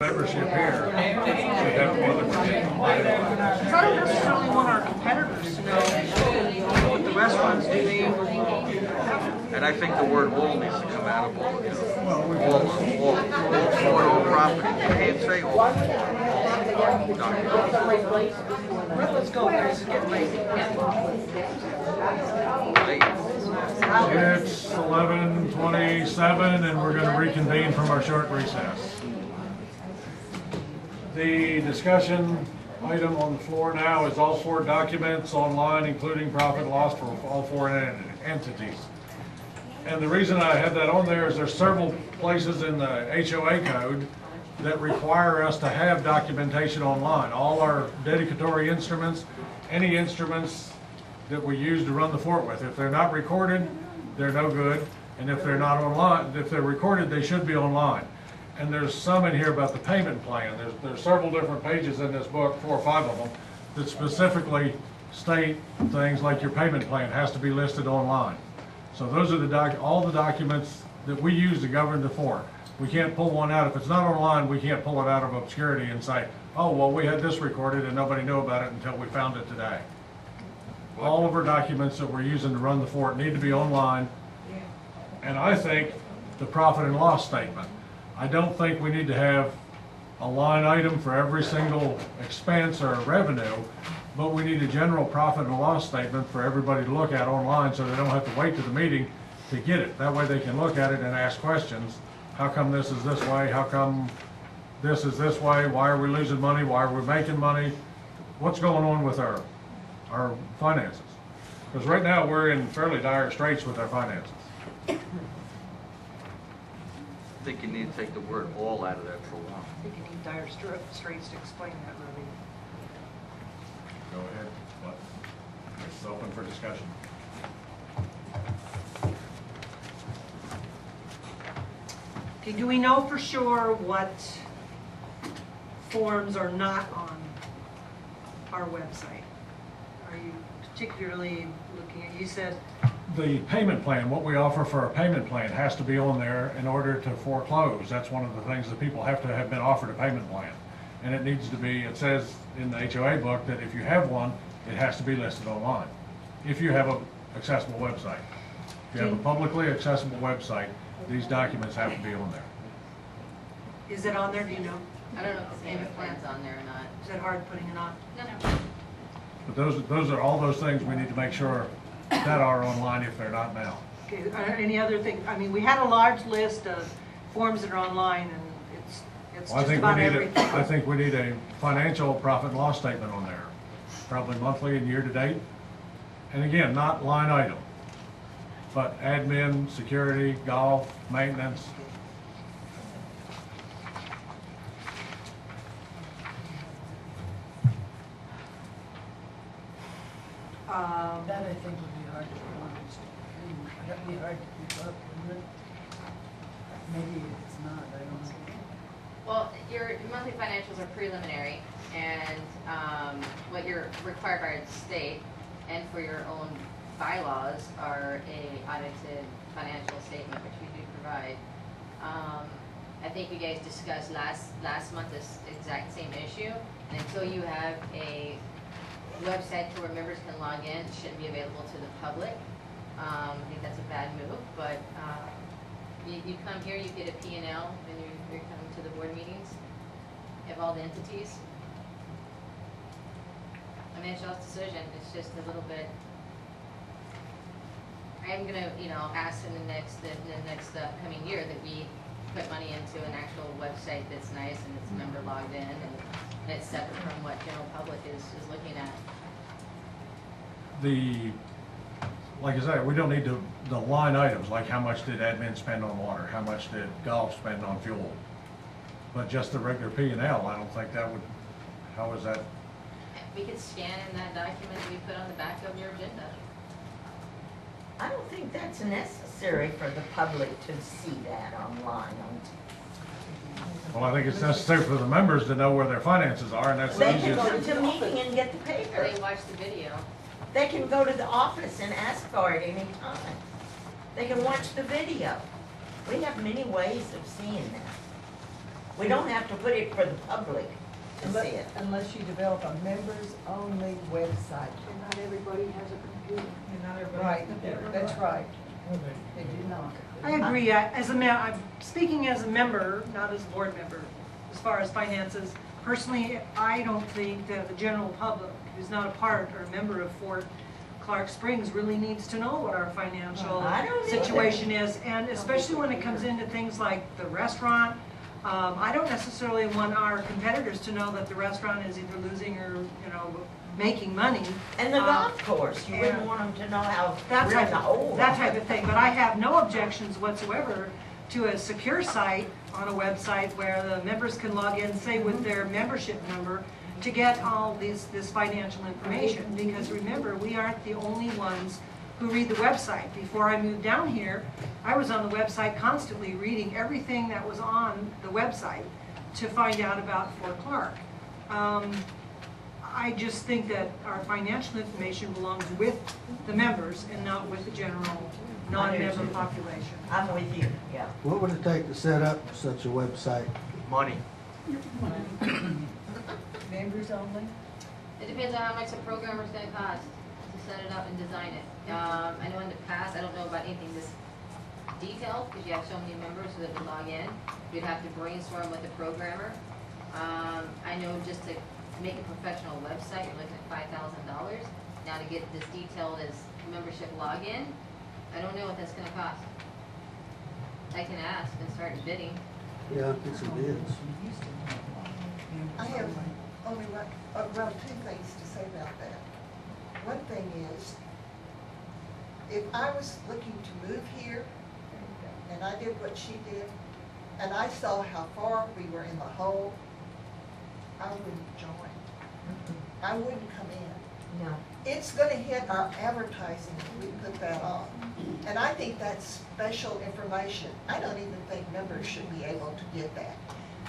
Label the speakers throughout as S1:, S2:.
S1: Membership here should have one of
S2: Because I don't necessarily want our competitors to know what the restaurants do.
S3: And I think the word all needs to come out of all, you know, all property. You can't say all.
S2: Let's go, guys, it's getting late.
S1: It's 11:27 and we're going to reconvene from our short recess. The discussion item on the floor now is all four documents online, including profit and loss for all four entities. And the reason I have that on there is there's several places in the HOA code that require us to have documentation online. All our dedicatory instruments, any instruments that we use to run the fort with. If they're not recorded, they're no good. And if they're not online, if they're recorded, they should be online. And there's some in here about the payment plan. There's several different pages in this book, 4 or 5 of them, that specifically state things like your payment plan has to be listed online. So those are all the documents that we use to govern the fort. We can't pull one out. If it's not online, we can't pull it out of obscurity and say, oh, well, we had this recorded and nobody knew about it until we found it today. All of our documents that we're using to run the fort need to be online. And I think the profit and loss statement. I don't think we need to have a line item for every single expense or revenue, but we need a general profit and loss statement for everybody to look at online so they don't have to wait to the meeting to get it. That way they can look at it and ask questions. How come this is this way? How come this is this way? Why are we losing money? Why are we making money? What's going on with our finances? Because right now we're in fairly dire straits with our finances.
S3: I think you need to take the word all out of that for a while.
S2: I think you need dire straits to explain that, really.
S1: Go ahead. What? It's open for discussion.
S2: Okay, do we know for sure what forms are not on our website? Are you particularly looking at, you said,
S1: The payment plan, what we offer for a payment plan has to be on there in order to foreclose. That's one of the things that people have to have been offered a payment plan. And it needs to be, it says in the HOA book that if you have one, it has to be listed online. If you have an accessible website. If you have a publicly accessible website, these documents have to be on there.
S2: is it on there, do you know?
S4: I don't know if the payment plan's on there or not.
S2: Is that hard putting it on?
S4: No.
S1: But those are all those things we need to make sure that are online if they're not now.
S2: Okay, any other thing? I mean, we had a large list of forms that are online, and it's
S1: Well,
S2: just about everything.
S1: I think we need a financial profit and loss statement on there, probably monthly and year to date. And again, not line item, but admin, security, golf, maintenance.
S5: That I think would be hard to understand. That'd be hard to keep up, wouldn't it? Maybe it's not, I don't know.
S4: Well, your monthly financials are preliminary, and what you're required by the state and for your own bylaws are a audited financial statement, which we do provide. I think you guys discussed last month this exact same issue, and until you have a website to where members can log in, it shouldn't be available to the public. I think that's a bad move, but you come here, you get a P&L when you're coming to the board meetings of all the entities. I mean, it's y'all's decision. It's just a little bit. I am gonna, ask in the next coming year that we put money into an actual website that's nice and it's member logged in and it's separate from what general public is looking at.
S1: Like I said, we don't need the line items, like how much did admin spend on water, how much did golf spend on fuel. But just the regular P&L, I don't think that would, how is that?
S4: We could scan in that document that we put on the back of your agenda.
S6: I don't think that's necessary for the public to see that online.
S1: Well, I think it's necessary for the members to know where their finances are, and that's the
S6: They can
S1: easiest.
S6: go to the meeting and get the paper.
S4: They watch the video.
S6: They can go to the office and ask for it anytime. They can watch the video. We have many ways of seeing that. We don't have to put it for the public to see
S5: Unless,
S6: it.
S5: unless you develop a members-only website.
S7: And not everybody has a computer.
S5: Right, that's right. They do not.
S2: I agree. I'm speaking as a member, not as a board member, as far as finances. Personally, I don't think that the general public who's not a part or a member of Fort Clark Springs really needs to know what our financial
S6: I don't either.
S2: situation is, and especially when it comes into things like the restaurant. I don't necessarily want our competitors to know that the restaurant is either losing or, making money.
S6: And the golf course, you wouldn't
S2: and
S6: want them to know how
S2: That
S6: we're in
S2: type
S6: the hole.
S2: of, that type of thing, but I have no objections whatsoever to a secure site on a website where the members can log in, say with their membership number, to get all this financial information. Because remember, we aren't the only ones who read the website. Before I moved down here, I was on the website constantly reading everything that was on the website to find out about Fort Clark. I just think that our financial information belongs with the members and not with the general non-member population.
S6: I'm with you, yeah.
S8: What would it take to set up such a website?
S3: Money.
S5: Members only?
S4: It depends on how much the programmer's gonna cost to set it up and design it. I know in the past, I don't know about anything this detailed, because you have so many members so that would log in. We'd have to brainstorm with the programmer. I know just to make a professional website, you're looking at $5,000. Now to get this detailed as membership login, I don't know what that's gonna cost. I can ask and start bidding.
S8: Yeah, get some bids.
S7: I have only around two things to say about that. One thing is, if I was looking to move here, and I did what she did, and I saw how far we were in the hole, I wouldn't join. I wouldn't come in.
S6: No.
S7: It's gonna hit our advertising if we put that on. And I think that's special information. I don't even think members should be able to get that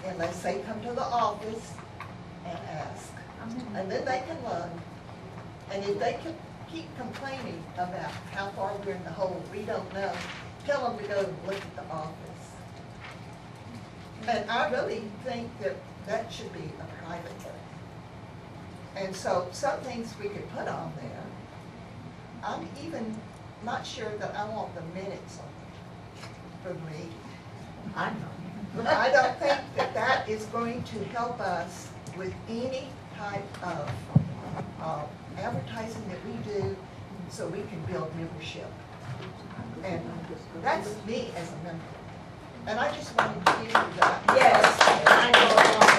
S7: unless they come to the office and ask. And then they can look. And if they can keep complaining about how far we're in the hole, we don't know, tell them to go and look at the office. And I really think that that should be a private thing. And so some things we could put on there. I'm even not sure that I want the minutes on it for the meeting.
S6: I know.
S7: I don't think that that is going to help us with any type of advertising that we do so we can build membership. And that's me as a member. And I just wanted to give you that.
S6: Yes, I
S7: I don't want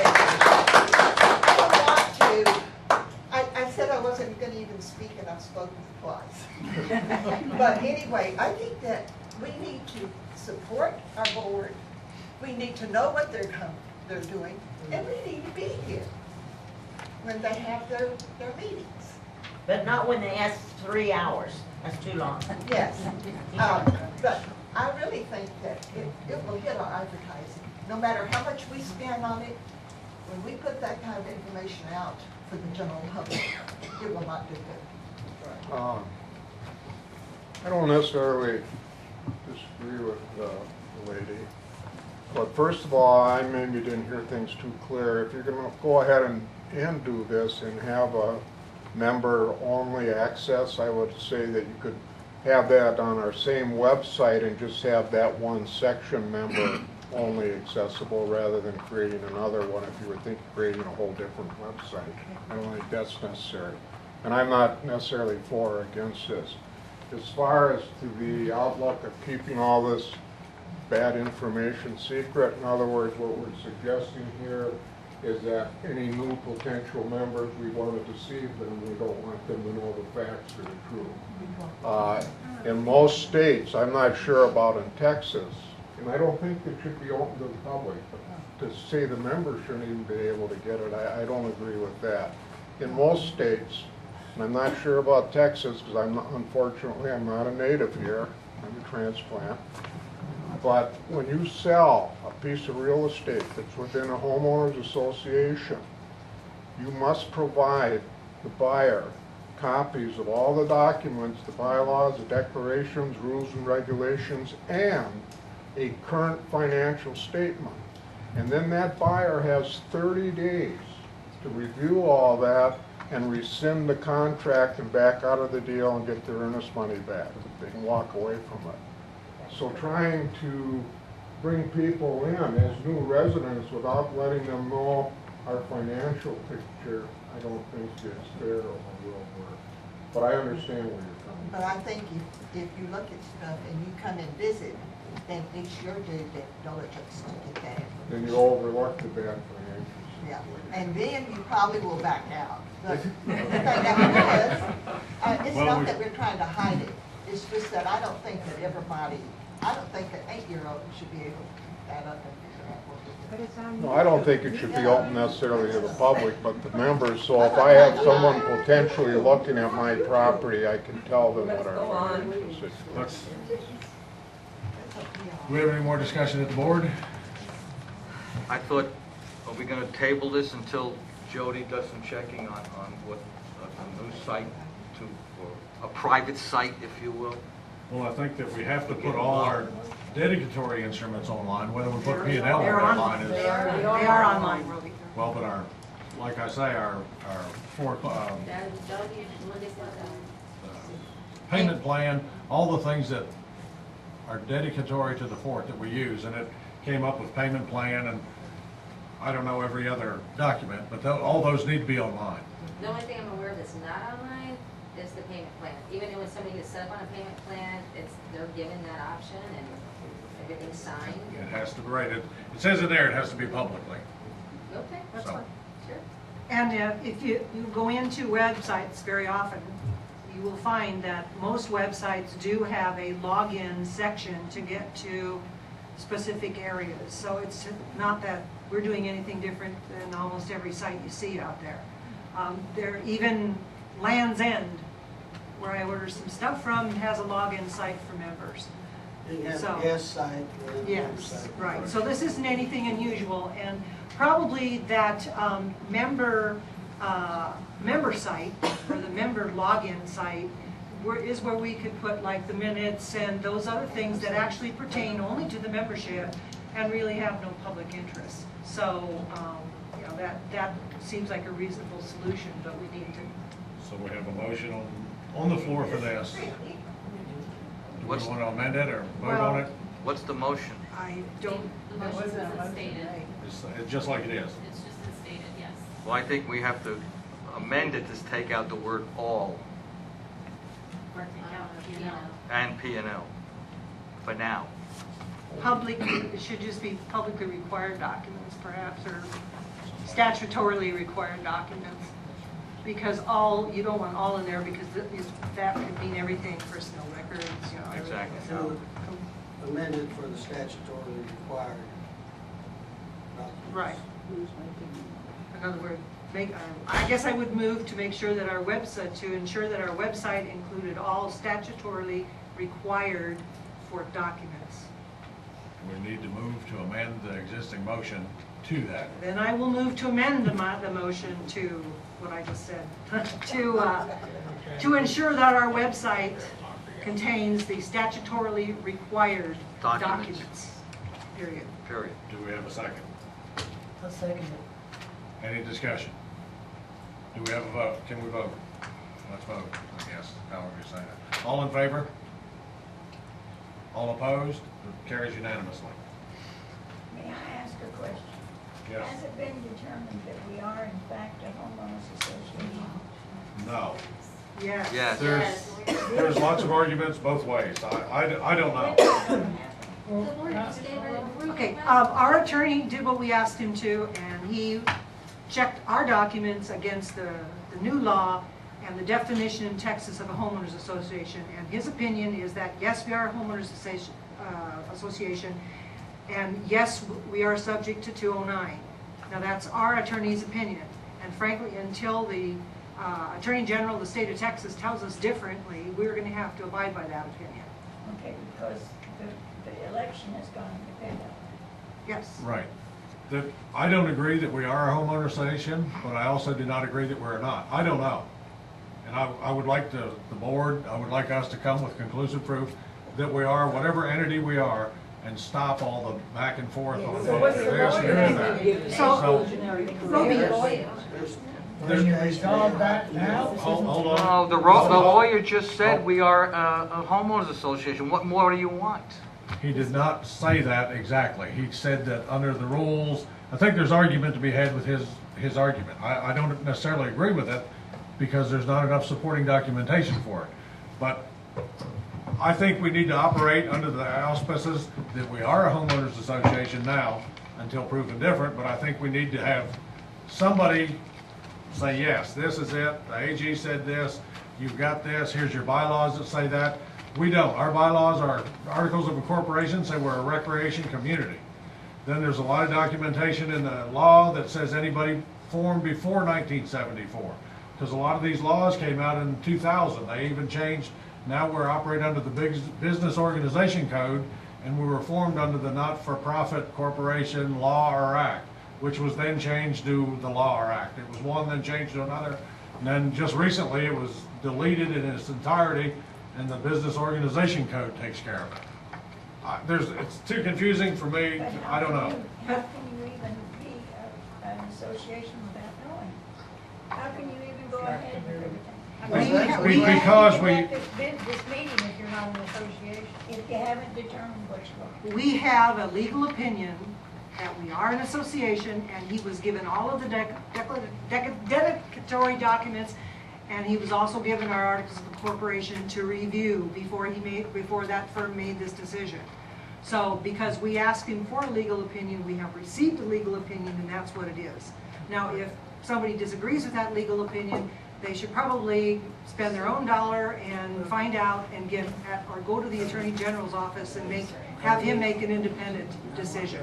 S7: to, I said I wasn't going to even speak, and I've spoken twice. But anyway, I think that we need to support our board. We need to know what they're doing, and we need to be here when they have their meetings.
S6: But not when they ask 3 hours. That's too long.
S7: Yes. But I really think that it will hit our advertising. No matter how much we spend on it, when we put that kind of information out for the general public, it will not do good.
S9: I don't necessarily disagree with the lady, but first of all, I maybe didn't hear things too clear. If you're going to go ahead and do this and have a member-only access, I would say that you could have that on our same website and just have that one section member-only accessible rather than creating another one if you were thinking of creating a whole different website. I don't think that's necessary. And I'm not necessarily for or against this. As far as to the outlook of keeping all this bad information secret, in other words, what we're suggesting here is that any new potential members, we want to deceive them. We don't want them to know the facts or the truth. In most states, I'm not sure about in Texas, and I don't think it should be open to the public, but to say the members shouldn't even be able to get it, I don't agree with that. In most states, and I'm not sure about Texas because unfortunately I'm not a native here, I'm a transplant. But when you sell a piece of real estate that's within a homeowners association, you must provide the buyer copies of all the documents, the bylaws, the declarations, rules and regulations, and a current financial statement. And then that buyer has 30 days to review all that and rescind the contract and back out of the deal and get their earnest money back. They can walk away from it. So trying to bring people in as new residents without letting them know our financial picture, I don't think is fair or will work. But I understand where you're coming
S7: But I think if you look at stuff and you come and visit, then it's your due diligence to get that
S9: from.
S7: information.
S9: Then you overlook the bad financial
S7: Yeah,
S9: situation.
S7: and then you probably will back out. But the thing that it is, it's
S1: Well,
S7: not that we're trying to hide it. It's just that I don't think that I don't think that 8-year-olds should be able to keep that up and figure out what
S5: But
S7: to
S5: it's on.
S9: No, I don't think it should be open necessarily to the public, but the members, so if I have someone potentially looking at my property, I can tell them what our financial situation is.
S1: Let's, do we have any more discussion at the board?
S3: I thought, are we gonna table this until Jody does some checking on what a new site to, or a private site, if you will?
S1: Well, I think that we have to put all our dedicatory instruments online, whether we put P and L
S2: They're
S1: online
S2: on,
S1: is,
S2: they are online, Roby.
S1: well, but like I say, our payment plan, all the things that are dedicatory to the fort that we use, and it came up with payment plan and I don't know every other document, but all those need to be online.
S4: The only thing I'm aware of that's not online is the payment plan. Even when somebody gets set up on a payment plan, they're given that option and everything's signed.
S1: It has to be rated, it says in there, it has to be publicly.
S4: Okay, that's
S1: So-
S4: fine, sure.
S2: And if you go into websites very often, you will find that most websites do have a login section to get to specific areas. So it's not that we're doing anything different than almost every site you see out there. Even Land's End, where I order some stuff from, has a login site for members.
S8: You have
S2: So-
S8: a guest site. and a member
S2: Yes,
S8: site.
S2: right. So this isn't anything unusual, and probably that member site, or the member login site, is where we could put like the minutes and those other things that actually pertain only to the membership and really have no public interest. So, you know, that seems like a reasonable solution, but we need to.
S1: So we have a motion on the floor for this. Do we
S3: What's-
S1: want to amend it or vote
S2: Well-
S1: on it?
S3: What's the motion?
S2: I don't.
S10: The motion isn't stated.
S1: It's just like it is.
S10: It's just stated, yes.
S3: Well, I think we have to amend it to take out the word all
S10: Or take out P&L.
S3: and P and L for now.
S2: It should just be publicly required documents perhaps, or statutorily required documents. Because you don't want all in there because that could mean everything, personal records, you know. everything.
S3: Exactly.
S2: So,
S8: Amended for the statutorily required documents.
S2: right. In other words, I guess I would move to make sure that our website, to ensure that our website included all statutorily required for documents.
S1: We need to move to amend the existing motion to that.
S2: Then I will move to amend the motion to what I just said, to ensure that our website contains the statutorily required
S3: Documents.
S2: documents. Period.
S3: Period.
S1: Do we have a second?
S5: I'll second it.
S1: Any discussion? Do we have a vote? Can we vote? Let's vote, I guess, however you say that. All in favor? All opposed? It carries unanimously.
S11: May I ask a question?
S1: Yes.
S11: Has it been determined that we are in fact a homeowners association?
S1: No.
S2: Yes.
S3: Yes.
S1: There's lots of arguments both ways. I don't know.
S2: Okay, our attorney did what we asked him to, and he checked our documents against the new law and the definition in Texas of a homeowners association. And his opinion is that, yes, we are a homeowners association, and yes, we are subject to 209. Now, that's our attorney's opinion. And frankly, until the Attorney General of the state of Texas tells us differently, we're going to have to abide by that opinion.
S11: Okay, because the election is going to depend on it.
S2: Yes.
S1: Right. I don't agree that we are a homeowner association, but I also do not agree that we're not. I don't know. And I would like the board, I would like us to come with conclusive proof that we are, whatever entity we are, and stop all the back and forth on
S11: So what's the
S1: this and
S11: lawyer
S1: that.
S2: So-
S5: Can you resolve that now?
S1: Hold on.
S3: No, the lawyer just said we are a homeowners association. What more do you want?
S1: He did not say that exactly. He said that under the rules, I think there's argument to be had with his argument. I don't necessarily agree with it because there's not enough supporting documentation for it. But I think we need to operate under the auspices that we are a homeowners association now until proven different, but I think we need to have somebody say, yes, this is it, the AG said this, you've got this, here's your bylaws that say that. We don't. Our bylaws, our articles of incorporation say we're a recreation community. Then there's a lot of documentation in the law that says anybody formed before 1974. Because a lot of these laws came out in 2000. They even changed, now we're operating under the Business Organization Code, and we were formed under the Not-for-Profit Corporation Law or Act, which was then changed to the Law or Act. It was one, then changed to another, and then just recently it was deleted in its entirety, and the Business Organization Code takes care of it. It's too confusing for me.
S11: But
S1: I don't know.
S11: How can you even be an association without knowing? How can you even go ahead with everything?
S1: We- because
S11: You
S1: we-
S11: have this meeting if you're not an association, if you haven't determined what you are.
S2: We have a legal opinion that we are an association, and he was given all of the dedicatory documents, and he was also given our articles of incorporation to review before that firm made this decision. So, because we asked him for a legal opinion, we have received a legal opinion, and that's what it is. Now, if somebody disagrees with that legal opinion, they should probably spend their own dollar and find out and or go to the Attorney General's office and have him make an independent decision.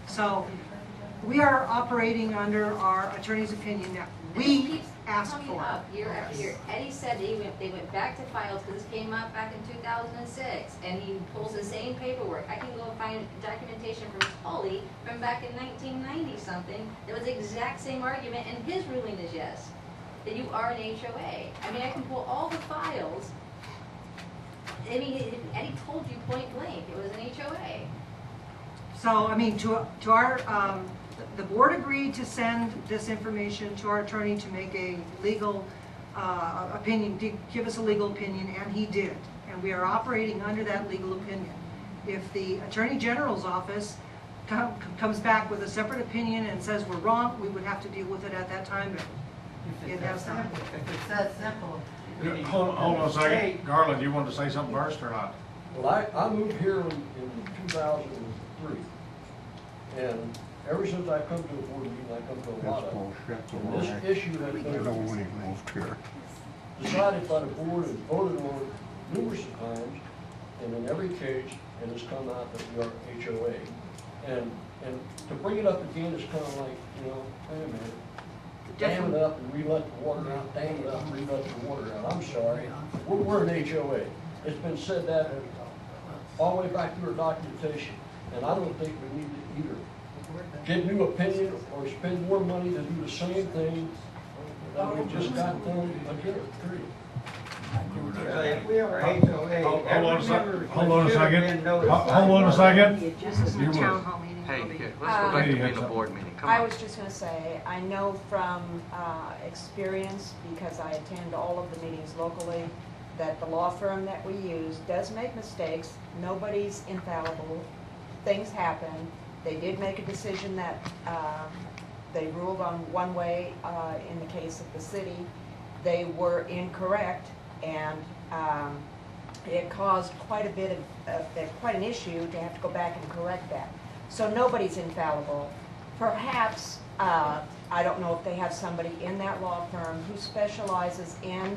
S2: So, we are operating under our attorney's opinion that
S4: This
S2: we
S4: keeps
S2: asked
S4: coming
S2: for.
S4: up year after year. Eddie said they went back to files because this came up back in 2006, and he pulls the same paperwork. I can go and find documentation from Tully from back in 1990 something. It was the exact same argument, and his ruling is yes, that you are an HOA. I mean, I can pull all the files. I mean, Eddie told you point blank it was an HOA.
S2: So, I mean, to our, the board agreed to send this information to our attorney to make a legal opinion, to give us a legal opinion, and he did. And we are operating under that legal opinion. If the Attorney General's office comes back with a separate opinion and says we're wrong, we would have to deal with it at that time, but it has not.
S6: If it's that simple.
S1: Hold on a second. Garland, you wanted to say something first or not?
S12: Well, I moved here in 2003, and ever since I come to a board meeting, I come to a lot of them. And this issue has been decided by the board and voted on numerous times, and in every case, it has come out that we are HOA. And to bring it up again is kind of like, you know, wait a minute, dam it up and re-let the water out, dam it up and re-let the water out. I'm sorry, we're an HOA. It's been said that all the way back through our documentation, and I don't think we need to either get new opinion or spend more money to do the same thing that we just got done again, period.
S8: If we are HOA,
S1: Hold on a second. Hold on a
S8: should have
S1: second.
S8: been notified.
S1: Hold on a second.
S2: This isn't
S1: You
S2: a
S1: will.
S2: town hall meeting.
S3: Hey,
S2: it'll be-
S3: here, let's go back to
S1: Hey,
S3: being
S1: that's
S3: a
S1: up.
S3: board meeting. Come
S13: I
S3: on.
S13: was just gonna say, I know from experience, because I attend all of the meetings locally, that the law firm that we use does make mistakes. Nobody's infallible. Things happen. They did make a decision that they ruled on one way in the case of the city. They were incorrect, and it caused quite a bit of quite an issue to have to go back and correct that. So nobody's infallible. Perhaps, I don't know if they have somebody in that law firm who specializes in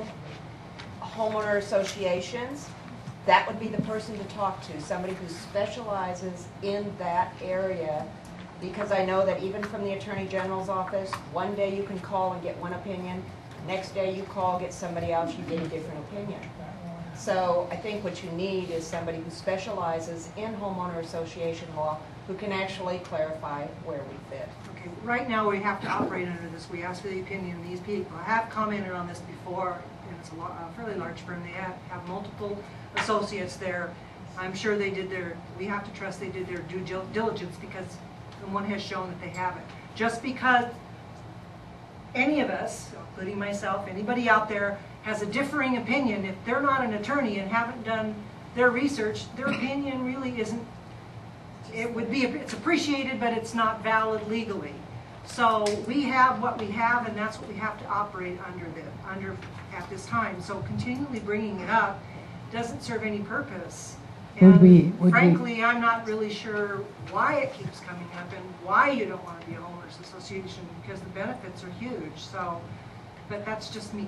S13: homeowner associations. That would be the person to talk to, somebody who specializes in that area. Because I know that even from the Attorney General's office, one day you can call and get one opinion, next day you call, get somebody else, you get a different opinion. So I think what you need is somebody who specializes in homeowner association law, who can actually clarify where we fit.
S2: Okay, right now, we have to operate under this. We ask for the opinion of these people. I have commented on this before, and it's a fairly large firm. They have multiple associates there. I'm sure they did we have to trust they did their due diligence because one has shown that they haven't. Just because any of us, including myself, anybody out there has a differing opinion, if they're not an attorney and haven't done their research, their opinion really isn't, it's appreciated, but it's not valid legally. So we have what we have, and that's what we have to operate under at this time. So continually bringing it up doesn't serve any purpose. And frankly, I'm not really sure why it keeps coming up and why you don't want to be a homeowners association, because the benefits are huge. So, but that's just me.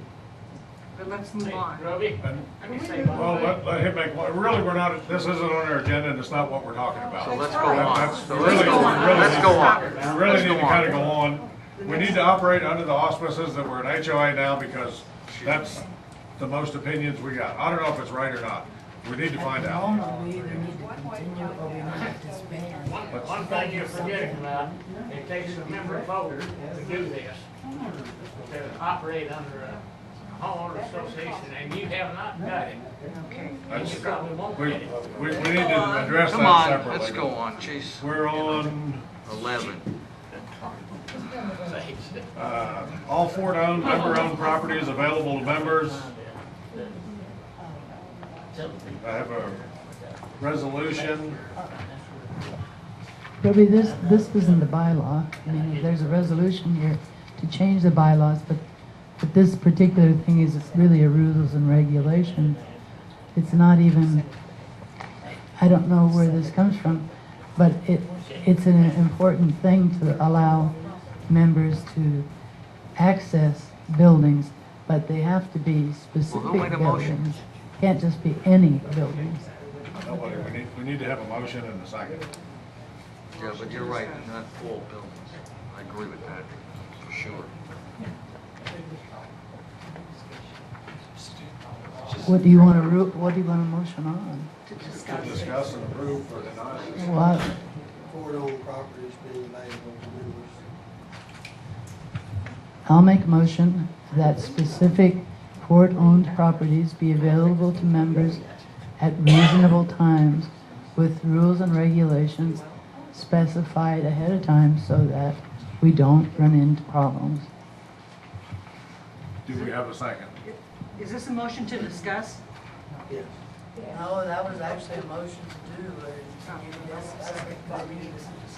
S2: But let's move on.
S1: Well, let him make one. Really, we're not, this isn't on our agenda, and it's not what we're talking about.
S3: So let's go on.
S1: So
S3: Let's go on. Let's go on.
S1: We really need to kind of go on. We need to operate under the auspices that we're an HOA now, because that's the most opinions we got. I don't know if it's right or not. We need to find out.
S5: We either need to continue or we need to disband.
S8: One thing you're forgetting about, it takes a member voter to do this, to operate under a homeowner association, and you have not got it.
S2: Okay.
S8: And you probably won't
S1: We
S8: get it.
S1: need to address
S3: Come
S1: that
S3: on,
S1: separately.
S3: let's go on, jeez.
S1: We're on
S3: 11.
S1: all Ford-owned, member-owned properties available to members. I have a resolution.
S5: Debbie, this isn't the bylaw. I mean, there's a resolution here to change the bylaws, but this particular thing is really a rules and regulations. It's not even, I don't know where this comes from, but it's an important thing to allow members to access buildings, but they have to be specific
S3: made a motion?
S5: buildings. Can't just be any buildings.
S1: Nobody, we need to have a motion and a second.
S3: Yeah, but you're right, not all buildings. I agree with that, for sure.
S5: What do you want to motion on?
S1: To discuss and approve or deny.
S5: What?
S12: Ford-owned properties being available to members.
S5: I'll make a motion that specific court-owned properties be available to members at reasonable times with rules and regulations specified ahead of time so that we don't run into problems.
S1: Do we have a second?
S2: Is this a motion to discuss?
S12: Yes.
S5: No, that was actually a motion to do, you discuss it,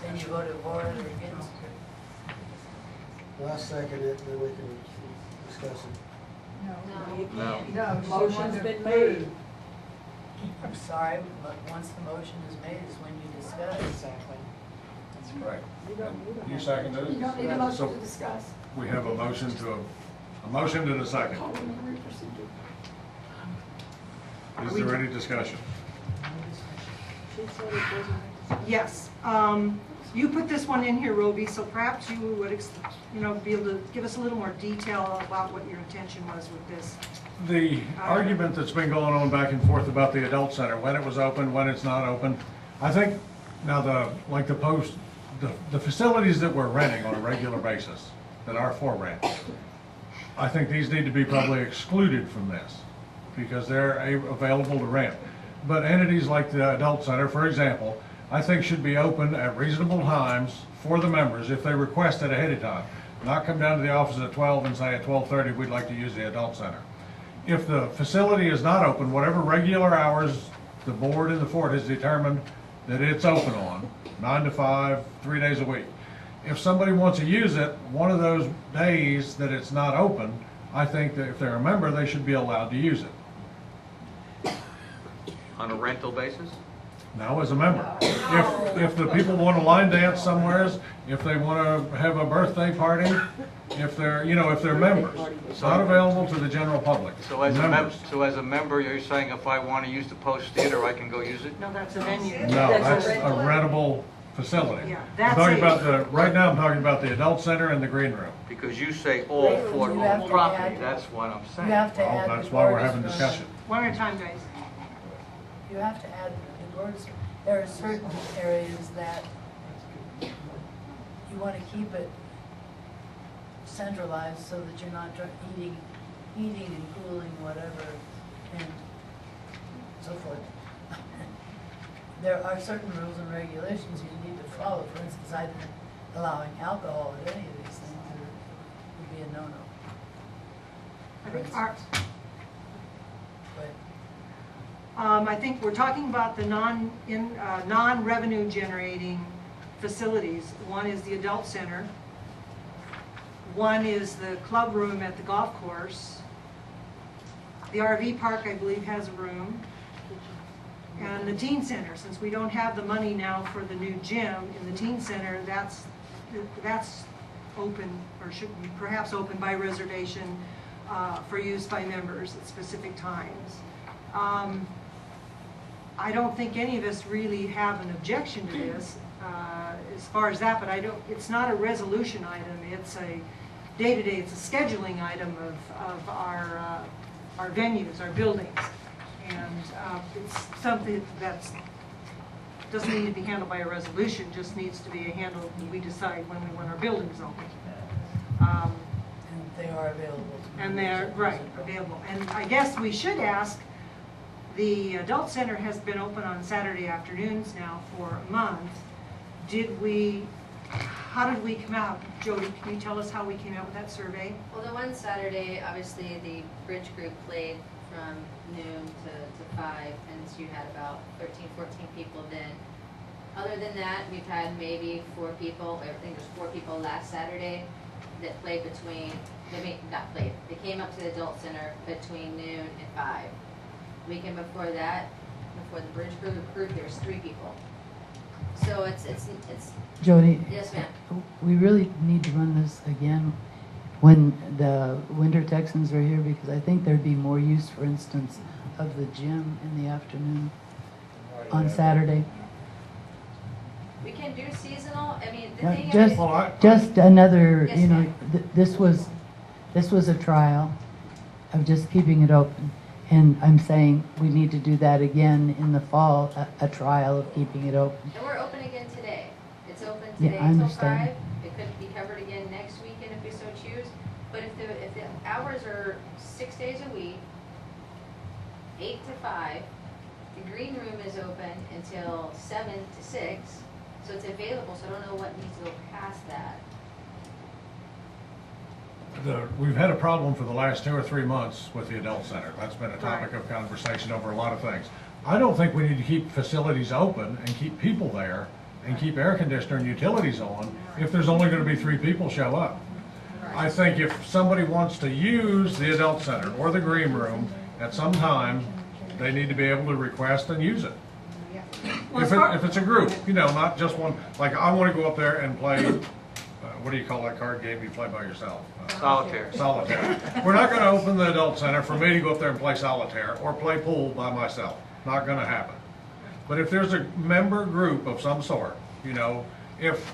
S5: then you voted for it or against it.
S12: Well, I second it, then we can discuss it.
S3: No.
S11: No, motion's been made.
S5: I'm sorry, but once the motion is made is when you discuss. Exactly.
S1: Right. You seconded it?
S11: You don't need a motion
S1: So
S11: to discuss.
S1: we have a motion and a second. Is there any discussion?
S2: Yes. You put this one in here, Roby, so perhaps you would, be able to give us a little more detail about what your intention was with this.
S1: The argument that's been going on back and forth about the adult center, when it was open, when it's not open, I think now the facilities that we're renting on a regular basis, that are for rent, I think these need to be probably excluded from this because they're available to rent. But entities like the adult center, for example, I think should be open at reasonable times for the members if they request it ahead of time. Not come down to the office at 12 and say at 12:30 we'd like to use the adult center. If the facility is not open, whatever regular hours the board and the fort has determined that it's open on, 9 to 5, 3 days a week. If somebody wants to use it, one of those days that it's not open, I think that if they're a member, they should be allowed to use it.
S3: On a rental basis?
S1: Now as a member. If the people want to line dance somewheres, if they want to have a birthday party, if they're members, it's not available to the general public.
S3: So as
S1: Members.
S3: a member, you're saying if I want to use the Post Theater, I can go use it?
S2: No, that's a venue.
S1: No, that's a rentable facility.
S2: Yeah,
S1: I'm
S2: that's
S1: talking
S2: a-
S1: about right now I'm talking about the adult center and the green room.
S3: Because you say all Ford-owned property, that's what I'm saying.
S5: You have to add
S1: Well, that's
S5: the
S1: why we're
S5: words
S1: having
S5: from-
S1: discussion.
S2: One at a time, guys.
S5: You have to add the words. There are certain areas that you want to keep it centralized so that you're not heating and cooling, whatever, and so forth. there are certain rules and regulations you need to follow. For instance, I think allowing alcohol at any of these things would be a no-no.
S2: I think our,
S5: But
S2: I think we're talking about the non-revenue generating facilities. One is the adult center. One is the club room at the golf course. The RV park, I believe, has a room. And the teen center, since we don't have the money now for the new gym in the teen center, that's open, or should be perhaps open by reservation for use by members at specific times. I don't think any of us really have an objection to this as far as that, but it's not a resolution item. It's a day-to-day, it's a scheduling item of our venues, our buildings. And it's something that doesn't need to be handled by a resolution, just needs to be handled when we decide when we want our buildings open.
S5: and they are available.
S2: And they're, right, available. And I guess we should ask, the adult center has been open on Saturday afternoons now for a month. How did we come out? Jody, can you tell us how we came out with that survey?
S4: Well, the one Saturday, obviously, the bridge group played from noon to 5, and so you had about 13, 14 people then. Other than that, we've had maybe 4 people, I think there's 4 people last Saturday that played they came up to the adult center between noon and 5. Weekend before that, before the bridge group, there was 3 people. So it's
S5: Jody?
S4: Yes, ma'am.
S5: We really need to run this again when the Winter Texans are here, because I think there'd be more use, for instance, of the gym in the afternoon on Saturday.
S4: we can do seasonal. I mean, the thing
S5: Just,
S4: is,
S5: just another,
S4: Yes,
S5: you know,
S4: ma'am.
S5: this was a trial of just keeping it open. And I'm saying we need to do that again in the fall, a trial of keeping it open.
S4: and we're open again today. It's open
S5: Yeah,
S4: today
S5: I
S4: until
S5: understand.
S4: 5. It could be covered again next weekend if we so choose. But if the hours are 6 days a week, 8 to 5, the green room is open until 7 to 6, so it's available. So I don't know what needs to go past that.
S1: We've had a problem for the last 2 or 3 months with the adult center. That's been a topic of conversation over a lot of things. I don't think we need to keep facilities open and keep people there and keep air conditioner and utilities on if there's only going to be 3 people show up. I think if somebody wants to use the adult center or the green room at some time, they need to be able to request and use it. If it's a group, you know, not just one, like I want to go up there and play, what do you call that card game you play by yourself?
S3: Solitaire.
S1: Solitaire. We're not going to open the adult center for me to go up there and play solitaire or play pool by myself. Not going to happen. But if there's a member group of some sort, you know, if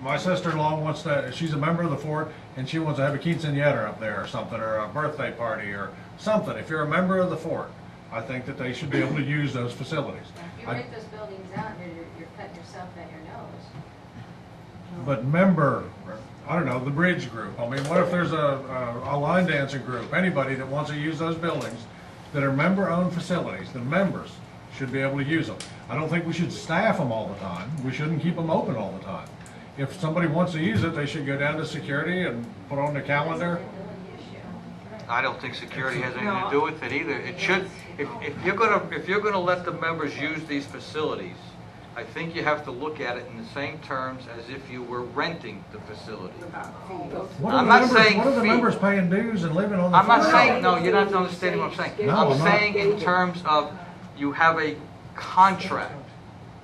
S1: my sister-in-law wants to, she's a member of the fort and she wants to have a quinceañera up there or something, or a birthday party or something, if you're a member of the fort, I think that they should be able to use those facilities.
S4: If you rent those buildings out, you're cutting yourself at your nose.
S1: But member, I don't know, the bridge group. I mean, what if there's a line dancing group, anybody that wants to use those buildings that are member-owned facilities, the members should be able to use them. I don't think we should staff them all the time. We shouldn't keep them open all the time. If somebody wants to use it, they should go down to security and put on the calendar.
S3: I don't think security has anything to do with it either. It should, if you're gonna let the members use these facilities, I think you have to look at it in the same terms as if you were renting the facility. I'm not saying
S1: What are the
S3: fee.
S1: members paying dues and living on the
S3: I'm not
S1: fort?
S3: saying, no, you're not understanding what I'm saying.
S1: No,
S3: I'm
S1: I'm not.
S3: saying in terms of, you have a contract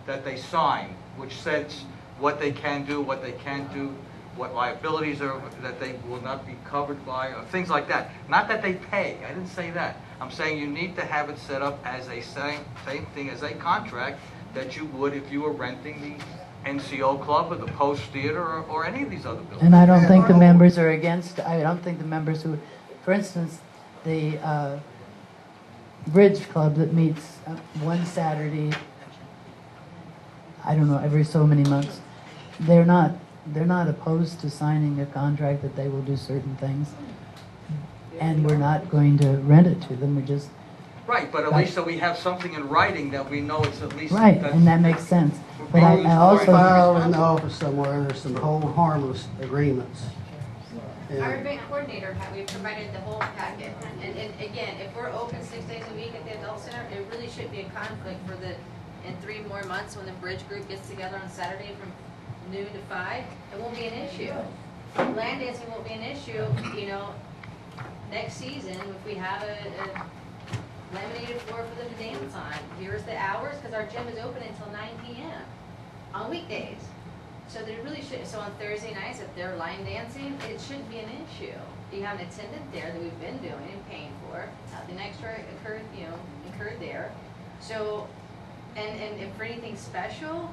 S3: that they sign, which says what they can do, what they can't do, what liabilities are, that they will not be covered by, or things like that. Not that they pay, I didn't say that. I'm saying you need to have it set up as a same thing as a contract that you would if you were renting the NCO club or the Post Theater or any of these other buildings.
S5: And I don't think the members are against, I don't think the members who, for instance, the bridge club that meets one Saturday, I don't know, every so many months, they're not opposed to signing a contract that they will do certain things. And we're not going to rent it to them, we're just
S3: Right, but at least so we have something in writing that we know it's at least.
S5: Right, and that makes sense. But I also,
S14: File in the office somewhere, there's some hold harmless agreements.
S4: Our
S14: And
S4: event coordinator, we provided the whole packet. And again, if we're open 6 days a week at the adult center, it really shouldn't be a conflict for in 3 more months when the bridge group gets together on Saturday from noon to 5, it won't be an issue. Land dancing won't be an issue, next season, if we have a laminated floor for them to dance on. Here's the hours, because our gym is open until 9 p.m. on weekdays. So they really should, so on Thursday nights, if they're line dancing, it shouldn't be an issue. You have an attendant there that we've been doing and paying for, nothing extra incurred there. So, and for anything special,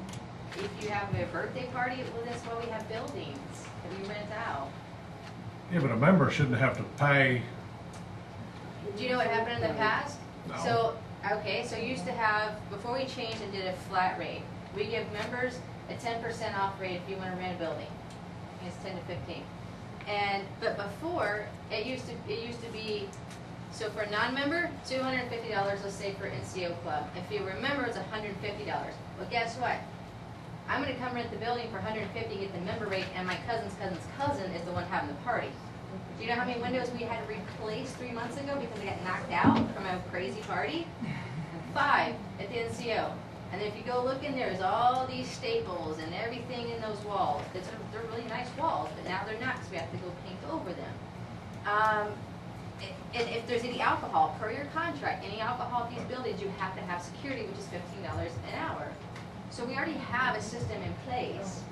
S4: if you have a birthday party, well, that's why we have buildings that we rent out.
S1: Yeah, but a member shouldn't have to pay.
S4: Do you know what happened in the past?
S1: No.
S4: So, okay, so you used to have, before we changed and did a flat rate, we give members a 10% off rate if you want to rent a building. It's 10 to 15. But before, it used to be, so for a non-member, $250, let's say for NCO Club. If you were a member, it's $150. Well, guess what? I'm going to come rent the building for $150, get the member rate, and my cousin's cousin's cousin is the one having the party. Do you know how many windows we had to replace 3 months ago because they got knocked out from a crazy party? 5 at the NCO. And if you go look in there, there's all these staples and everything in those walls. They're really nice walls, but now they're not because we have to go paint over them. And if there's any alcohol, per your contract, any alcohol at these buildings, you have to have security, which is $15 an hour. So we already have a system in place.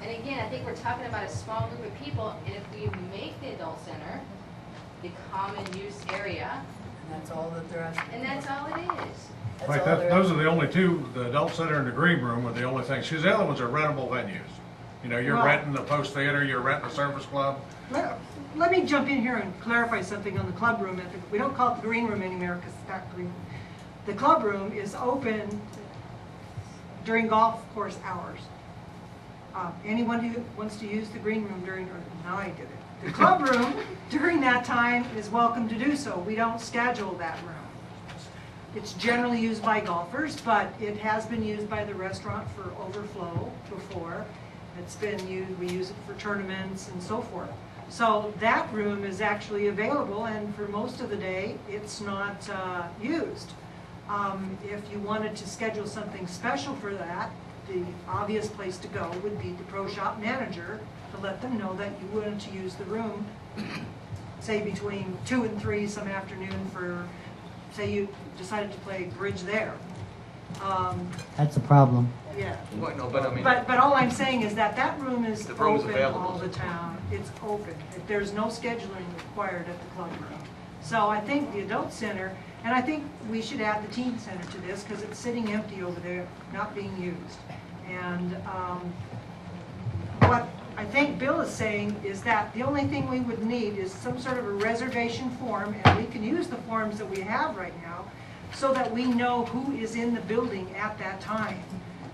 S4: And again, I think we're talking about a small group of people, and if we make the adult center the common use area,
S5: that's all that they're asking.
S4: and that's all it is.
S1: Right, those are the only two, the adult center and the green room are the only things. Because the other ones are rentable venues. You're
S2: Well-
S1: renting the Post Theater, you're renting the Service Club.
S2: Let me jump in here and clarify something on the club room. We don't call it the green room anymore because it's not green. The club room is open during golf course hours. Anyone who wants to use the green room now I did it. The club room during that time is welcome to do so. We don't schedule that room. It's generally used by golfers, but it has been used by the restaurant for overflow before. It's been used, we use it for tournaments and so forth. So that room is actually available, and for most of the day, it's not used. If you wanted to schedule something special for that, the obvious place to go would be the pro shop manager to let them know that you wanted to use the room, say between 2 and 3 some afternoon for, say you decided to play bridge there.
S5: That's a problem.
S2: Yeah.
S3: Well, no, but I mean.
S2: But all I'm saying is that that room is
S3: The room is
S2: open
S3: available.
S2: all the time. It's open. There's no scheduling required at the club room. So I think the adult center, and I think we should add the teen center to this because it's sitting empty over there, not being used. And what I think Bill is saying is that the only thing we would need is some sort of a reservation form, and we can use the forms that we have right now so that we know who is in the building at that time.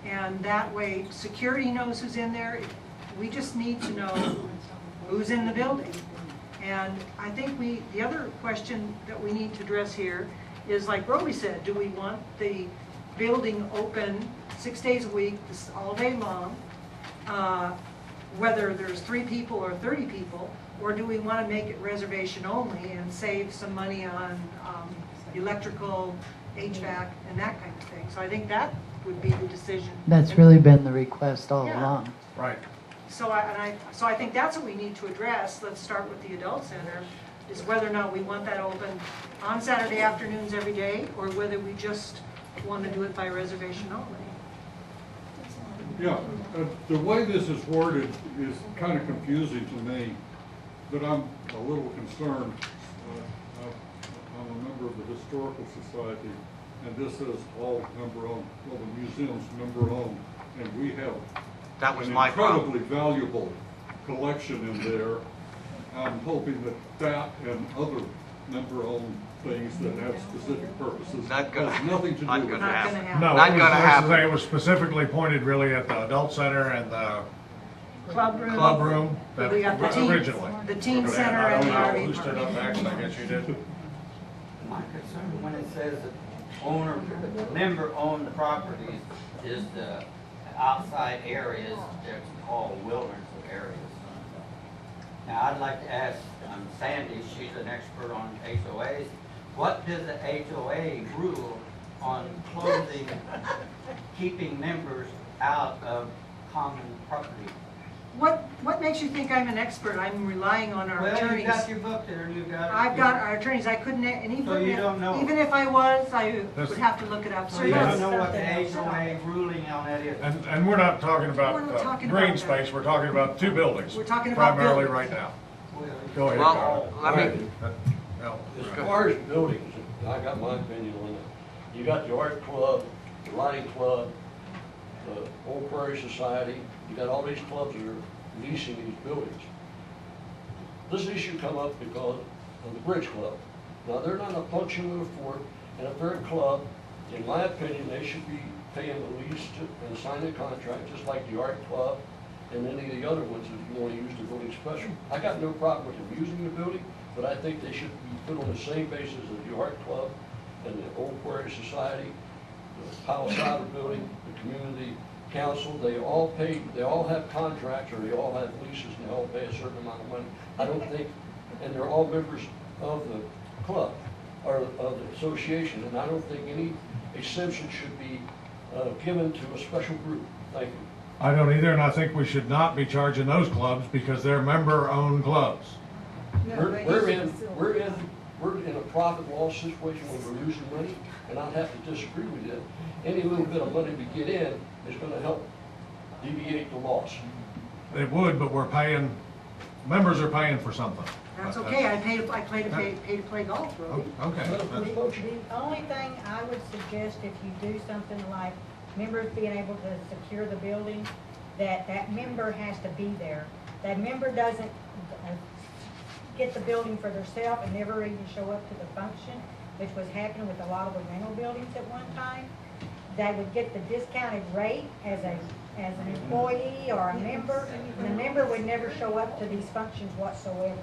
S2: And that way, security knows who's in there. We just need to know who's in the building. And I think the other question that we need to address here is, like Roby said, do we want the building open 6 days a week, all day long, whether there's 3 people or 30 people, or do we want to make it reservation only and save some money on electrical, HVAC, and that kind of thing? So I think that would be the decision.
S5: That's really been the request all
S2: Yeah.
S5: along.
S1: Right.
S2: So I think that's what we need to address. Let's start with the adult center, is whether or not we want that open on Saturday afternoons every day, or whether we just want to do it by reservation only.
S15: Yeah, the way this is worded is kind of confusing to me, but I'm a little concerned. I'm a member of the Historical Society, and this says all member-owned. Well, the museum's member-owned, and we have
S3: That was
S15: an
S3: my problem.
S15: incredibly valuable collection in there. I'm hoping that and other member-owned things that have specific purposes
S3: Not gonna-
S15: has nothing to do
S3: not
S15: with
S3: gonna
S15: it.
S3: happen.
S1: No,
S3: Not
S1: it was,
S3: gonna
S1: like I
S3: happen.
S1: say, it was specifically pointed really at the adult center and the
S2: Club room.
S1: club room that
S2: We got the teen-
S1: originally.
S2: the teen
S1: And
S2: center
S1: I
S2: and
S1: don't
S2: the
S1: know
S2: RV
S1: who stood
S2: park.
S1: up next, I guess you did.
S16: My concern when it says that owner, the member owned the properties is the outside areas that's called wilderness areas. Now, I'd like to ask Sandy, she's an expert on HOAs, what does the HOA rule on closing, keeping members out of common property?
S2: What makes you think I'm an expert? I'm relying on our
S16: Well,
S2: attorneys.
S16: you've got your book there, and you've got.
S2: I've got our attorneys. I couldn't, and even
S16: So you don't know.
S2: even if I was, I would have to look it up.
S16: So you don't know what the HOA ruling on that is?
S1: And we're not talking about
S2: We're not talking
S1: green
S2: about
S1: space, we're talking about two buildings.
S2: We're talking about
S1: primarily
S2: buildings.
S1: right now. Go ahead,
S3: Well,
S1: Carl.
S3: let me-
S1: No.
S12: As far as buildings, I got my opinion on it. You got the art club, the writing club, the Old Prairie Society, you got all these clubs that are leasing these buildings. This issue come up because of the Bridge Club. Now, they're not a function of the fort, and if they're a club, in my opinion, they should be paying the lease and signing a contract, just like the art club and any of the other ones if you want to use the building special. I got no problem with them using the building, but I think they should be put on the same basis as the art club and the Old Prairie Society, the Palisade building, the community council. They all pay, they all have contracts, or they all have leases, and they all pay a certain amount of money. I don't think, and they're all members of the club, or of the association, and I don't think any exemption should be given to a special group. Thank you.
S1: I don't either, and I think we should not be charging those clubs because they're member-owned clubs.
S12: We're in a profit loss situation when we're losing money, and I'd have to disagree with you. Any little bit of money we get in is gonna help deviate the loss.
S1: It would, but we're paying, members are paying for something.
S2: That's okay. I pay to play golf, really.
S1: Okay.
S11: The only thing I would suggest if you do something like members being able to secure the building, that member has to be there. That member doesn't get the building for themselves and never even show up to the function, which was happening with a lot of the rental buildings at one time. They would get the discounted rate as an employee or a member, and the member would never show up to these functions whatsoever.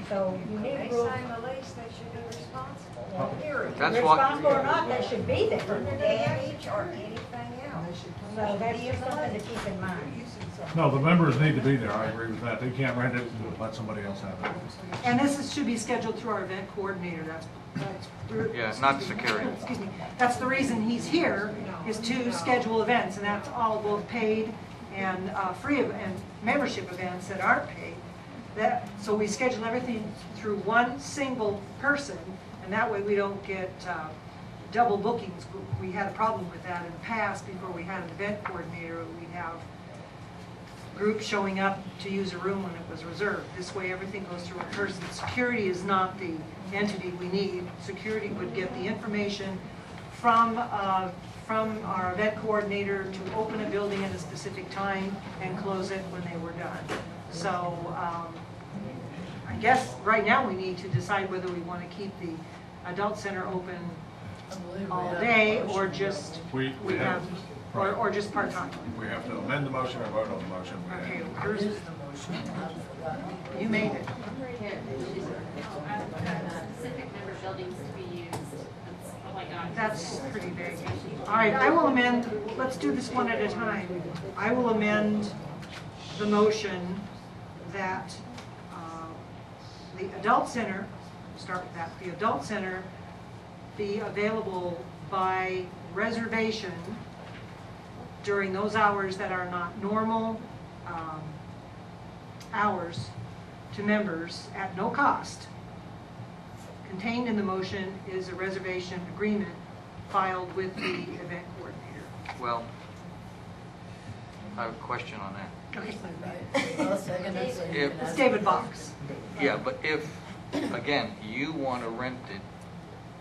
S11: So you need
S7: They
S11: rules.
S7: sign the lease, they should be responsible, period.
S3: That's what-
S11: Responsible or not, they should be there.
S7: Damage or anything else.
S11: So that's just something to keep in mind.
S1: No, the members need to be there, I agree with that. They can't rent it and let somebody else have it.
S2: And this should be scheduled through our event coordinator.
S3: Yeah, not security.
S2: Excuse me. That's the reason he's here, is to schedule events, and that's all both paid and free and membership events that aren't paid. So we schedule everything through one single person, and that way we don't get double bookings. We had a problem with that in the past. Before we had an event coordinator, we'd have groups showing up to use a room when it was reserved. This way everything goes through a person. Security is not the entity we need. Security would get the information from our event coordinator to open a building at a specific time and close it when they were done. So I guess right now we need to decide whether we want to keep the adult center open all day or just
S1: We have,
S2: or just part-time.
S1: we have to amend the motion or vote on the motion.
S2: Okay, here's the you made it.
S10: Specific member buildings to be used. Oh my God.
S2: That's pretty big. All right, I will amend, let's do this one at a time. I will amend the motion that the adult center, start with that, the adult center be available by reservation during those hours that are not normal hours to members at no cost. Contained in the motion is a reservation agreement filed with the event coordinator.
S3: Well, I have a question on that.
S2: Okay.
S3: If,
S2: It's David Box.
S3: yeah, but if, again, you want to rent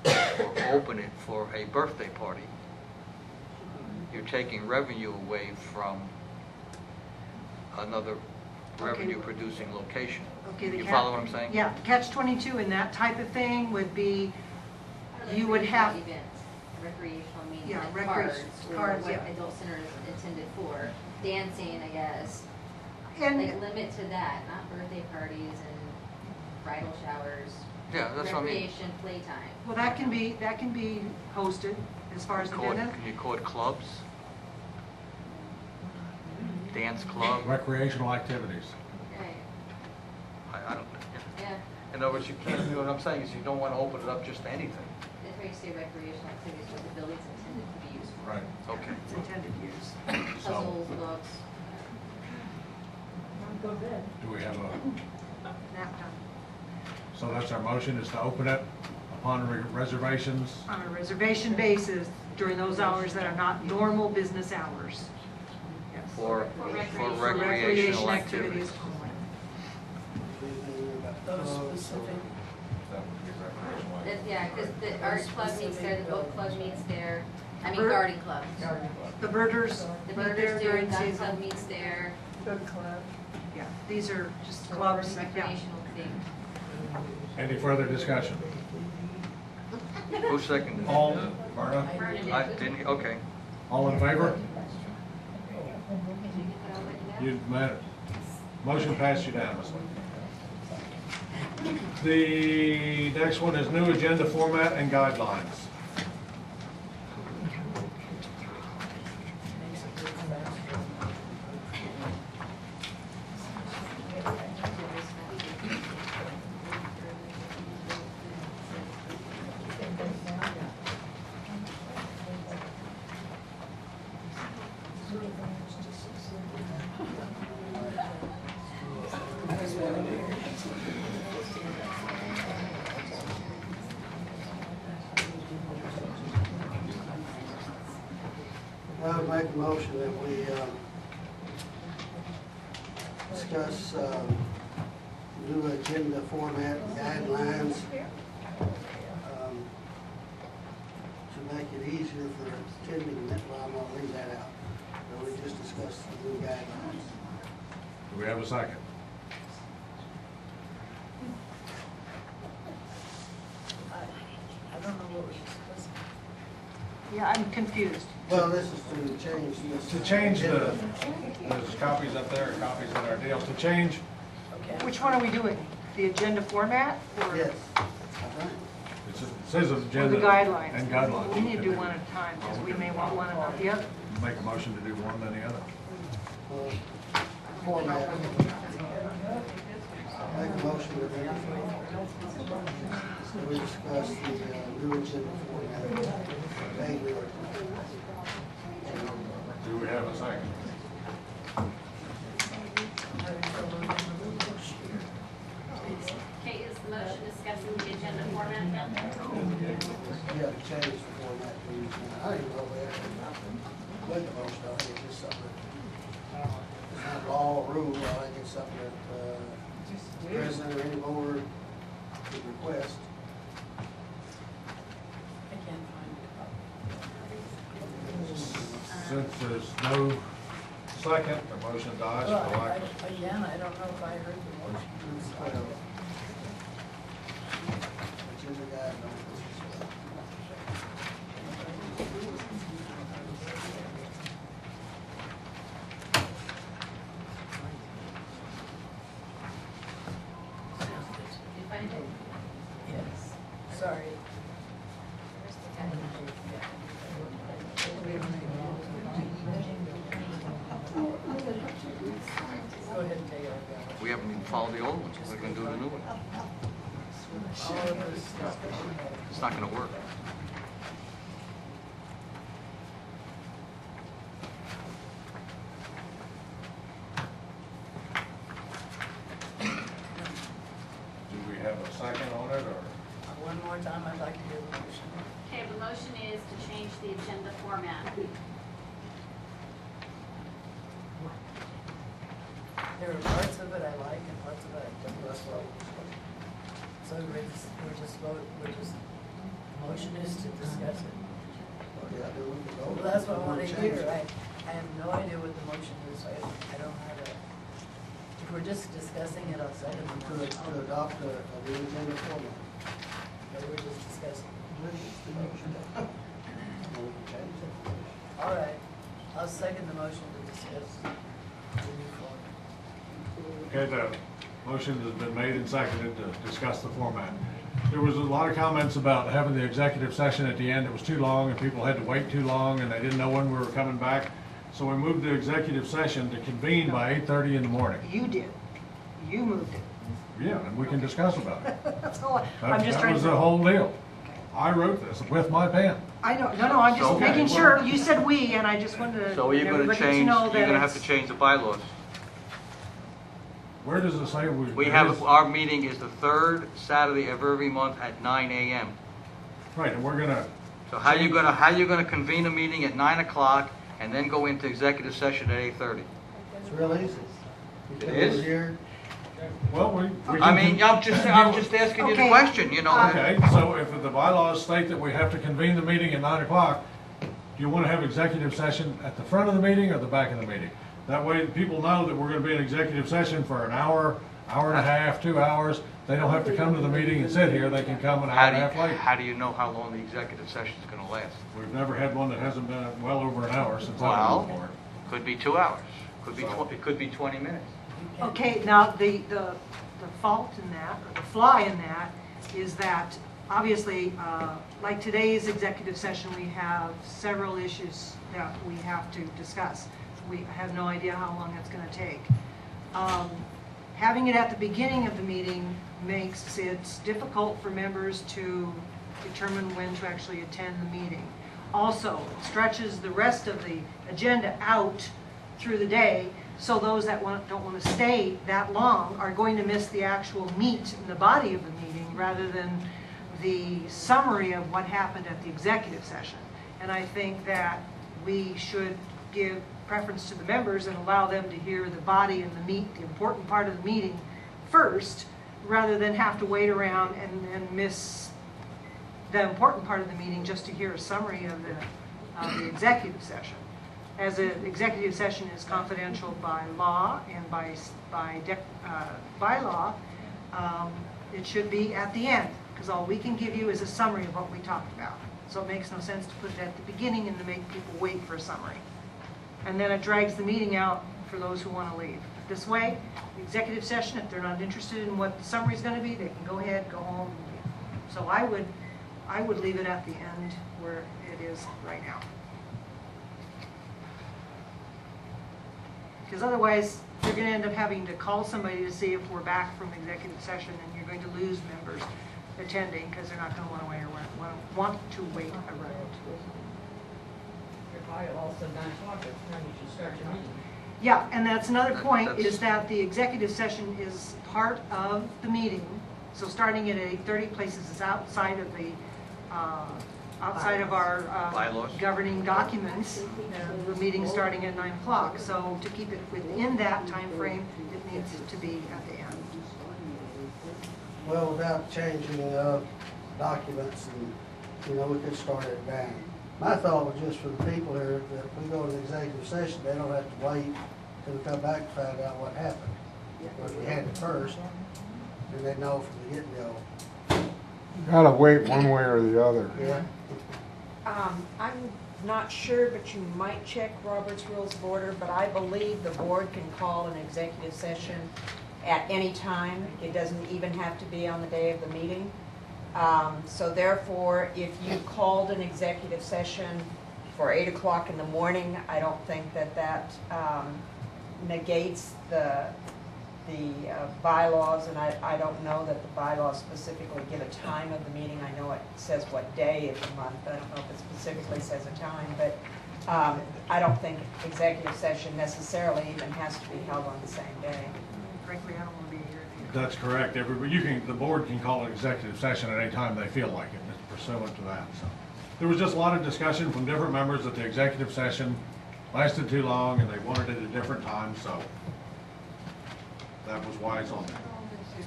S3: it or open it for a birthday party, you're taking revenue away from another revenue-producing location.
S2: Okay,
S3: You follow what I'm saying?
S2: Yeah, catch-22 in that type of thing would be, you would have,
S4: Events, recreational meetings,
S2: Yeah,
S4: like cards, or
S2: cards,
S4: what
S2: yeah.
S4: adult center is intended for. Dancing, I guess.
S2: and
S4: Like limit to that, not birthday parties bridal showers,
S3: Yeah, that's what I mean.
S4: recreation, playtime.
S2: Well, that can be hosted as far as the dinner.
S3: Can you call it clubs? Dance club?
S1: Recreational activities.
S4: Right,
S3: I don't, yeah.
S4: yeah,
S3: In other words, you can't, you know what I'm saying, is you don't want to open it up just to anything.
S4: that's why you say recreational activities, what the building's intended to be used for.
S1: Right.
S3: Okay.
S2: It's intended use.
S4: Puzzles, books.
S1: Do we have a,
S2: Nap time.
S1: so that's our motion, is to open it upon reservations?
S2: On a reservation basis during those hours that are not normal business hours. Yes.
S3: For
S2: For
S3: recreational activities.
S2: only.
S14: Those specific.
S4: Yeah, because the art club meets there, the book club meets there, I mean
S2: Bird-
S4: garden club.
S2: The birders
S4: The
S2: meet there
S4: birders do,
S2: during
S4: gun
S2: season.
S4: club meets there,
S2: Yeah, these are just
S4: for
S2: clubs. Yeah.
S4: recreational things.
S1: Any further discussion?
S3: Who seconded?
S1: All, Myrna?
S3: I didn't, okay.
S1: All in favor?
S4: Did you get that all written down?
S1: You, motion passed unanimously. The next one is new agenda format and guidelines.
S14: I would make a motion that we discuss new agenda format guidelines to make it easier for attending. Well, I'm gonna leave that out. But we just discussed the new guidelines.
S1: Do we have a second?
S5: I don't know what we're discussing.
S2: Yeah, I'm confused.
S14: Well, this is to change this.
S1: To change there's copies up there, copies in our deal, to change,
S2: Which one are we doing? The agenda format or?
S14: Yes.
S1: it says
S2: Or
S1: agenda.
S2: the guidelines?
S1: And guidelines.
S2: We need to do one at a time because we may want one and not the other.
S1: Make a motion to do one then the other.
S14: Format. Make a motion that we discuss the new agenda format. Vaguely.
S1: Do we have a second?
S10: Okay, is the motion discussing the agenda format then?
S14: Yeah, to change the format. I don't even know where put the motion, I think it's just something that, it's not law or rule, I think it's something that, the president or any board could request.
S5: I can't find
S1: Since there's no second, the motion dies
S5: it.
S1: for lack of.
S5: Again, I don't know if I heard the motion.
S14: Agenda guidelines.
S4: Did you find it?
S5: Yes, sorry. Go ahead and take it.
S3: We haven't even followed the old ones, we're gonna do the new one.
S5: All of this discussion.
S3: It's not gonna work.
S1: Do we have a second on it, or?
S5: One more time, I'd like to hear the motion.
S10: Okay, the motion is to change the agenda format.
S5: There are parts of it I like and parts of it I don't like. So we're just, motion is to discuss it. Well, that's what I want to hear. I have no idea what the motion is, so I don't have a, if we're just discussing it, I'll second the motion.
S14: To adopt a new agenda format.
S5: But we're just discussing. All right, I'll second the motion to discuss the new form.
S1: Okay, Motion has been made and seconded to discuss the format. There was a lot of comments about having the executive session at the end. It was too long and people had to wait too long and they didn't know when we were coming back. So we moved the executive session to convene by 8:30 in the morning.
S2: You did. You moved it.
S1: Yeah, and we can discuss about it.
S2: That's all. I'm just
S1: That
S2: trying
S1: was
S2: to.
S1: the whole deal. I wrote this with my pen.
S2: I know, no, I'm just
S3: So-
S2: making sure. You said we, and I just wanted to
S3: So you're gonna
S2: everybody to
S3: change,
S2: know
S3: you're
S2: that
S3: gonna have to
S2: it's.
S3: change the bylaws.
S1: Where does it say we?
S3: We have, our meeting is the third Saturday of every month at 9 a.m.
S1: Right, and we're gonna,
S3: So how you gonna convene a meeting at 9 o'clock and then go into executive session at 8:30?
S14: It's real easy. You
S3: It
S14: come
S3: is?
S14: over here,
S1: well, we
S3: I
S1: can-
S3: mean, I'm just asking you the
S2: Okay.
S3: question, you know.
S1: Okay, so if the bylaws state that we have to convene the meeting at 9 o'clock, do you want to have executive session at the front of the meeting or the back of the meeting? That way, people know that we're going to be in executive session for an hour, hour and a half, 2 hours. They don't have to come to the meeting and sit here, they can come an hour and a half later.
S3: How do you know how long the executive session is gonna last?
S1: We've never had one that hasn't been well over an hour since I've
S3: Well,
S1: been aboard.
S3: could be 2 hours, it could be 20 minutes.
S2: Okay, now, the fault in that, or the flaw in that, is that, obviously, like today's executive session, we have several issues that we have to discuss. We have no idea how long that's gonna take. Having it at the beginning of the meeting makes it difficult for members to determine when to actually attend the meeting. Also, it stretches the rest of the agenda out through the day, so those that don't want to stay that long are going to miss the actual meat and the body of the meeting rather than the summary of what happened at the executive session. And I think that we should give preference to the members and allow them to hear the body and the meat, the important part of the meeting first, rather than have to wait around and miss the important part of the meeting just to hear a summary of the executive session. As an executive session is confidential by law and by law, it should be at the end, because all we can give you is a summary of what we talked about. So it makes no sense to put it at the beginning and to make people wait for a summary. And then it drags the meeting out for those who want to leave. This way, the executive session, if they're not interested in what the summary is going to be, they can go ahead, go home. So I would leave it at the end where it is right now. Because otherwise, you're going to end up having to call somebody to see if we're back from executive session, and you're going to lose members attending because they're not going to want to wait around.
S13: Also 9 o'clock, that's when you should start your meeting.
S2: Yeah, and that's another point, is that the executive session is part of the meeting. So starting at 8:30 places us outside of our
S3: Bylaws.
S2: governing documents, the meeting starting at 9 o'clock. So to keep it within that time frame, it needs to be at the end.
S14: well, without changing documents and, we could start it down. My thought was just for the people here, that if we go to the executive session, they don't have to wait till we come back to find out what happened. But if we had it first, then they'd know from the get-go.
S9: Gotta wait one way or the other.
S14: Yeah.
S13: I'm not sure, but you might check Robert's Rules of Order, but I believe the board can call an executive session at any time. It doesn't even have to be on the day of the meeting. So therefore, if you called an executive session for 8 o'clock in the morning, I don't think that negates the bylaws, and I don't know that the bylaws specifically give a time of the meeting. I know it says what day of the month, but I don't know if it specifically says a time, but I don't think executive session necessarily even has to be held on the same day.
S2: Frankly, I don't want to be here.
S1: That's correct. The board can call an executive session at any time they feel like it, pursuant to that. So there was just a lot of discussion from different members that the executive session lasted too long and they wanted it at different times, so that was why it's on there.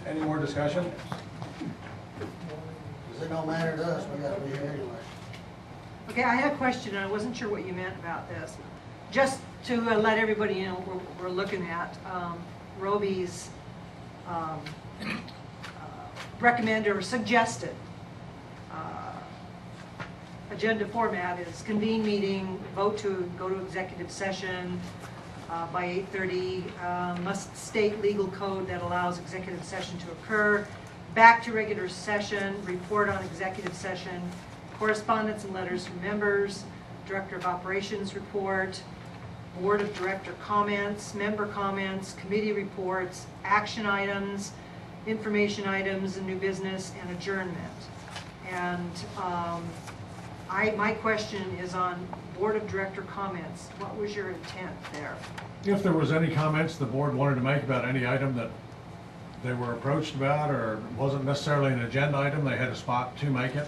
S1: Any more discussion?
S14: Because it don't matter to us, we gotta be here anyway.
S2: Okay, I had a question, and I wasn't sure what you meant about this. Just to let everybody know, we're looking at Roby's recommended or suggested agenda format is convene meeting, vote to go to executive session, by 8:30. Must state legal code that allows executive session to occur. Back to regular session, report on executive session, correspondence and letters from members, Director of Operations report, Board of Director comments, member comments, committee reports, action items, information items, and new business, and adjournment. And my question is on Board of Director comments. What was your intent there?
S1: If there was any comments the board wanted to make about any item that they were approached about, or wasn't necessarily an agenda item, they had a spot to make it.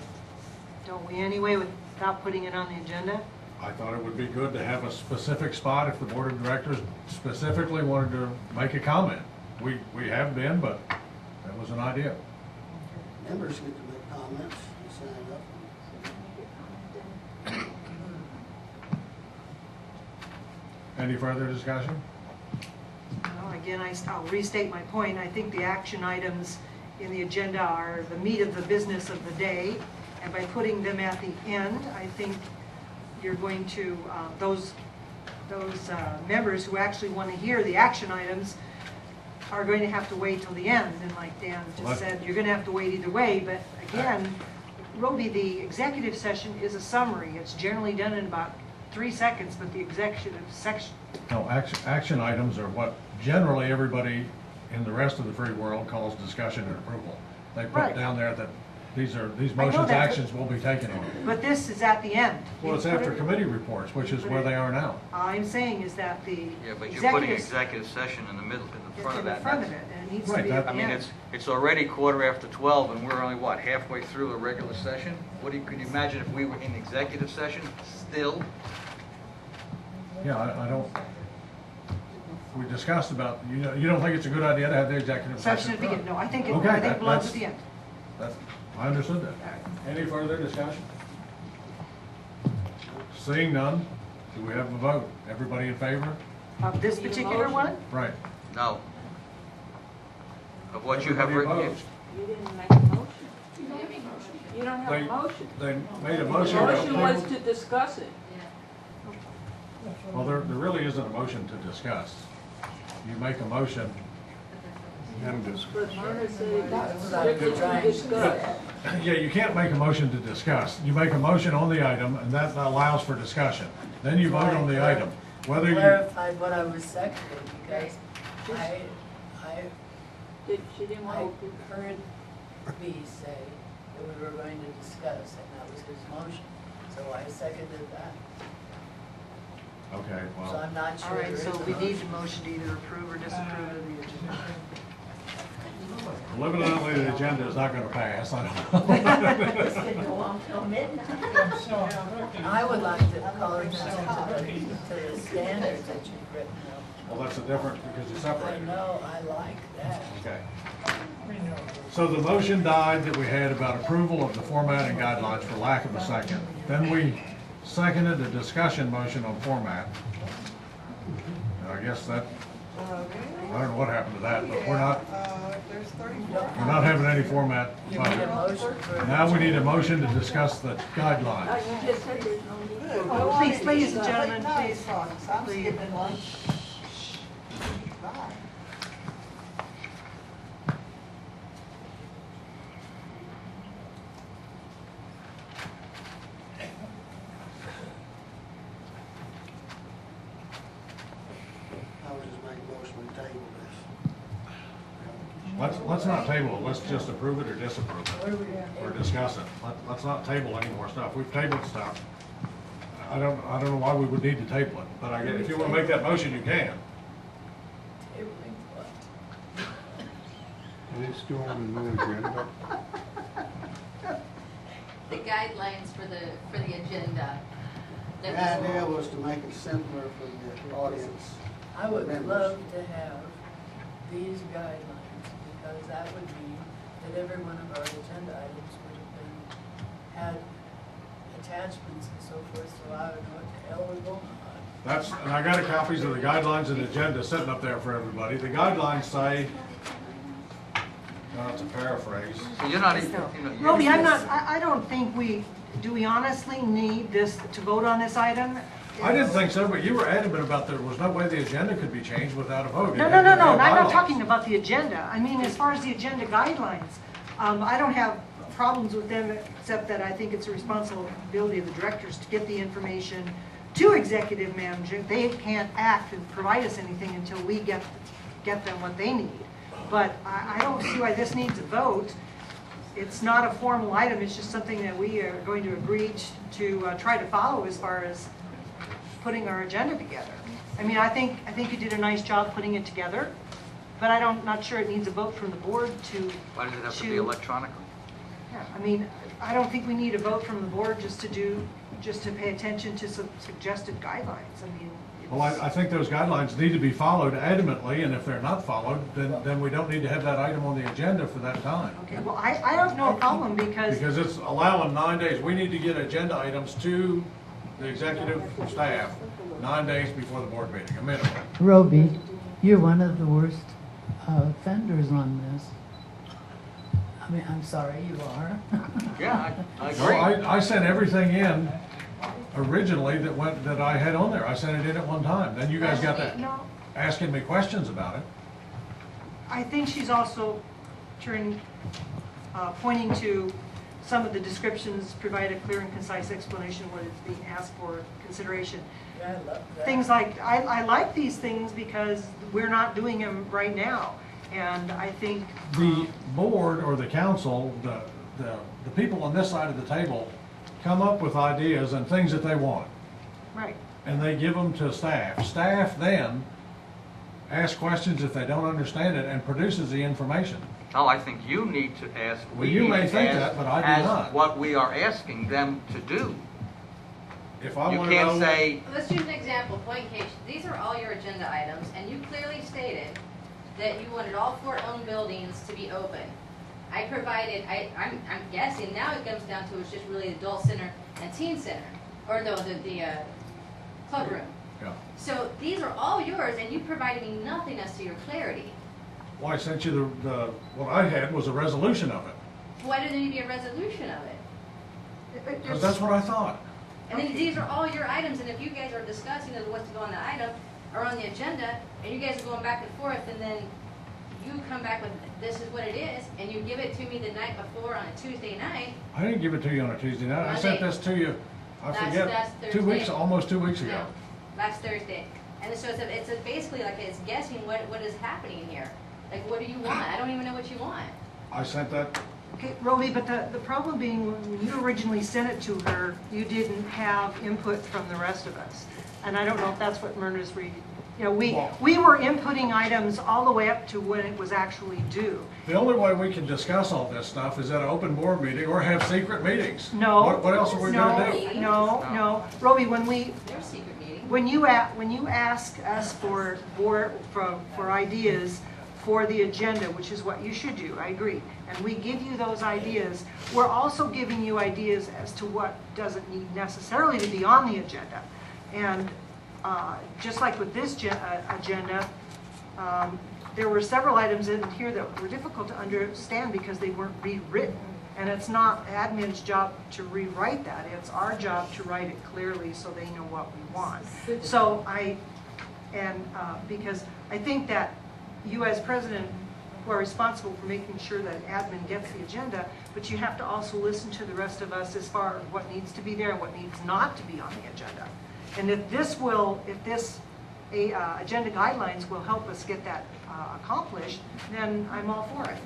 S2: Don't we anyway without putting it on the agenda?
S1: I thought it would be good to have a specific spot if the board of directors specifically wanted to make a comment. We have been, but that was an idea.
S14: Members get to make comments, and sign up.
S1: Any further discussion?
S2: Well, again, I'll restate my point. I think the action items in the agenda are the meat of the business of the day. And by putting them at the end, I think you're going to, those members who actually want to hear the action items are going to have to wait till the end. And like Dan just said, you're going to have to wait either way. But again, Roby, the executive session is a summary. It's generally done in about 3 seconds, but the executive section.
S1: No, action items are what generally everybody in the rest of the free world calls discussion and approval. They put down there that these motions, actions will be taken on.
S2: But this is at the end.
S1: Well, it's after committee reports, which is where they are now.
S2: I'm saying is that the
S3: Yeah, but you're putting executive session in the middle, in the front of that.
S2: In front of it, and it needs to be at the
S3: I mean,
S2: end.
S3: it's already 12:15, and we're only, what, halfway through a regular session? Can you imagine if we were in executive session still?
S1: Yeah, I don't, we discussed about, you don't think it's a good idea to have the executive session?
S2: Session at the end. No, I think it
S1: Okay,
S2: belongs at the end.
S1: I understood that. Any further discussion? Seeing none, do we have a vote? Everybody in favor?
S2: Of this particular one?
S1: Right.
S3: No. Of what you have written here?
S1: Opposed?
S10: You didn't make a motion. You don't have a
S1: They-
S10: motion.
S1: They made a motion.
S10: The motion was to discuss it.
S1: Well, there really isn't a motion to discuss. You make a motion.
S9: And discuss.
S10: But Myrna said it was strictly to discuss.
S1: Yeah, you can't make a motion to discuss. You make a motion on the item, and that allows for discussion. Then you vote on the item. Whether you,
S5: Clarified what I was seconding, because
S10: She didn't
S5: I
S10: want to.
S5: heard B say that we were going to discuss, and that was his motion. So I seconded that.
S1: okay,
S5: So
S1: well,
S5: I'm not sure.
S2: All right,
S5: there
S2: so
S5: is a
S2: we need
S5: motion.
S2: the motion to either approve or disapprove of the agenda.
S1: living on the agenda is not going to pass. I don't know.
S6: This could go on till midnight.
S5: I would like to call attention to the standards that you've written up.
S1: Well, that's a different, because you
S5: I
S1: separated.
S5: know, I like that.
S1: Okay. So the motion died that we had about approval of the format and guidelines for lack of a second. Then we seconded a discussion motion on format. I guess that, I don't know what happened to that, but we're not having any format.
S5: You need a motion for.
S1: Now we need a motion to discuss the guidelines.
S10: You just said there's no need for.
S2: Oh, please, ladies and gentlemen, please.
S7: I'm
S2: Please.
S7: skipping lunch. Bye.
S14: I would just make a motion to table this.
S1: Let's not table it, let's just approve it or disapprove it, or discuss it. Let's not table any more stuff. We've tabled stuff. I don't know why we would need to table it, but I get, if you want to make that motion, you can.
S5: Tabling what?
S9: Are they still on the new agenda?
S4: The guidelines for the agenda.
S14: The
S4: That was-
S14: idea was to make it simpler for the audience.
S5: I would
S14: Members.
S5: love to have these guidelines, because that would mean that every one of our agenda items would have been, had attachments and so forth, so I would know what the hell was going on.
S1: And I got copies of the guidelines and agenda sitting up there for everybody. The guidelines say, it's a paraphrase.
S3: So you're not even,
S2: Roby, I don't think do we honestly need this, to vote on this item?
S1: I didn't think so, but you were adamant about there was no way the agenda could be changed without a vote.
S2: No,
S1: It
S2: no,
S1: had
S2: no,
S1: to be
S2: no,
S1: a
S2: I'm not
S1: bylaw.
S2: talking about the agenda. I mean, as far as the agenda guidelines, I don't have problems with them, except that I think it's a responsibility of the directors to get the information to executive manager. They can't act and provide us anything until we get them what they need. But I don't see why this needs a vote. It's not a formal item, it's just something that we are going to agree to try to follow as far as putting our agenda together. I mean, I think you did a nice job putting it together, but not sure it needs a vote from the board to.
S3: Why does it have to be electronically?
S2: Yeah, I mean, I don't think we need a vote from the board just to pay attention to some suggested guidelines. I mean.
S1: Well, I think those guidelines need to be followed adamantly, and if they're not followed, then we don't need to have that item on the agenda for that time.
S2: Okay, well, I have no problem because.
S1: Because it's allowing 9 days. We need to get agenda items to the executive staff 9 days before the board meeting, a minimum.
S5: Roby, you're one of the worst offenders on this. I mean, I'm sorry, you are.
S3: Yeah, I agree.
S1: Well, I sent everything in originally that I had on there. I sent it in at one time. Then you guys got that
S2: No,
S1: asking me questions about it.
S2: I think she's also pointing to some of the descriptions, provide a clear and concise explanation of what is being asked for consideration.
S6: I love that.
S2: Things like, I like these things because we're not doing them right now. And I think.
S1: The board or the council, the people on this side of the table come up with ideas and things that they want.
S2: Right.
S1: And they give them to staff. Staff then asks questions if they don't understand it and produces the information.
S3: No, I think you need to ask.
S1: Well, you may think
S3: ask
S1: that, but I do
S3: as
S1: not.
S3: what we are asking them to do.
S1: If I
S3: You
S1: want to
S3: can't
S1: know.
S3: say,
S4: Let's use an example, point case. These are all your agenda items, and you clearly stated that you wanted all 4 owned buildings to be open. I provided, I'm guessing now it comes down to it's just really the adult center and teen center, or no, the club room.
S1: Yeah.
S4: So these are all yours, and you provided me nothing as to your clarity.
S1: Well, I sent you what I had was a resolution of it.
S4: Why didn't there need to be a resolution of it?
S1: Because that's what I thought.
S4: And then these are all your items, and if you guys are discussing as what to go on the item, or on the agenda, and you guys are going back and forth, and then you come back with, this is what it is, and you give it to me the night before on a Tuesday night.
S1: I didn't give it to you on a Tuesday night. I sent this to you, I
S4: That's
S1: forget, 2
S4: Thursday.
S1: weeks, almost 2 weeks ago.
S4: No, last Thursday. And so it's basically like it's guessing what is happening here. Like, what do you want? I don't even know what you want.
S1: I sent that.
S2: Okay, Roby, but the problem being, when you originally sent it to her, you didn't have input from the rest of us. And I don't know if that's what Myrna's reading. You know, we were inputting items all the way up to when it was actually due.
S1: The only way we can discuss all this stuff is at an open board meeting or have secret meetings.
S2: No.
S1: What else are we gonna do?
S2: No. Roby,
S4: There's secret meeting.
S2: when you ask us for ideas for the agenda, which is what you should do, I agree, and we give you those ideas, we're also giving you ideas as to what doesn't need necessarily to be on the agenda. And just like with this agenda, there were several items in here that were difficult to understand because they weren't rewritten. And it's not admin's job to rewrite that. It's our job to write it clearly so they know what we want. So because I think that you as president who are responsible for making sure that admin gets the agenda, but you have to also listen to the rest of us as far as what needs to be there and what needs not to be on the agenda. And if this agenda guidelines will help us get that accomplished, then I'm all for it.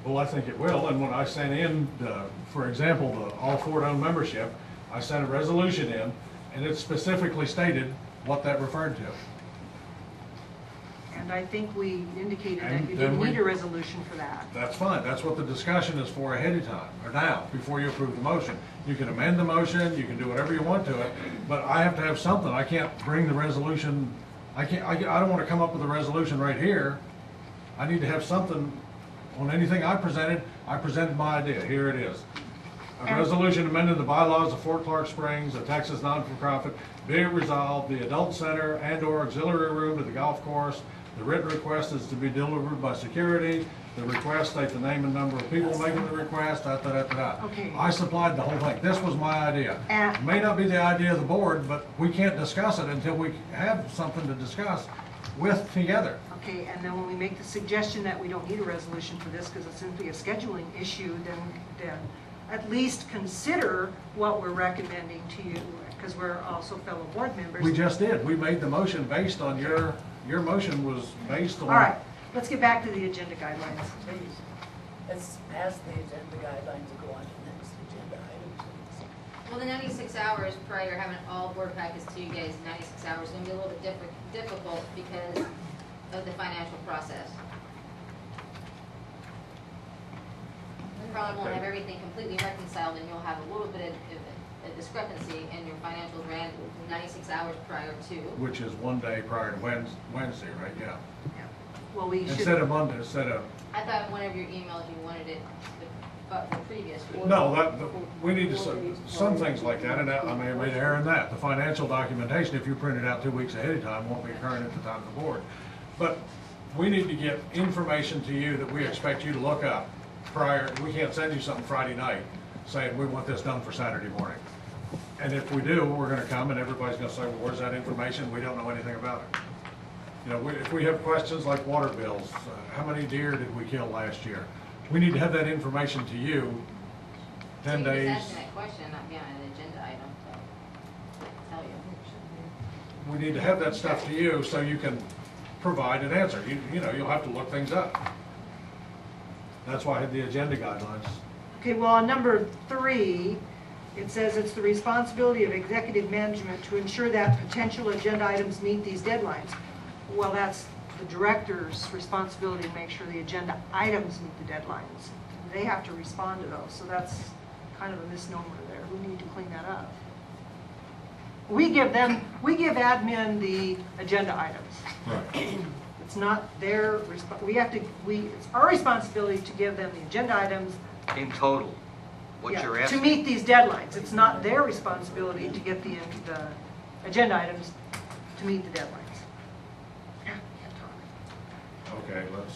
S1: Well, I think it will, and when I sent in, for example, the all Ford-owned membership, I sent a resolution in, and it specifically stated what that referred to.
S2: And I think we indicated that
S1: And
S2: you
S1: then
S2: didn't
S1: we-
S2: need a resolution for that.
S1: That's fine, that's what the discussion is for ahead of time, or now, before you approve the motion. You can amend the motion, you can do whatever you want to it, but I have to have something. I can't bring the resolution, I don't want to come up with a resolution right here. I need to have something on anything I presented my idea, here it is. A resolution amending the bylaws of Fort Clark Springs, a Texas non-for-profit, be it resolved, the adult center and/or auxiliary room to the golf course. The written request is to be delivered by security. The request, state the name and number of people making the request, da.
S2: Okay.
S1: I supplied the whole thing. This was my idea. It may not be the idea of the board, but we can't discuss it until we have something to discuss with together.
S2: Okay, and then when we make the suggestion that we don't need a resolution for this because it's simply a scheduling issue, then at least consider what we're recommending to you, because we're also fellow board members.
S1: We just did. We made the motion based on your motion was based on.
S2: All right, let's get back to the agenda guidelines.
S17: Let's pass the agenda guidelines and go on to the next agenda item, please.
S4: Well, the 96 hours prior, having all board packets to you guys, 96 hours is going to be a little bit difficult because of the financial process. You probably won't have everything completely reconciled, and you'll have a little bit of a discrepancy in your financials ran 96 hours prior to.
S1: Which is one day prior to Wednesday, right? Yeah.
S2: Well, we should.
S1: Instead of Monday,
S4: I thought in one of your emails you wanted it the previous week.
S1: No, we need to, some things like that, and I may have made an error in that. The financial documentation, if you print it out 2 weeks ahead of time, won't be current at the time of the board. But we need to get information to you that we expect you to look up prior. We can't send you something Friday night saying we want this done for Saturday morning. And if we do, we're gonna come and everybody's gonna say, well, where's that information? We don't know anything about it. You know, if we have questions like water bills, how many deer did we kill last year? We need to have that information to you 10 days.
S4: Just asking that question, not being on an agenda item, so I tell you.
S1: We need to have that stuff to you so you can provide an answer. You know, you'll have to look things up. That's why I had the agenda guidelines.
S2: Okay, well, on number 3, it says it's the responsibility of executive management to ensure that potential agenda items meet these deadlines. Well, that's the director's responsibility to make sure the agenda items meet the deadlines. They have to respond to those, so that's kind of a misnomer there. We need to clean that up. We give admin the agenda items.
S1: Right.
S2: It's not their, it's our responsibility to give them the agenda items.
S3: In total, what
S2: Yeah,
S3: you're asking.
S2: to meet these deadlines. It's not their responsibility to get the agenda items to meet the deadlines.
S1: Okay, let's.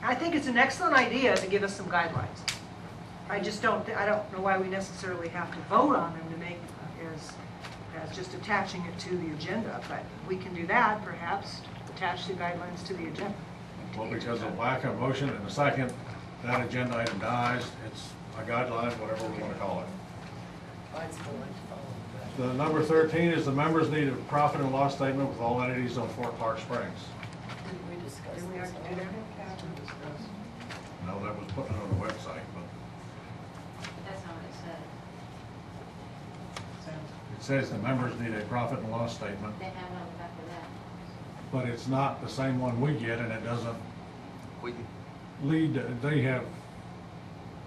S2: I think it's an excellent idea to give us some guidelines. I don't know why we necessarily have to vote on them to make as just attaching it to the agenda, but we can do that, perhaps, attach the guidelines to the agenda.
S1: Well, because of lack of motion and a second, that agenda item dies. It's a guideline, whatever we want to call it. The number 13 is the members need a profit and loss statement with all entities on Fort Clark Springs.
S17: Did we discuss
S2: Didn't we
S17: this?
S2: already do that?
S1: No, that was putting it on the website, but
S4: That's not what it said.
S1: it says the members need a profit and loss statement,
S4: They have it on the back of that.
S1: but it's not the same one we get, and it doesn't
S3: We-
S1: lead, they have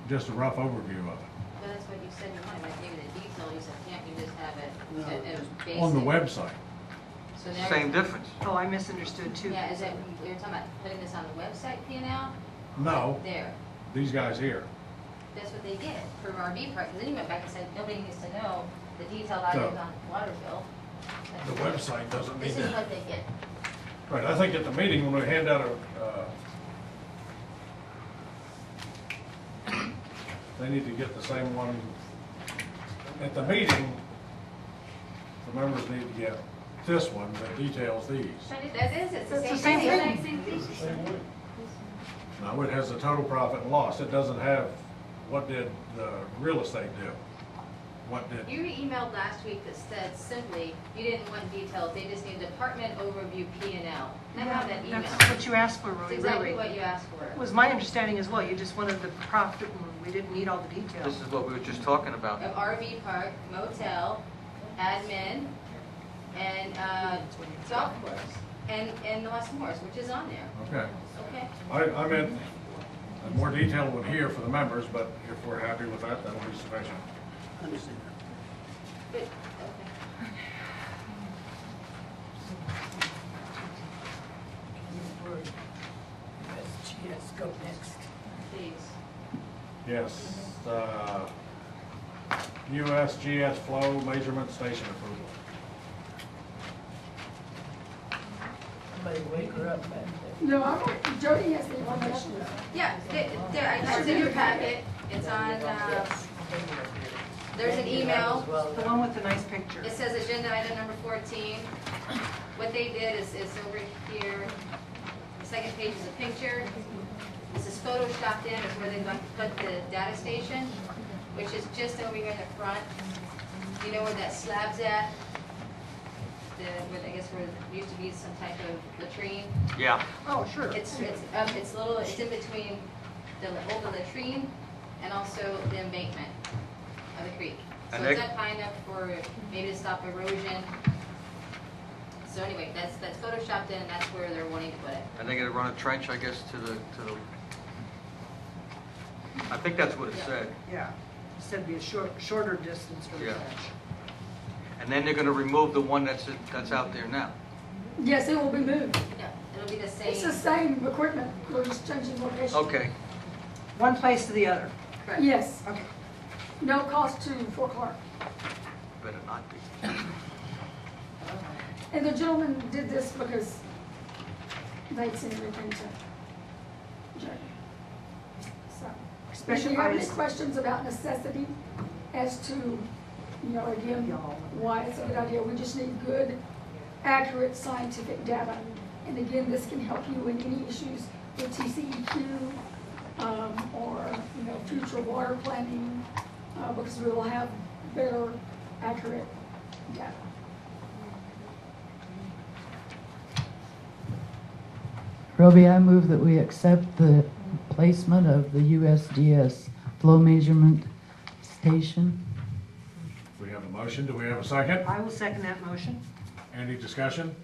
S1: just a rough overview of it.
S4: But that's what you said you wanted, I gave you the detail, you said, can't you just have it as basic?
S1: On the website.
S4: So now
S3: Same
S4: you're-
S3: difference.
S2: Oh, I misunderstood too.
S4: Yeah, is that, you're talking about putting this on the website, P&L?
S1: No,
S4: There,
S1: these guys here.
S4: that's what they did for RV park, because then you went back and said, nobody needs to know the detailed items on water bill.
S1: The website doesn't need
S4: This is
S1: that.
S4: what they get.
S1: Right, I think at the meeting when we hand out they need to get the same one. At the meeting, the members need to get this one that details these.
S4: That is, it's the
S2: That's the
S4: same
S2: same
S4: thing.
S2: thing.
S12: Same way.
S1: Now, it has the total profit and loss. It doesn't have what did the real estate do? What did,
S4: You emailed last week that said simply, you didn't want details, they just need department overview P&L. I have that email.
S2: That's what you asked for,
S4: It's
S2: really.
S4: exactly what you asked for.
S2: It was my understanding as well. You just wanted the profit and we didn't need all the details.
S3: This is what we were just talking about.
S4: Of RV park, motel, admin, and golf course, and Los Morris, which is on there.
S1: okay.
S4: Okay?
S1: I meant a more detailed one here for the members, but if we're happy with that, that'll be sufficient.
S14: Understand.
S4: Good, okay.
S17: USGS, go next.
S4: Please.
S1: Yes, USGS flow measurement station approval.
S17: Somebody wake her up back there.
S18: No, Jody has the information.
S4: Yeah, it's in your packet. It's on, there's an email.
S2: The one with the nice picture.
S4: It says agenda item number 14. What they did is over here, the second page is a picture. This is photoshopped in, is where they're going to put the data station, which is just over here in the front. You know where that slab's at? Where, I guess where there used to be some type of latrine.
S3: Yeah.
S2: Oh, sure.
S4: It's in between the old latrine and also the embankment of the creek. So
S3: And
S4: it's up high enough for maybe to stop erosion. So anyway, that's photoshopped in, and that's where they're wanting to put it.
S3: And they're gonna run a trench, I guess, to the, I think that's what it said.
S2: Yeah. Said it'd be a shorter distance for the
S3: Yeah.
S2: trench.
S3: And then they're gonna remove the one that's out there now.
S18: Yes, it will be moved.
S4: Yeah, it'll be the same.
S18: It's the same equipment, we're just changing location.
S3: Okay.
S2: One place to the other.
S4: Correct.
S18: Yes,
S2: Okay.
S18: no cost to Fort Clark.
S3: Better not be.
S18: And the gentleman did this because they'd sent everything to Jody. So, if you have any questions about necessity as to, again, why it's a good idea, we just need good, accurate scientific data. And again, this can help you in any issues with TCEQ, or, future water planning, because we will have better, accurate data.
S5: Roby, I move that we accept the placement of the USDS flow measurement station.
S1: We have a motion. Do we have a second?
S2: I will second that motion.
S1: Any discussion?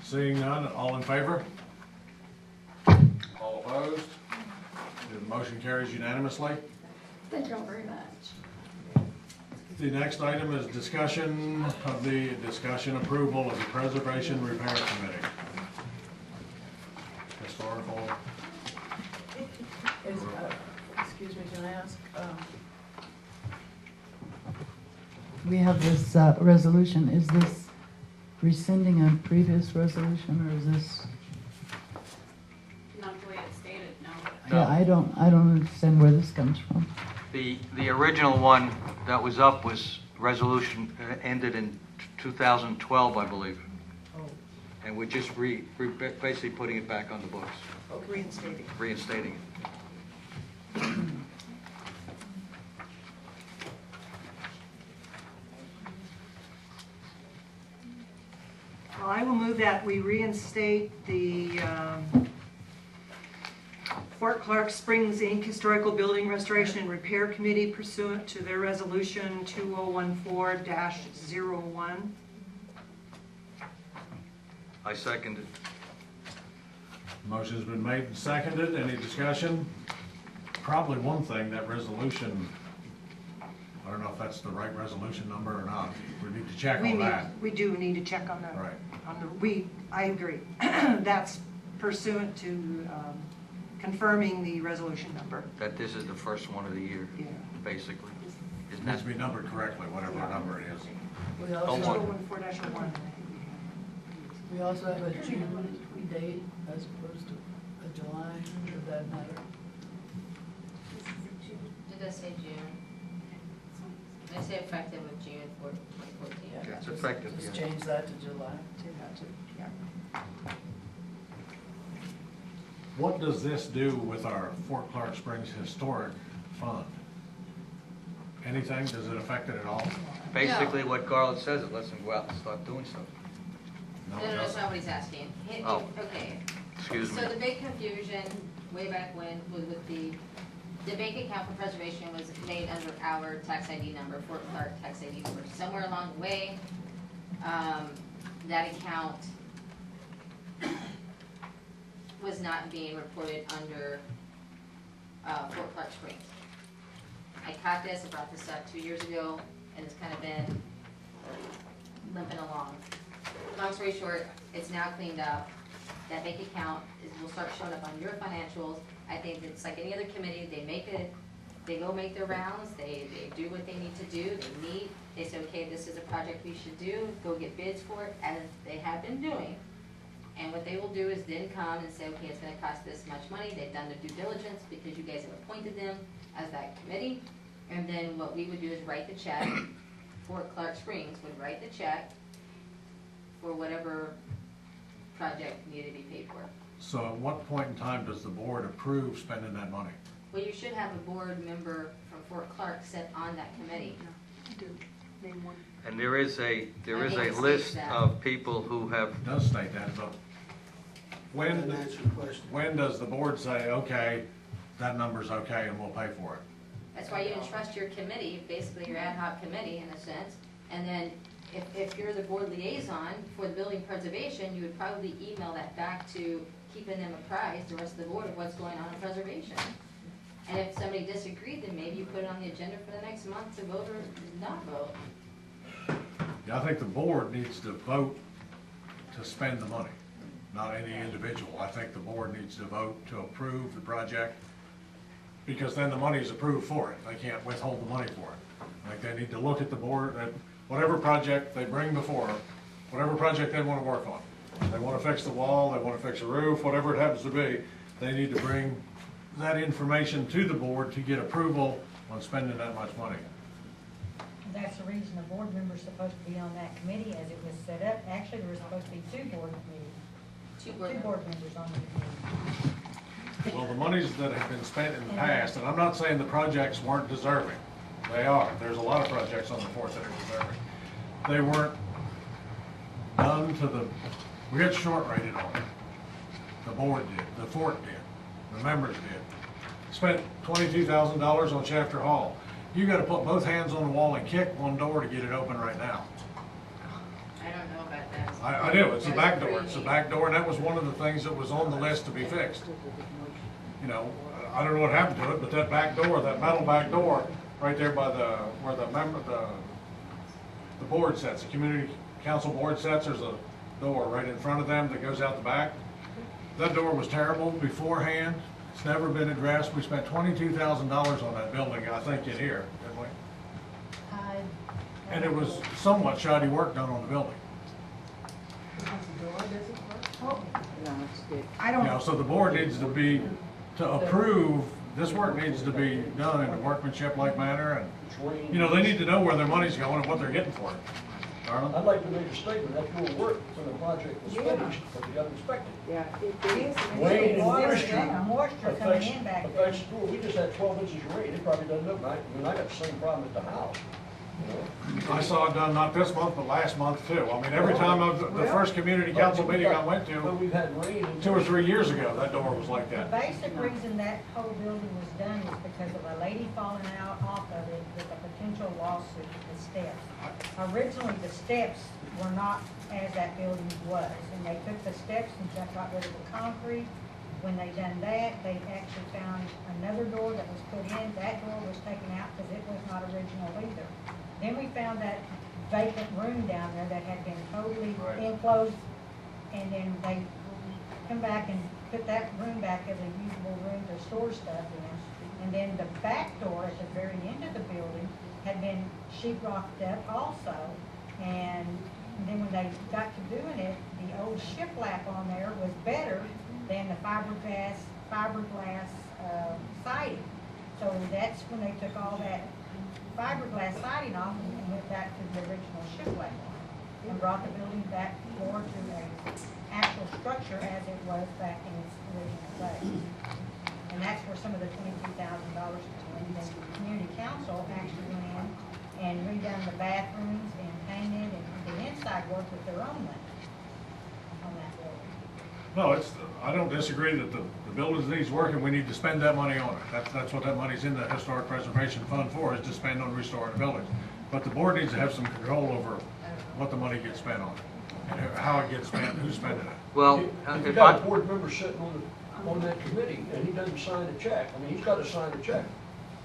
S1: Seeing none, all in favor? All opposed? The motion carries unanimously.
S18: Thank you all very much.
S1: The next item is discussion approval of the Preservation Repair Committee. Historical.
S17: Excuse me, can I ask?
S5: We have this resolution. Is this rescinding a previous resolution, or is this?
S10: Not the way it's stated, no.
S5: Yeah, I don't understand where this comes from.
S3: The original one that was up was resolution ended in 2012, I believe. And we're just basically putting it back on the books. Reinstating it.
S2: Well, I will move that we reinstate the Fort Clark Springs, Inc. Historical Building Restoration and Repair Committee pursuant to their resolution 2014-01.
S3: I second it.
S1: Motion's been made and seconded. Any discussion? Probably one thing, that resolution, I don't know if that's the right resolution number or not. We need to check on that.
S2: We do need to check on that.
S1: Right.
S2: I agree. That's pursuant to confirming the resolution number.
S3: That this is the first one of the year,
S2: Yeah.
S3: basically.
S1: It needs to be numbered correctly, whatever number it is.
S17: We also,
S2: 2014-01.
S17: we also have a June date as opposed to a July, does that matter?
S4: It does say June. They say effective with June 2014.
S17: Yeah,
S3: It's
S17: just-
S3: effective,
S17: Just
S3: yeah.
S17: change that to July.
S1: What does this do with our Fort Clark Springs Historic Fund? Anything? Does it affect it at all?
S3: Basically, what Garland says, it lets them go out and start doing stuff.
S4: No, that's not what he's asking.
S3: Oh.
S4: Okay.
S3: Excuse me.
S4: So the big confusion way back when was with the bank account for preservation was made under our tax ID number, Fort Clark tax ID number. Somewhere along the way, that account was not being reported under Fort Clark Springs. I caught this, I brought this up 2 years ago, and it's kind of been limping along. Long story short, it's now cleaned up. That bank account will start showing up on your financials. I think it's like any other committee, they go make their rounds, they do what they need to do, they meet, they say, okay, this is a project we should do, go get bids for it, as they have been doing. And what they will do is then come and say, okay, it's gonna cost this much money, they've done their due diligence because you guys have appointed them as that committee. And then what we would do is write the check, Fort Clark Springs would write the check for whatever project needed to be paid for.
S1: So at what point in time does the board approve spending that money?
S4: Well, you should have a board member from Fort Clark sit on that committee.
S3: And there is a
S4: I think it states
S3: list
S4: that.
S3: of people who have,
S1: It does state that, but when,
S14: Doesn't answer the question.
S1: when does the board say, okay, that number's okay and we'll pay for it?
S4: That's why you entrust your committee, basically your ad hoc committee in a sense, and then if you're the board liaison for the building preservation, you would probably email that back to keeping them apprised, the rest of the board, of what's going on in preservation. And if somebody disagreed, then maybe you put it on the agenda for the next month to vote or not vote.
S1: Yeah, I think the board needs to vote to spend the money, not any individual. I think the board needs to vote to approve the project, because then the money is approved for it. They can't withhold the money for it. Like, they need to look at the board, at whatever project they bring before them, whatever project they want to work on. They want to fix the wall, they want to fix a roof, whatever it happens to be, they need to bring that information to the board to get approval on spending that much money.
S11: That's the reason the board member's supposed to be on that committee as it was set up. Actually, there was supposed to be two board members on the committee.
S1: Well, the monies that have been spent in the past, and I'm not saying the projects weren't deserving. They are. There's a lot of projects on the fourth that are deserving. They weren't done to the, we got short rated on it. The board did, the fort did, the members did. Spent $22,000 on Shafter Hall. You gotta put both hands on the wall and kick one door to get it open right now.
S4: I don't know about that.
S1: I do, it's the back door, it's the back door, and that was one of the things that was on the list to be fixed. You know, I don't know what happened to it, but that back door, that metal back door, right there by the, where the board sets, the community council board sets, there's a door right in front of them that goes out the back. That door was terrible beforehand, it's never been addressed. We spent $22,000 on that building, I think, in here, didn't we? And it was somewhat shoddy work done on the building.
S2: I don't
S1: You know, so the board needs to be, to approve, this work needs to be done in a workmanship-like manner, and, you know, they need to know where their money's going and what they're getting for it. Darla?
S12: I'd like to make a statement, that will work when the project is finished, but you haven't inspected.
S11: Yeah, it is.
S12: Rain and
S11: Moisture coming in back there.
S12: affects school. We just had 12 inches of rain, it probably doesn't look right. I mean, I got the same problem at the house, you know?
S1: I saw it done not this month, but last month too. I mean, every time the first community council meeting I went
S12: But
S1: to,
S12: we've had rain.
S1: 2 or 3 years ago, that door was like
S11: The
S1: that.
S11: basic reason that whole building was done is because of a lady falling out off of it with a potential lawsuit with the steps. Originally, the steps were not as that building was, and they took the steps and just got rid of the concrete. When they done that, they actually found another door that was put in. That door was taken out because it was not original either. Then we found that vacant room down there that had been totally enclosed, and then they come back and put that room back as a usable room to store stuff in. And then the back door at the very end of the building had been sheetrocked up also. And then when they got to doing it, the old shiplap on there was better than the fiberglass siding. So that's when they took all that fiberglass siding off and went back to the original shiplap and brought the building back more to an actual structure as it was back in its original place. And that's where some of the $22,000 came in. Then the community council actually went in and redone the bathrooms and painted and did inside work with their own money on that building.
S1: No, I don't disagree that the building needs work and we need to spend that money on it. That's what that money's in the Historic Preservation Fund for, is to spend on restoring the buildings. But the board needs to have some control over what the money gets spent on, and how it gets spent, who's spending it.
S3: well,
S12: If you
S3: if
S12: got
S3: I,
S12: a board member sitting on that committee, and he doesn't sign a check, I mean, he's got to sign a check.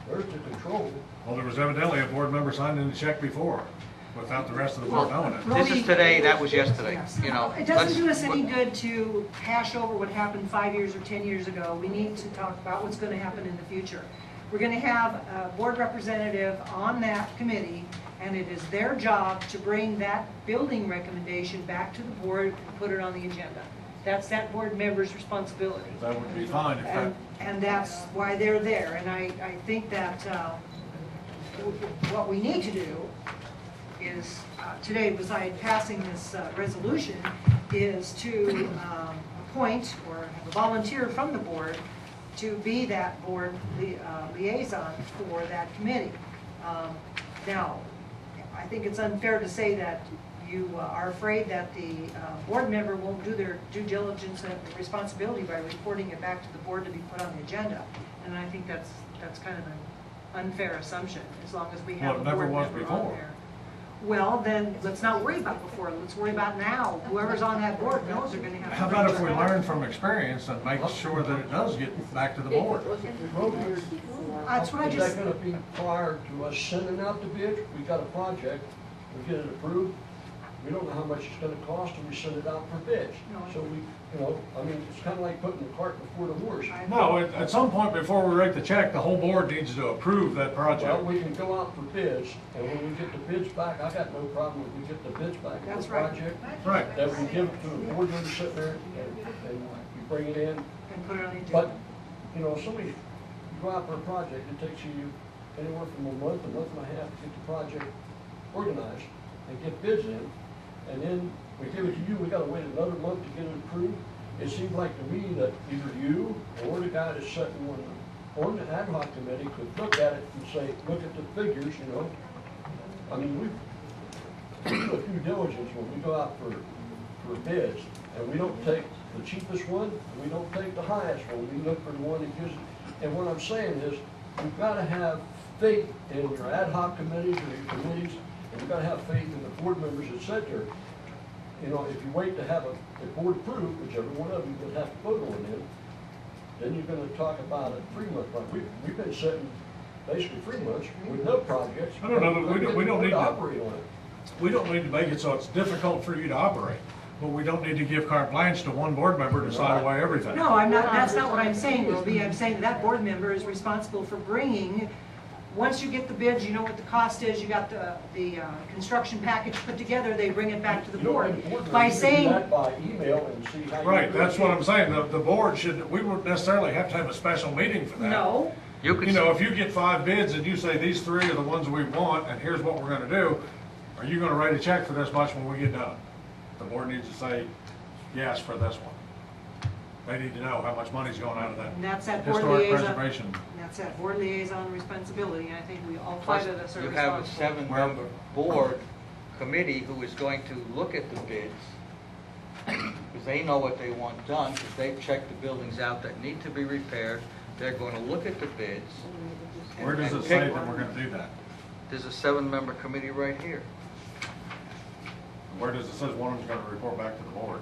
S12: Where's the control?
S1: Well, there was evidently a board member signing the check before, without the rest of the board knowing it.
S3: this is today, that was yesterday, you know.
S2: It doesn't
S3: let's-
S2: do us any good to hash over what happened 5 years or 10 years ago. We need to talk about what's going to happen in the future. We're going to have a board representative on that committee, and it is their job to bring that building recommendation back to the board and put it on the agenda. That's that board member's responsibility.
S1: That would be fine if that,
S2: And that's why they're there. And I think that what we need to do is, today, besides passing this resolution, is to appoint or have a volunteer from the board to be that board liaison for that committee. Now, I think it's unfair to say that you are afraid that the board member won't do their due diligence and responsibility by reporting it back to the board to be put on the agenda. And I think that's kind of an unfair assumption, as long as we have a
S1: Well, it never
S2: board
S1: was
S2: member
S1: before.
S2: on there. Well, then, let's not worry about before, let's worry about now. Whoever's on that board knows they're gonna have to.
S1: how about if we learn from experience and make sure that it does get back to the board?
S2: That's what I
S12: Is
S2: just,
S12: that gonna be prior to us sending out the bid? We got a project, we get it approved, we don't know how much it's gonna cost, and we send it out for bids.
S2: No.
S12: So we, I mean, it's kinda like putting the cart before the horse.
S1: No, at some point before we write the check, the whole board needs to approve that
S12: Well,
S1: project.
S12: we can go out for bids, and when we get the bids back, I got no problem if we get the bids back.
S2: That's
S12: for
S2: right.
S12: the project,
S1: Right.
S12: that we give it to the board member sitting there, and we bring it in.
S2: and put it on the agenda.
S12: But, somebody, you go out for a project, it takes you anywhere from a month and a half to get the project organized and get bids in. And then we give it to you, we gotta wait another month to get it approved. It seems like to me that either you or the guy that's sitting on the ad hoc committee could look at it and say, look at the figures, I mean, we do a due diligence when we go out for bids, and we don't take the cheapest one, and we don't take the highest one, we look for the one that gives, and what I'm saying is, you've gotta have faith in your ad hoc committees or your committees, and you've gotta have faith in the board members that sit there. If you wait to have a board approved, which every one of you would have to vote on then you're gonna talk about a 3-month project. We've been sitting basically 3 months with no projects.
S1: I don't know, we don't need to
S12: operate on it.
S1: We don't need to make it so it's difficult for you to operate, but we don't need to give carte blanche to one board member to sign away everything.
S2: No, I'm not, that's not what I'm saying, Roby. I'm saying that board member is responsible for bringing, once you get the bids, you know what the cost is, you got the construction package put together, they bring it back to the board. By saying,
S12: You can do that by email and see how you.
S1: Right, that's what I'm saying, the board should, we wouldn't necessarily have to have a special meeting for that.
S2: no,
S1: If you get 5 bids and you say these 3 are the ones we want, and here's what we're gonna do, are you gonna write a check for this much when we get done? The board needs to say yes for this one. They need to know how much money's going out of that
S2: and that's that board
S1: historic
S2: liaison.
S1: preservation.
S2: That's that board liaison responsibility, and I think we, all
S3: Plus,
S2: 5 of us are
S3: you have a
S2: responsible.
S3: 7-member board committee who is going to look at the bids, because they know what they want done, because they've checked the buildings out that need to be repaired. They're going to look at the bids. and-
S1: Where does
S3: and
S1: it say
S3: pick
S1: that
S3: one.
S1: we're gonna do that?
S3: There's a 7-member committee right here.
S1: Where does it says one of them's gonna report back to the board?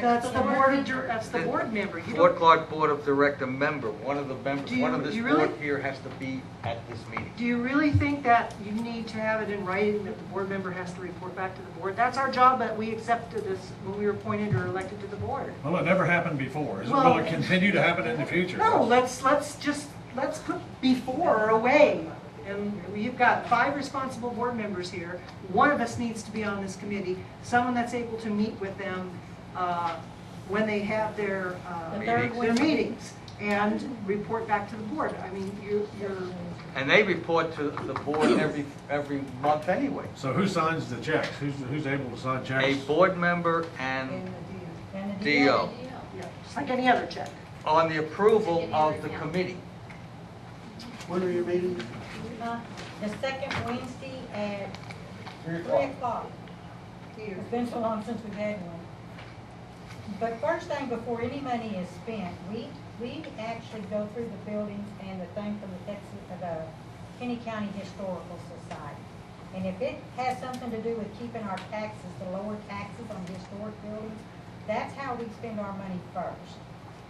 S2: That's the board, that's the board member. You
S3: Fort
S2: don't,
S3: Clark Board of Director member, one of the members,
S2: Do you-
S3: one of this
S2: do you really-
S3: board here has to be at this meeting.
S2: do you really think that you need to have it in writing that the board member has to report back to the board? That's our job, that we accepted this when we were appointed or elected to the board.
S1: Well, it never happened before. Is it
S2: Well-
S1: gonna continue to happen in the future?
S2: No, let's put before away. And you've got 5 responsible board members here. One of us needs to be on this committee, someone that's able to meet with them when they have their meetings and report back to the board. I mean, you're.
S3: And they report to the board every month anyway.
S1: So who signs the checks? Who's able to sign checks?
S3: A board member and
S2: And the
S3: DO.
S2: Yeah, just like any other check.
S3: on the approval of the committee.
S14: When are your meetings?
S11: The second Wednesday at
S12: 3
S11: 3 o'clock. It's been so long since we've had one. But first thing, before any money is spent, we actually go through the buildings and the thing from the Kenny County Historical Society. And if it has something to do with keeping our taxes, the lower taxes on historic buildings, that's how we spend our money first.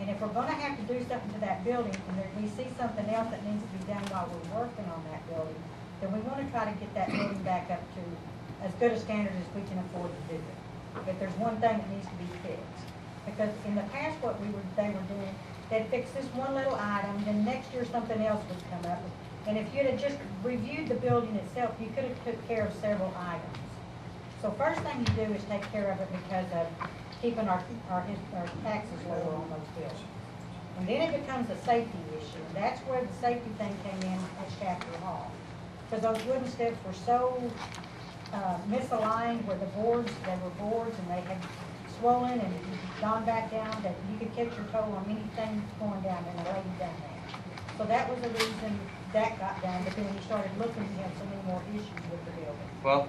S11: And if we're gonna have to do something to that building, and we see something else that needs to be done while we're working on that building, then we wanna try to get that building back up to as good a standard as we can afford to do it. But there's one thing that needs to be fixed. Because in the past, they were doing, they'd fix this one little item, then next year something else would come up. And if you'd have just reviewed the building itself, you could have took care of several items. So first thing you do is take care of it because of keeping our taxes lower on those bills. And then it becomes a safety issue, and that's where the safety thing came in at Chapter Hall. Because those wooden steps were so misaligned where they were boards and they had swollen and gone back down that you could catch your toe on anything going down and a lady down there. So that was the reason that got done, but then when you started looking, you had so many more issues with the building.
S3: Well,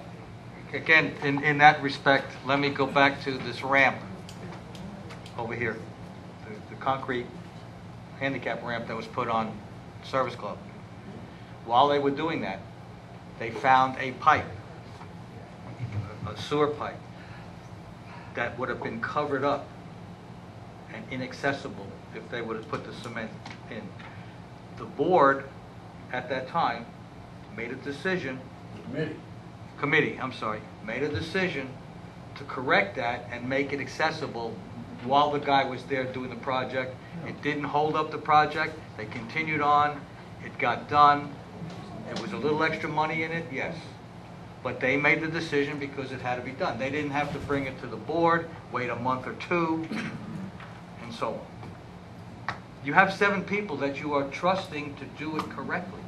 S3: again, in that respect, let me go back to this ramp over here, the concrete handicap ramp that was put on Service Club. While they were doing that, they found a pipe, a sewer pipe, that would have been covered up and inaccessible if they would have put the cement in. The board, at that time, made a decision. Committee, made a decision to correct that and make it accessible while the guy was there doing the project. It didn't hold up the project. They continued on. It got done. There was a little extra money in it, yes. But they made the decision because it had to be done. They didn't have to bring it to the board, wait a month or two, and so on. You have 7 people that you are trusting to do it correctly,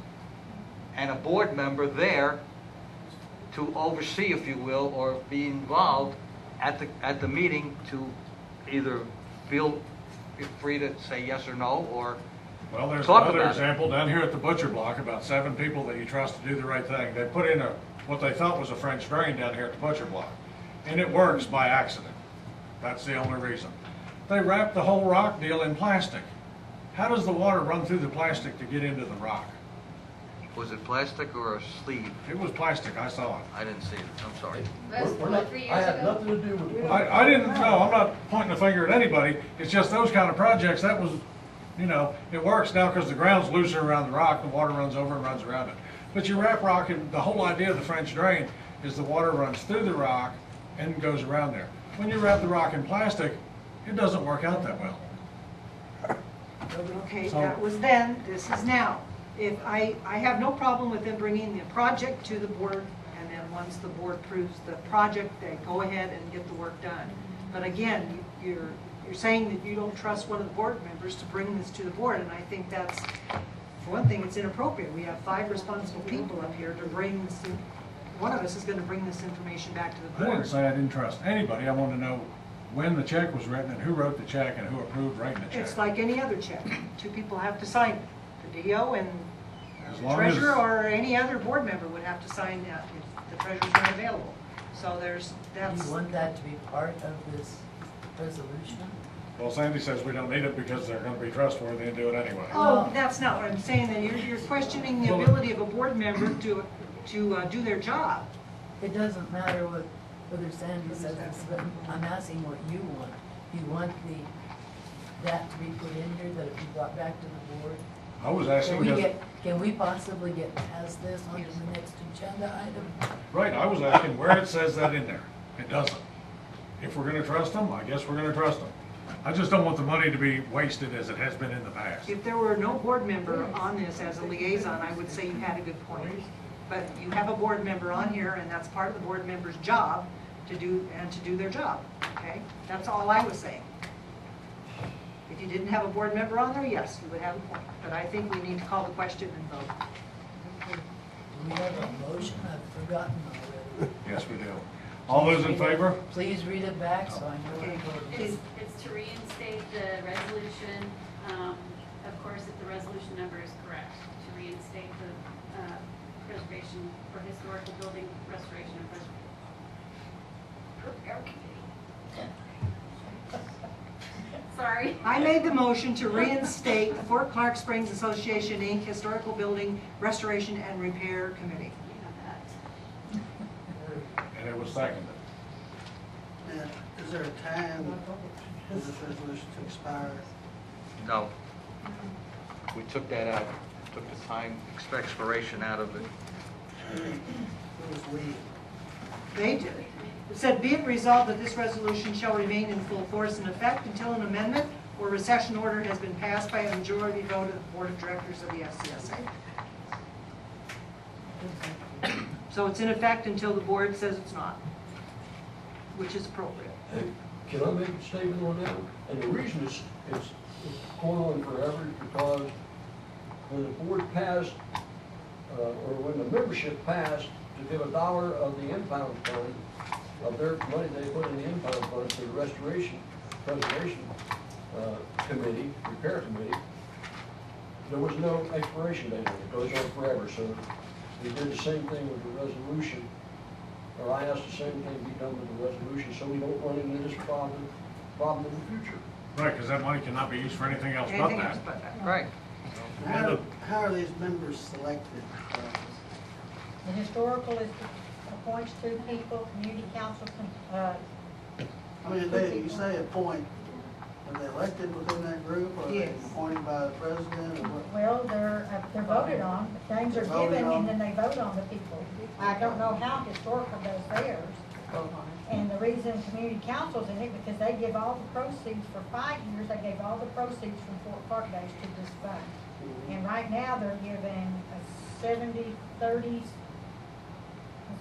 S3: and a board member there to oversee, if you will, or be involved at the meeting to either feel free to say yes or no, or
S1: Well, there's
S3: talk
S1: another
S3: about
S1: example down here at the butcher block, about 7 people that you trust to do the right thing. They put in what they thought was a French drain down here at the butcher block, and it works by accident. That's the only reason. They wrapped the whole rock deal in plastic. How does the water run through the plastic to get into the rock?
S3: Was it plastic or a sleeve?
S1: It was plastic, I saw it.
S3: I didn't see it, I'm sorry.
S4: That's what, 3 years ago?
S12: I had nothing to do with it.
S1: I didn't know, I'm not pointing a finger at anybody, it's just those kind of projects, that was, you know, it works now because the ground's looser around the rock, the water runs over and runs around it. But you wrap rock, and the whole idea of the French drain is the water runs through the rock and goes around there. When you wrap the rock in plastic, it doesn't work out that well.
S2: Okay,
S1: So-
S2: that was then, this is now. If I have no problem with them bringing the project to the board, and then once the board approves the project, they go ahead and get the work done. But again, you're saying that you don't trust one of the board members to bring this to the board, and I think that's, for one thing, it's inappropriate. We have 5 responsible people up here to bring this, one of us is gonna bring this information back to the
S1: I
S2: board.
S1: didn't say I didn't trust anybody, I want to know when the check was written and who wrote the check and who approved writing the check.
S2: It's like any other check. 2 people have to sign it. The DO and
S1: As
S2: the
S1: long as-
S2: treasurer or any other board member would have to sign that if the treasurer's not available. So
S17: Do
S2: that's,
S17: you want that to be part of this resolution?
S1: Well, Sandy says we don't need it because they're going to be trustworthy and do it anyway.
S2: oh, that's not what I'm saying, that you're questioning the ability of a board member to do their job.
S17: It doesn't matter whether Sandy says this, but I'm asking what you want. You want that to be put in here, that it be brought back to the board?
S1: I was asking because,
S17: Can we possibly get past this onto the next agenda item?
S1: right, I was asking where it says that in there. It doesn't. If we're going to trust them, I guess we're going to trust them. I just don't want the money to be wasted as it has been in the past.
S2: If there were no board member on this as a liaison, I would say you had a good point. But you have a board member on here, and that's part of the board member's job to do their job, okay? That's all I was saying. If you didn't have a board member on there, yes, you would have a point. But I think we need to call the question and vote.
S17: Do we have a motion? I've forgotten already.
S1: Yes, we do. All those in favor?
S17: Please read it back so I know what I'm voting.
S10: It's to reinstate the resolution, of course, if the resolution number is correct, to reinstate the preservation for historical building restoration and preservation. Sorry.
S2: I made the motion to reinstate the Fort Clark Springs Association, Inc. Historical Building Restoration and Repair Committee.
S1: And it was seconded.
S14: Now, is there a time for this resolution to expire?
S3: No. We took that out, took the time expiration out of it.
S14: Who was we?
S2: They did. It said, be it resolved that this resolution shall remain in full force and effect until an amendment or recession order has been passed by a majority vote of the Board of Directors of the FCSA. So it's in effect until the board says it's not, which is appropriate.
S12: Can I make a statement on that? And the reason it's going on forever is because when the board passed, or when the membership passed to give $1 of the impound fund, of their money they put in the impound fund to the restoration, preservation committee, repair committee, there was no expiration date on it. It goes on forever. So we did the same thing with the resolution, or I asked the same thing be done with the resolution, so we don't run into this problem in the future.
S1: Right, because that money cannot be used for anything else but
S2: Anything else
S1: that.
S2: but that.
S3: Right.
S14: How are these members selected?
S11: The historical appoints 2 people, community council,
S14: I mean, you say appoint, are they elected within that group, or are they
S11: Yes.
S14: appointed by the president, or what?
S11: well, they're voted on, names are
S14: Voted
S11: given,
S14: on.
S11: and then they vote on the people. I don't know how historical does theirs. And the reason community council's in it, because they give all the proceeds for 5 years, they gave all the proceeds from Fort Park Days to this fund. And right now, they're giving a 70-30, is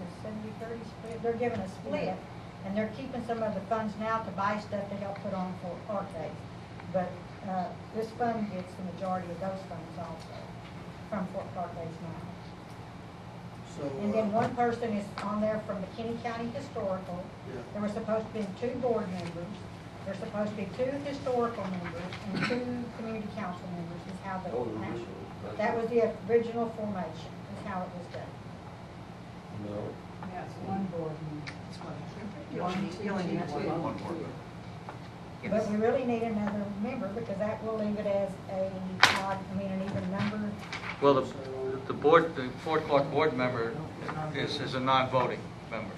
S11: it 70-30 split? They're giving a split, and they're keeping some of the funds now to buy stuff to help put on Fort Park Days. But this fund gets the majority of those funds also, from Fort Park Days now.
S14: So,
S11: And then one person is on there from the Kenny County Historical.
S14: Yeah.
S11: There were supposed to be 2 board members. There's supposed to be 2 historical members and 2 community council members is how the, that was the original formation, is how it was done.
S12: No.
S17: That's one board meeting.
S2: You only need 2.
S1: One board member.
S11: But we really need another member because that will leave it as an even number.
S3: Well, the board, the Fort Clark board member is a non-voting member.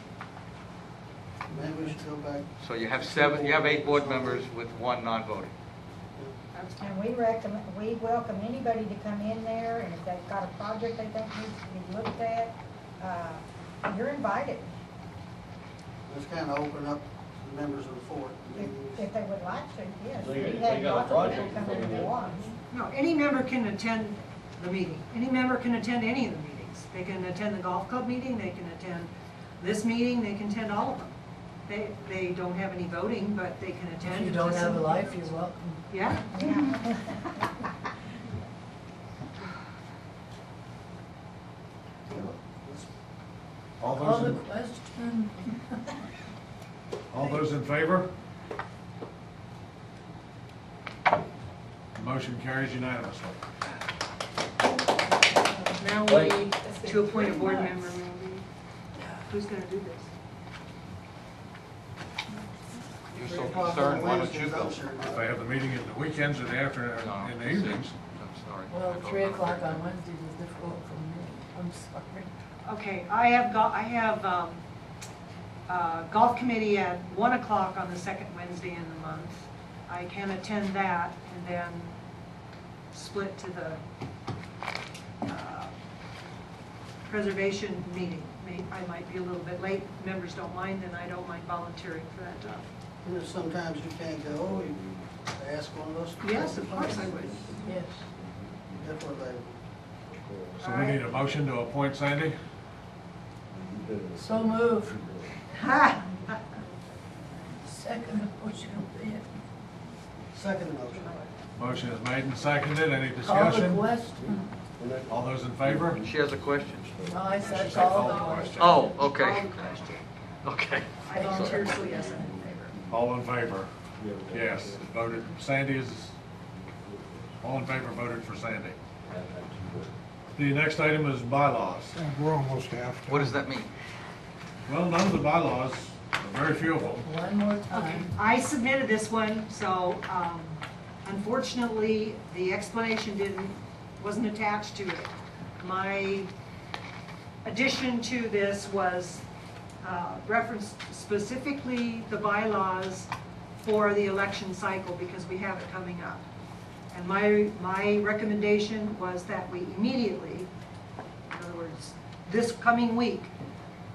S14: maybe we should go back.
S3: So you have 8 board members with 1 non-voting.
S11: And we welcome anybody to come in there, and if they've got a project they think needs to be looked at, you're invited,
S14: Let's kind of open up the members of the fort.
S11: if they would like to, yes.
S12: They-
S11: We've
S12: they
S11: had
S12: got a
S11: lots of people
S12: project
S11: come in
S12: coming
S11: to
S12: in.
S11: watch.
S2: No, any member can attend the meeting. Any member can attend any of the meetings. They can attend the golf club meeting, they can attend this meeting, they can attend all of them. They don't have any voting, but they can attend.
S17: If you
S2: and
S17: don't have a
S2: listen.
S17: life, you're welcome.
S2: Yeah.
S1: All
S17: Call
S1: those,
S17: the
S1: in-
S17: question.
S1: all those in favor? Motion carries unanimously.
S2: Now we need to appoint a board member, maybe. Who's gonna do this?
S3: You're so concerned, why don't you go?
S1: If they have the meeting in the weekends or the afternoon, in the evenings.
S3: I'm sorry.
S17: Well, 3 o'clock on Wednesdays is difficult for me. I'm sorry.
S2: Okay, I have golf committee at 1 o'clock on the 2nd Wednesday in the month. I can attend that and then split to the preservation meeting. I might be a little bit late, members don't mind, and I don't mind volunteering for that job.
S14: Sometimes you can't go, you ask one of us.
S2: Yes, of course I would.
S17: Yes.
S14: Definitely available.
S1: So we need a motion to appoint Sandy.
S17: So moved.
S2: Ha!
S17: Second motion.
S14: Second motion.
S1: Motion is made and seconded. Any
S17: Call the
S1: discussion?
S17: question.
S1: All those in favor?
S3: She has a question.
S17: No, I said
S1: Say call
S17: call
S1: the
S17: the
S1: question.
S17: question.
S3: Oh, okay.
S2: Call the question.
S3: Okay.
S2: I volunteer, so yes, I'm in favor.
S1: All in favor? Yes. Voted, Sandy is, all in favor voted for Sandy. The next item is bylaws.
S9: We're almost after.
S3: What does that mean?
S1: Well, none of the bylaws, very few of them.
S17: One more
S2: Okay,
S17: time.
S2: I submitted this one, so unfortunately, the explanation wasn't attached to it. My addition to this was referenced specifically the bylaws for the election cycle because we have it coming up. And my recommendation was that we immediately, in other words, this coming week,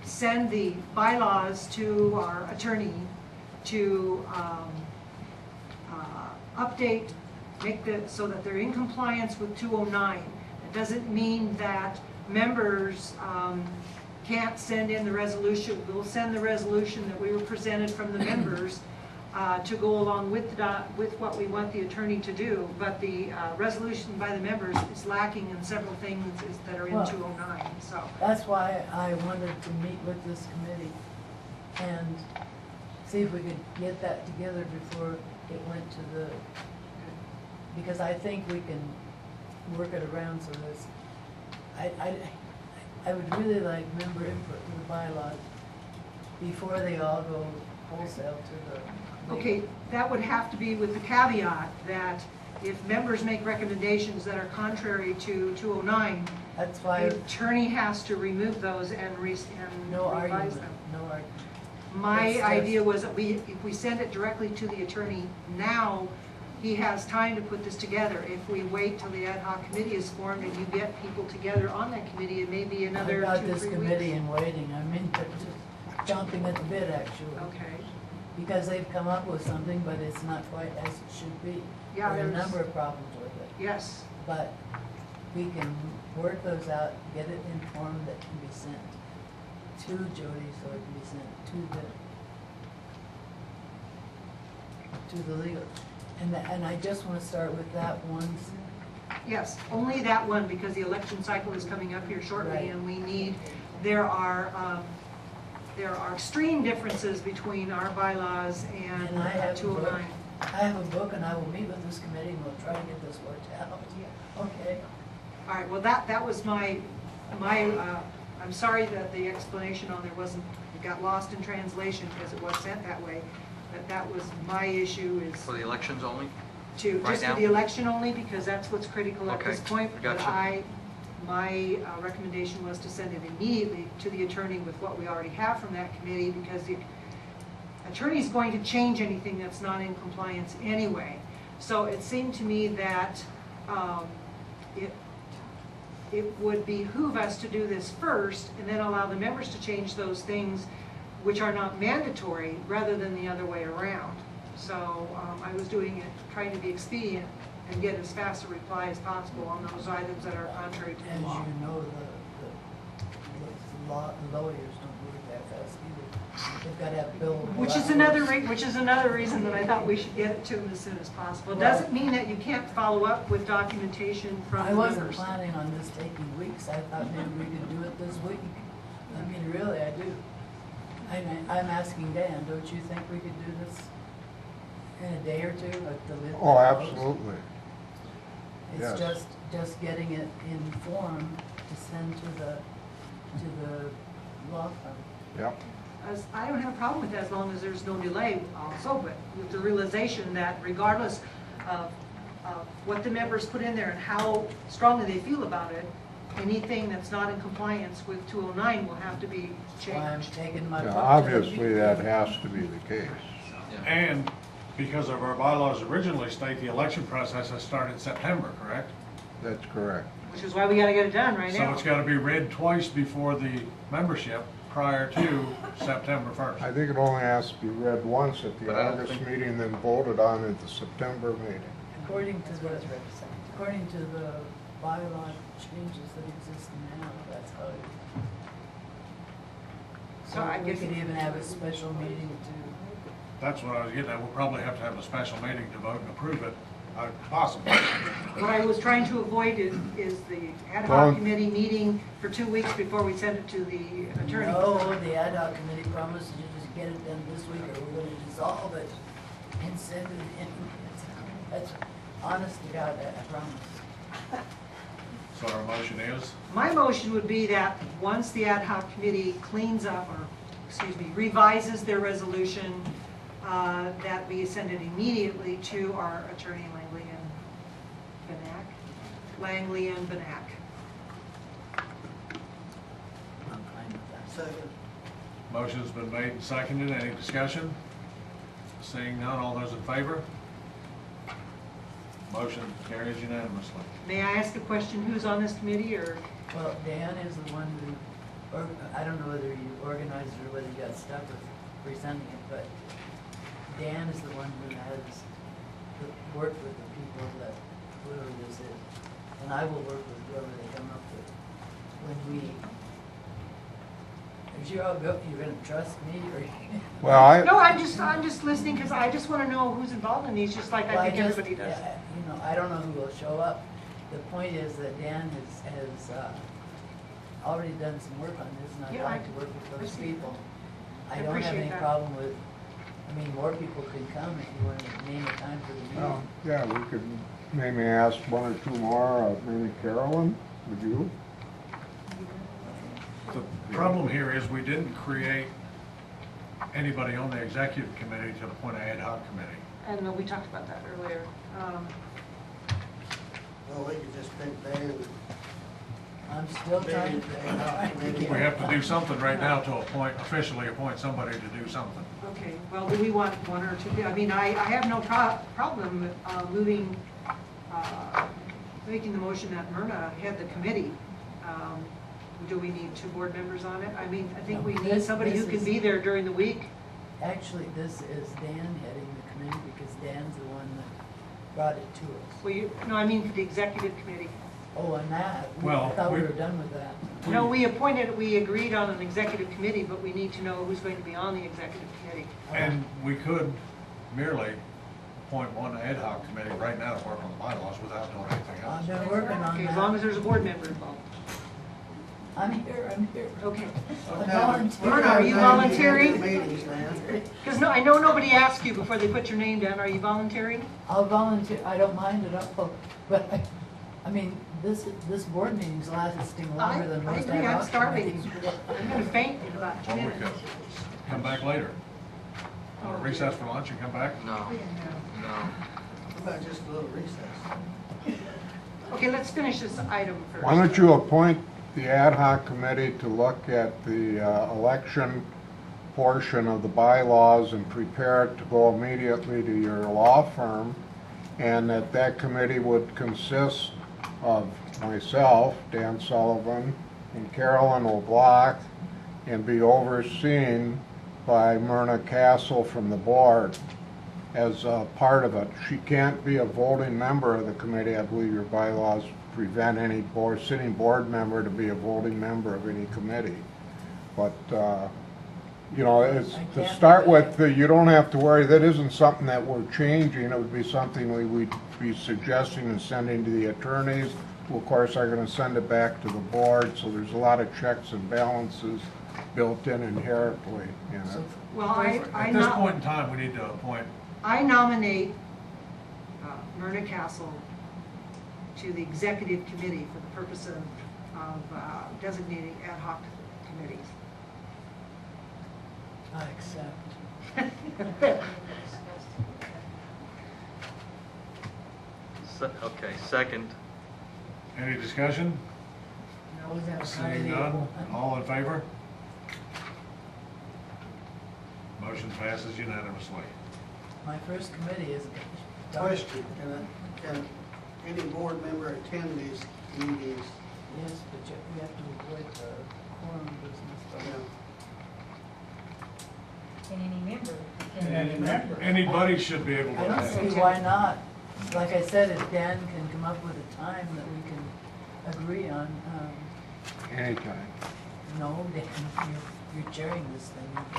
S2: send the bylaws to our attorney to update, so that they're in compliance with 209. It doesn't mean that members can't send in the resolution. We'll send the resolution that we were presented from the members to go along with with what we want the attorney to do, but the resolution by the members is lacking in several things that are in
S5: Well,
S2: 209, so.
S5: That's why I wanted to meet with this committee and see if we could get that together before it went to the, because I think we can work it around so this, I would really like member input to the bylaws before they all go wholesale to the.
S2: Okay, that would have to be with the caveat that if members make recommendations that are contrary to 209,
S5: That's why.
S2: the attorney has to remove those and
S5: No
S2: revise
S5: argument,
S2: them.
S5: no argument.
S2: My
S5: It's just-
S2: idea was that if we send it directly to the attorney now, he has time to put this together. If we wait till the ad hoc committee is formed and you get people together on that committee, it may be another 2-3
S5: I've
S2: weeks.
S5: got this committee in waiting, I mean, they're just jumping at the bit actually.
S2: Okay.
S5: Because they've come up with something, but it's not quite as it should be.
S2: Yeah,
S5: There are a
S2: there's-
S5: number of problems with it.
S2: Yes.
S5: But we can work those out, get it in form that can be sent to Jody, so it can be sent to the legal. And I just want to start with that one.
S2: Yes, only that one, because the election cycle is coming up here shortly,
S5: Right.
S2: and we need, there are extreme differences between our bylaws and
S5: And I have a book.
S2: 209.
S5: I have a book and I will meet with this committee and we'll try to get this worked out. Okay.
S2: All right, well, that was I'm sorry that the explanation on there wasn't, it got lost in translation because it was sent that way, but that was my issue is
S3: For the elections only?
S2: to,
S3: Right
S2: just
S3: now?
S2: for the election only, because that's what's critical at
S3: Okay,
S2: this point.
S3: gotcha.
S2: But my recommendation was to send it immediately to the attorney with what we already have from that committee, because the attorney's going to change anything that's not in compliance anyway. So it seemed to me that it would behoove us to do this first and then allow the members to change those things which are not mandatory, rather than the other way around. So I was doing it, trying to be expedient and get as fast a reply as possible on those items that are contrary to
S5: As
S2: the law.
S5: you know, the lawyers don't work that fast either. They've got to have billable
S2: Which is another reason that I thought we should get it to them as soon as possible. It doesn't mean that you can't follow up with documentation from
S5: I
S2: the
S5: wasn't
S2: members.
S5: planning on this taking weeks. I thought maybe we could do it this week. I mean, really, I do. I'm asking Dan, don't you think we could do this in a day or two? Like the lid
S9: Oh,
S5: closed?
S9: absolutely.
S5: It's
S9: Yes.
S5: just getting it in form to send to the law firm.
S9: Yep.
S2: I don't have a problem with that as long as there's no delay also, but with the realization that regardless of what the members put in there and how strongly they feel about it, anything that's not in compliance with 209 will have to be
S5: Why I'm
S2: changed.
S5: taking my.
S9: Yeah,
S5: book to the
S9: obviously, that
S5: people.
S9: has to be the case.
S1: And because of our bylaws originally state the election process has started September, correct?
S9: That's correct.
S2: Which is why we gotta get it done right
S1: So
S2: now.
S1: it's gotta be read twice before the membership prior to September 1st.
S9: I think it only has to be read once at the
S3: But I don't
S9: August
S3: think-
S9: meeting, then voted on at the September meeting.
S5: According to the bylaw changes that exist now, that's how it.
S2: So I
S5: We
S2: guess-
S5: could even have a special meeting to.
S1: That's what I was getting at. We'll probably have to have a special meeting to vote and approve it, possibly.
S2: What I was trying to avoid is the ad
S9: Well-
S2: hoc committee meeting for 2 weeks before we send it to the attorney.
S5: No, the ad hoc committee promised to just get it done this week, or we're gonna dissolve it and send it in. That's honest to God, I promise.
S1: So our motion is,
S2: My motion would be that once the ad hoc committee cleans up, or, excuse me, revises their resolution, that we send it immediately to our attorney Langley and Benak. Langley and Benak.
S5: I'm fine with that.
S14: Second.
S1: motion's been made and seconded. Any discussion? Seeing none, all those in favor? Motion carries unanimously.
S2: May I ask a question? Who's on this committee, or?
S5: Well, Dan is the one who, or, I don't know whether you organized it or whether you got stuck with presenting it, but Dan is the one who has worked with the people that, whoever this is. And I will work with whoever they come up with when we
S17: If you're gonna trust me, or?
S9: Well,
S2: No, I'm just listening, because I just want to know who's involved in these, just like
S17: Well,
S2: I think
S17: just-
S2: everybody does.
S17: yeah, you know, I don't know who will show up. The point is that Dan has already done some work on this, and I'd
S2: Yeah,
S17: like to work with
S2: I
S17: those
S2: see.
S17: people.
S2: I
S17: I don't have
S2: appreciate
S17: any
S2: that.
S17: problem with, I mean, more people could come if you want to name a time for the
S9: well,
S17: meeting.
S9: yeah, we could maybe ask one or two more, maybe Carolyn, would you?
S1: The problem here is we didn't create anybody on the executive committee to the point of ad hoc committee.
S2: And we talked about that earlier.
S14: Well, we could just pick Dan.
S17: I'm still trying
S1: We
S17: to.
S1: have to do something right now to officially appoint somebody to do something.
S2: Okay, well, do we want one or two? I mean, I have no problem making the motion that Myrna head the committee. Do we need 2 board members on it? I mean, I think we need somebody who can be there during the week.
S17: Actually, this is Dan heading the committee because Dan's the one that brought it to us.
S2: Well, no, I mean for the executive committee.
S17: Oh, and that, I
S1: Well,
S17: thought we
S1: we-
S17: were done with that.
S2: No, we agreed on an executive committee, but we need to know who's going to be on the executive committee.
S1: And we could merely appoint one ad hoc committee right now to work on the bylaws without doing anything else.
S17: I've been working on
S2: Okay,
S17: that.
S2: as long as there's a board member involved.
S17: I'm here.
S2: Okay.
S17: Volunteer.
S2: Myrna, are you volunteering?
S14: Meetings, man.
S2: Because no, I know nobody asked you before they put your name down. Are you volunteering?
S17: I'll volunteer, I don't mind it, but I mean, this board meeting's lasting longer than
S2: I
S17: most
S2: agree, I'm
S17: ad hoc
S2: starving.
S17: meetings.
S2: I'm gonna faint in about 2
S1: Or we
S2: minutes.
S1: could come back later. Want to recess for lunch and come back?
S3: No, no.
S14: How about just a little recess?
S2: Okay, let's finish this item first.
S9: Why don't you appoint the ad hoc committee to look at the election portion of the bylaws and prepare it to go immediately to your law firm, and that committee would consist of myself, Dan Sullivan, and Carolyn O'Block, and be overseen by Myrna Castle from the board as a part of it. She can't be a voting member of the committee. I believe your bylaws prevent any sitting board member to be a voting member of any committee. But, you know, it's, to start with, you don't have to worry. That isn't something that we're changing. It would be something we would be suggesting and sending to the attorneys, who of course are going to send it back to the board. So there's a lot of checks and balances built in inherently in it.
S2: Well,
S1: At this point in time, we need to appoint,
S2: I nominate Myrna Castle to the executive committee for the purpose of designating ad hoc committees.
S17: I accept.
S3: Okay, second.
S1: any discussion?
S17: No, we have
S1: Seeing none, all in favor? Motion passes unanimously.
S17: My first committee is.
S14: Question, can any board member attend these meetings?
S17: Yes, but you have to avoid the quorum business.
S11: Can any member?
S1: Anybody should be able to
S17: I don't
S1: attend.
S17: see why not. Like I said, if Dan can come up with a time that we can agree on,
S9: Anytime.
S17: no, Dan, you're chairing this thing, you've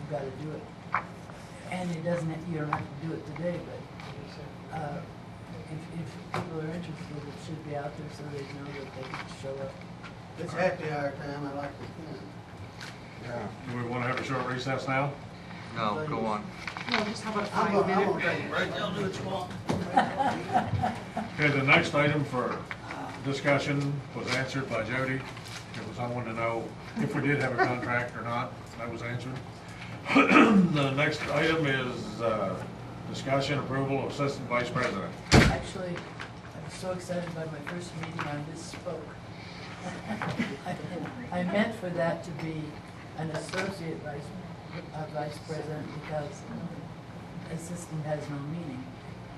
S17: gotta do it. And you don't have to do it today, but, if people are interested, it should be out there so they know that they can show up.
S14: It's happy hour time, I like to attend.
S9: Yeah.
S1: Do we want to have a short recess now?
S3: No, go on.
S2: No, just how about
S14: I'm
S2: 5
S14: gonna
S2: minutes?
S14: take a break, I'll do what you want.
S1: Okay, the next item for discussion was answered by Jody. It was, I wanted to know if we did have a contract or not. That was answered. The next item is discussion approval of assistant vice president.
S17: Actually, I was so excited by my first meeting, I misspoke. I meant for that to be an associate vice president because assistant has no meaning.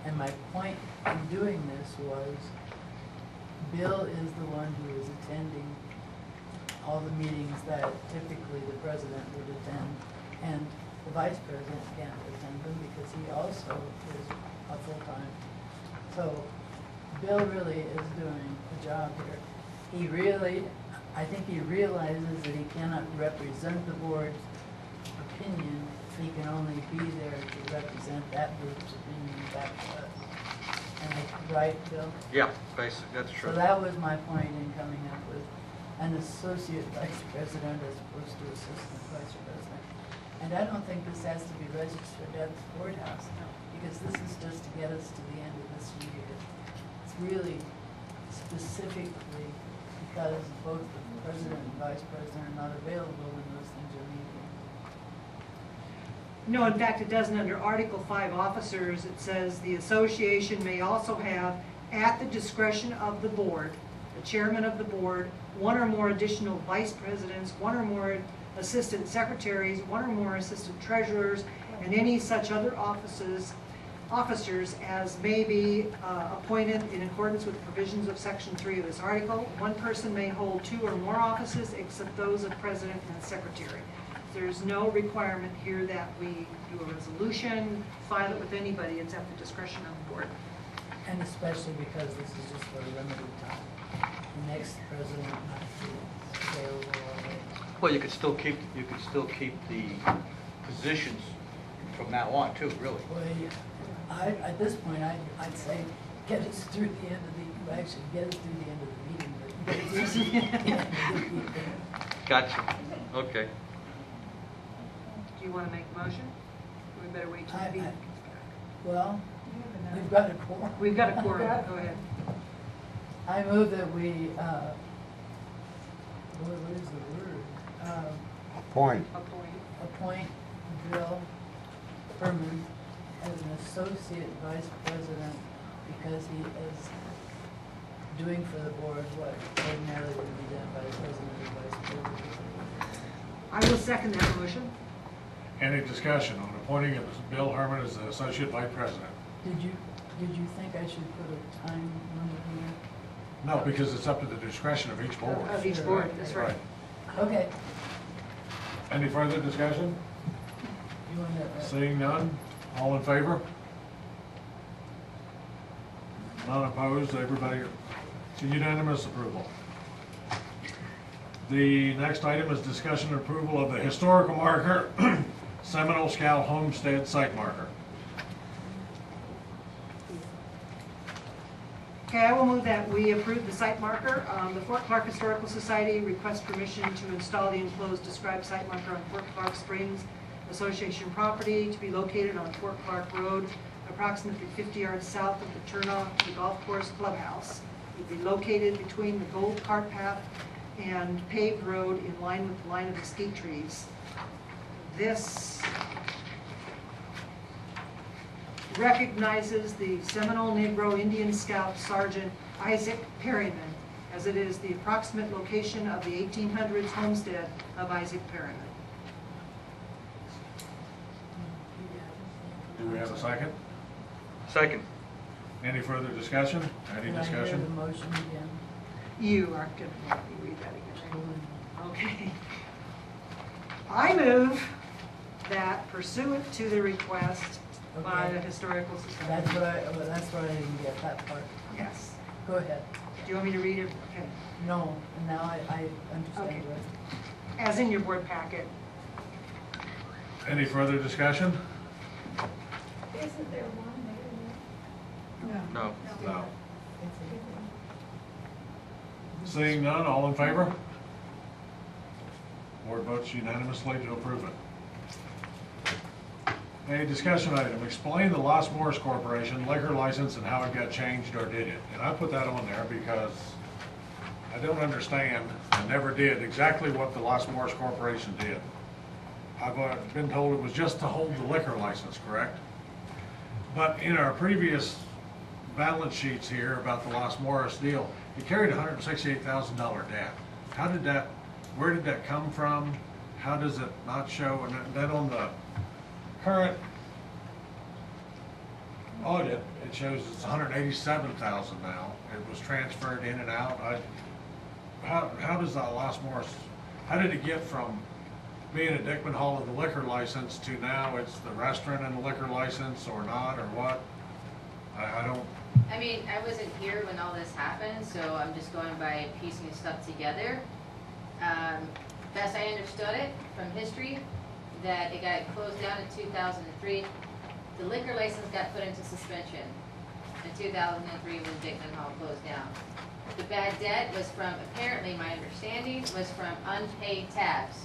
S17: And my point in doing this was Bill is the one who is attending all the meetings that typically the president would attend, and the vice president can't attend them because he also is a full-time. So Bill really is doing a job here. He really, I think he realizes that he cannot represent the board's opinion. He can only be there to represent that group's opinion back to us. Am I right, Bill?
S3: Yeah, basically, that's true.
S17: So that was my point in coming up with an associate vice president as opposed to assistant vice president. And I don't think this has to be registered at the courthouse, because this is just to get us to the end of this year. It's really specifically because both the president and vice president are not available when those things are meeting.
S2: No, in fact, it doesn't. Under Article 5 officers, it says the association may also have, at the discretion of the board, the chairman of the board, one or more additional vice presidents, one or more assistant secretaries, one or more assistant treasurers, and any such other officers as may be appointed in accordance with the provisions of Section 3 of this article. One person may hold 2 or more offices except those of president and secretary. There's no requirement here that we do a resolution, file it with anybody. It's at the discretion of the board.
S17: And especially because this is just for a limited time. The next president might be available already.
S3: Well, you could still keep the positions from now on too, really.
S17: Well, at this point, I'd say get us through the end of the, actually get us through the end of the meeting, but get us through the end of the meeting.
S3: Gotcha. Okay.
S2: Do you want to make a motion? We better wait till the meeting comes back.
S17: Well, we've got a quorum.
S2: We've got a quorum. Go ahead.
S17: I move that we, what is the word?
S9: Appoint.
S17: Appoint Bill Herman as an associate vice president because he is doing for the board what ordinarily would be done by the president and vice president.
S2: I will second that motion.
S1: Any discussion on appointing Bill Herman as the associate vice president?
S17: Did you think I should put a time limit here?
S1: No, because it's up to the discretion of each board.
S2: Of each board, that's right.
S17: Okay.
S1: Any further discussion?
S17: You want to?
S1: Seeing none, all in favor? None opposed, everybody, it's unanimous approval. The next item is discussion and approval of the historical marker, Seminole Scout Homestead Site Marker.
S2: Okay, I will move that we approve the site marker. The Fort Clark Historical Society requests permission to install the enclosed described site marker on Fort Clark Springs Association property to be located on Fort Clark Road, approximately 50 yards south of the turnoff to the golf course clubhouse. It will be located between the Gold Cart Path and paved road in line with the line of mesquite trees. This recognizes the Seminole Negro Indian Scout Sergeant Isaac Perryman, as it is the approximate location of the 1800s homestead of Isaac Perryman.
S1: Do we have a second?
S3: Second.
S1: Any further discussion? Any
S17: Can I hear the
S1: discussion?
S17: motion again?
S2: You are going to let me read that again. Okay. I move that pursuant to the request by
S17: Okay.
S2: the Historical Society.
S17: That's what I didn't get, that part.
S2: Yes.
S17: Go ahead.
S2: Do you want me to read it? Okay.
S17: No, and now I understand
S2: Okay.
S17: the rest.
S2: As in your board packet.
S1: Any further discussion?
S18: Isn't there one there?
S3: No.
S1: No. Seeing none, all in favor? Board votes unanimously to approve it. A discussion item, explain the Los Morris Corporation liquor license and how it got changed or did it. And I put that on there because I don't understand, and never did, exactly what the Los Morris Corporation did. I've been told it was just to hold the liquor license, correct? But in our previous balance sheets here about the Los Morris deal, it carried $168,000 debt. How did that, where did that come from? How does it not show? And then on the current audit, it shows it's $187,000 now. It was transferred in and out. How does that Los Morris, how did it get from being a Dickman Hall of the liquor license to now it's the restaurant and the liquor license or not, or what? I don't.
S4: I mean, I wasn't here when all this happened, so I'm just going by piecing stuff together. Best I understood it from history, that it got closed down in 2003. The liquor license got put into suspension in 2003 when Dickman Hall closed down. The bad debt was from, apparently my understanding, was from unpaid tabs.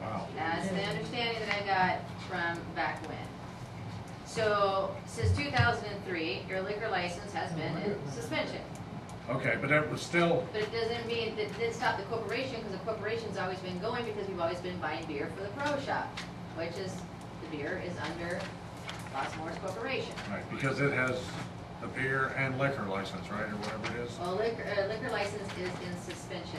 S1: Wow.
S4: That's the understanding that I got from back when. So, since 2003, your liquor license has been in suspension.
S1: Okay, but that was still,
S4: But it doesn't mean, that didn't stop the corporation, because the corporation's always been going, because we've always been buying beer for the pro shop, which is, the beer is under Los Morris Corporation.
S1: right, because it has the beer and liquor license, right, or whatever it is?
S4: Well, liquor license is in suspension.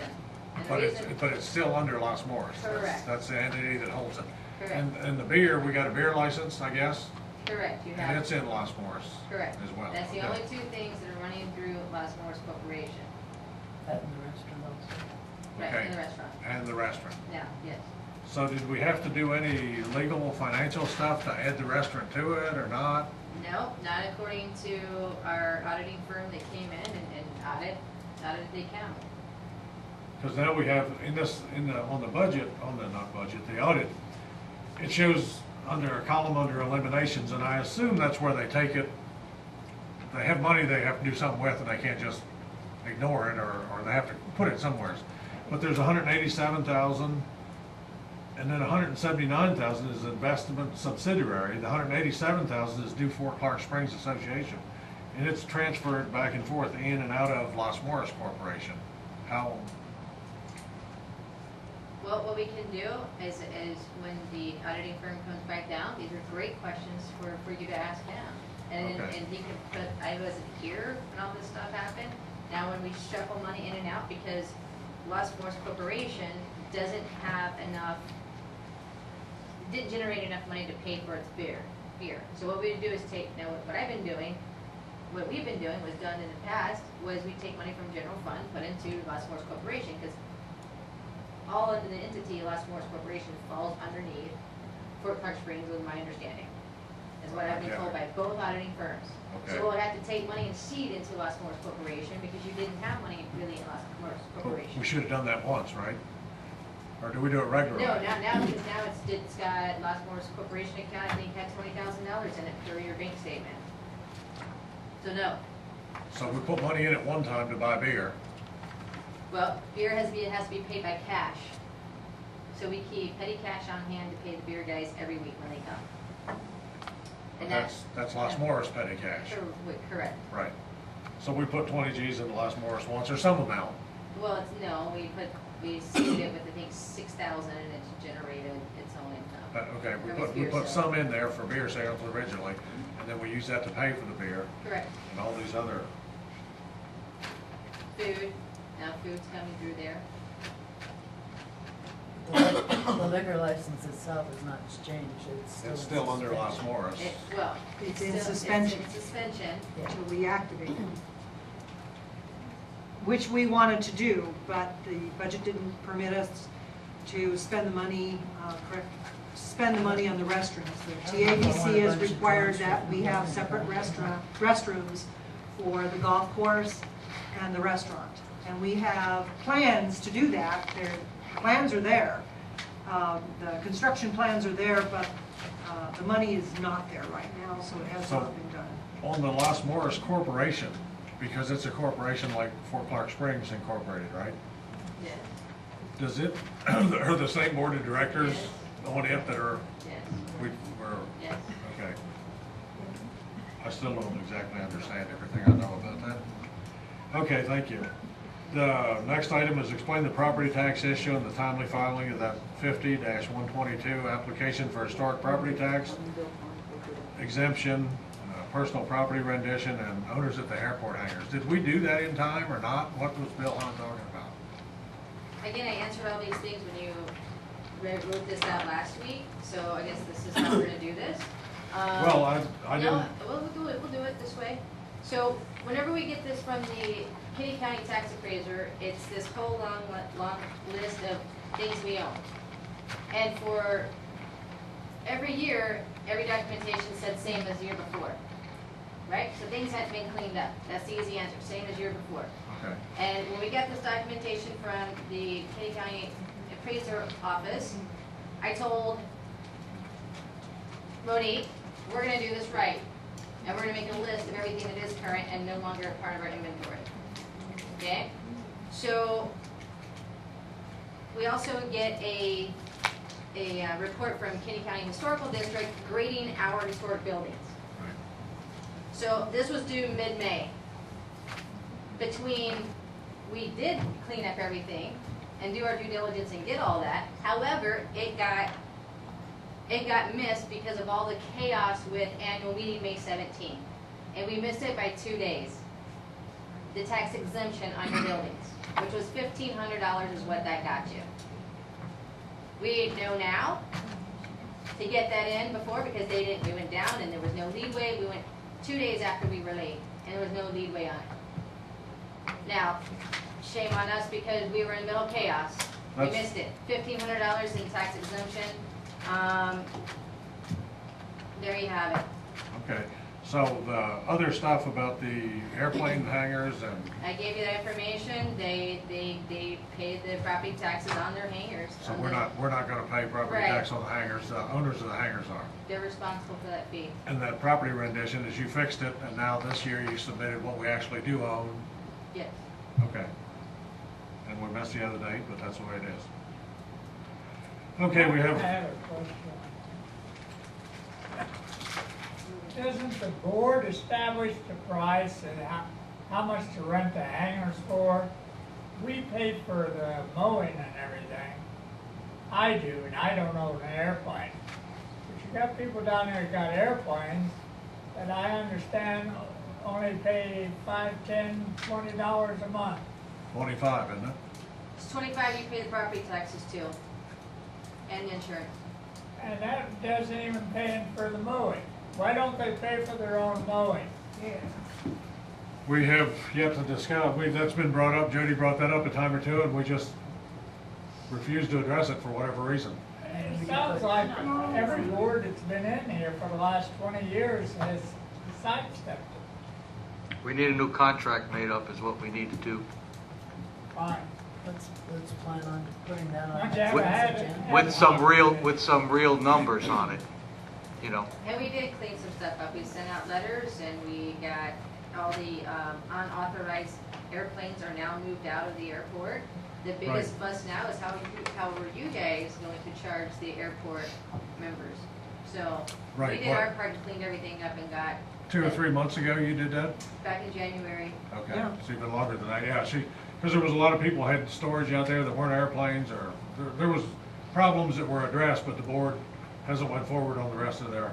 S4: And the
S1: But
S4: reason,
S1: it's still under Los Morris.
S4: Correct.
S1: That's the entity that holds it.
S4: correct,
S1: And the beer, we got a beer license, I guess,
S4: correct, you
S1: and
S4: have,
S1: it's in Los Morris
S4: correct.
S1: as well.
S4: That's the
S1: Okay.
S4: only two things that are running through Los Morris Corporation,
S17: That in the restaurant also.
S4: right,
S1: Okay.
S4: in the restaurant,
S1: And the restaurant.
S4: now, yes.
S1: So did we have to do any legal financial stuff to add the restaurant to it or not?
S4: No, not according to our auditing firm that came in and audited the account.
S1: Because now we have, on the budget, not budget, the audit, it shows under a column under eliminations, and I assume that's where they take it. They have money they have to do something with, and they can't just ignore it, or they have to put it somewhere. But there's 187,000, and then 179,000 is investment subsidiary. The 187,000 is due Fort Clark Springs Association, and it's transferred back and forth in and out of Los Morris Corporation. How?
S4: Well, what we can do is when the auditing firm comes back down, these are great questions for you to ask him. And
S1: Okay.
S4: and he can put, I wasn't here when all this stuff happened. Now when we shuffle money in and out, because Los Morris Corporation doesn't have enough, didn't generate enough money to pay for its beer. So what we do is take, now what I've been doing, what we've been doing was done in the past, was we take money from general fund, put into Los Morris Corporation, because all of the entity, Los Morris Corporation, falls underneath Fort Clark Springs, was my understanding, is what I've been
S1: Yeah.
S4: told by both auditing firms.
S1: Okay.
S4: So we'll have to take money and seed into Los Morris Corporation, because you didn't have money really in Los Morris Corporation.
S1: We should have done that once, right? Or do we do it regularly?
S4: No, now it's got Los Morris Corporation account, I think had $20,000 in it for your bank statement. So no.
S1: So we put money in at one time to buy beer.
S4: Well, beer has to be paid by cash. So we keep petty cash on hand to pay the beer guys every week when they come. And
S1: That's Los Morris petty cash.
S4: Correct.
S1: Right. So we put 20 Gs into Los Morris once, or some amount.
S4: Well, we seeded it with, I think, 6,000, and it's generated its own income.
S1: Okay,
S4: From its
S1: we
S4: beer
S1: put
S4: sales.
S1: some in there for beer sales originally, and then we use that to pay for the beer
S4: Correct.
S1: and all these other,
S4: Food, now food's coming through there.
S17: The liquor license itself is not changed,
S1: it's still under Los Morris.
S4: Well,
S2: It's in
S4: still-
S2: suspension.
S4: It's in suspension.
S2: To reactivate it. Which we wanted to do, but the budget didn't permit us to spend the money, spend the money on the restrooms. The TABC has required that we have separate restrooms for the golf course and the restaurant. And we have plans to do that. Plans are there. The construction plans are there, but the money is not there right now, so it has not been done.
S1: On the Los Morris Corporation, because it's a corporation like Fort Clark Springs Incorporated, right?
S4: Yes.
S1: Does it, are the same board of directors on it that are,
S4: Yes.
S1: we're,
S4: Yes.
S1: okay. I still don't exactly understand everything I know about that. Okay, thank you. The next item is explain the property tax issue and the timely filing of that 50-122 application for historic property tax exemption, personal property rendition, and owners at the airport hangars. Did we do that in time or not? What was Bill Hunt talking about?
S4: Again, I answered all these things when you wrote this out last week, so I guess this is how we're gonna do this.
S1: Well, I didn't.
S4: No, we'll do it this way. So whenever we get this from the Kitty County tax appraiser, it's this whole long list of things we own. And for every year, every documentation said same as the year before, right? So things hadn't been cleaned up. That's the easy answer, same as year before.
S1: Okay.
S4: And when we got this documentation from the Kenny County Appraiser Office, I told Monique, we're gonna do this right. And we're gonna make a list of everything that is current and no longer a part of our inventory. Okay? So, we also get a report from Kenny County Historical District grading our historic buildings. So this was due mid-May. We did clean up everything and do our due diligence and get all that. However, it got missed because of all the chaos with annual meeting May 17th. And we missed it by 2 days. The tax exemption on your buildings, which was $1,500 is what that got you. We know now to get that in before because we went down and there was no leadway. We went 2 days after we were late and there was no leadway on it. Now, shame on us because we were in the middle of chaos. We missed it. $1,500 in tax exemption. There you have it.
S1: Okay, so the other stuff about the airplane hangars and,
S4: I gave you that information. They paid the property taxes on their hangars.
S1: so we're not gonna pay property
S4: Right.
S1: tax on the hangars, the owners of the hangars are.
S4: They're responsible for that fee.
S1: And that property rendition is you fixed it, and now this year you submitted what we actually do own.
S4: Yes.
S1: Okay. And we missed the other date, but that's the way it is. Okay, we
S19: I
S1: have,
S19: have a question. Doesn't the board establish the price and how much to rent the hangars for? We paid for the mowing and everything. I do, and I don't own an airplane. But you got people down there that got airplanes that I understand only pay $5, $10, $20 a month.
S1: 25, isn't it?
S4: It's 25. You pay the property taxes too, and the insurance.
S19: And that doesn't even pay in for the mowing. Why don't they pay for their own mowing? Yeah.
S1: We have yet to discuss, that's been brought up, Jody brought that up a time or two, and we just refused to address it for whatever reason.
S19: It sounds like every board that's been in here for the last 20 years has sidestepped it.
S3: We need a new contract made up is what we need to do.
S19: Fine.
S17: Let's plan on putting that on.
S19: Once you have
S3: With-
S19: a head-
S3: With some real numbers on it, you know.
S4: And we did clean some stuff up. We sent out letters and we got all the unauthorized airplanes are now moved out of the airport. The biggest fuss now is how were you guys going to charge the airport members? So we
S1: Right,
S4: did
S1: what-
S4: our part to clean everything up and got
S1: 2 or 3 months ago you did that?
S4: back in January.
S1: Okay,
S2: Yeah.
S1: so even longer than that, yeah, because there was a lot of people had storage out there that weren't airplanes, or there was problems that were addressed, but the board hasn't went forward on the rest of their.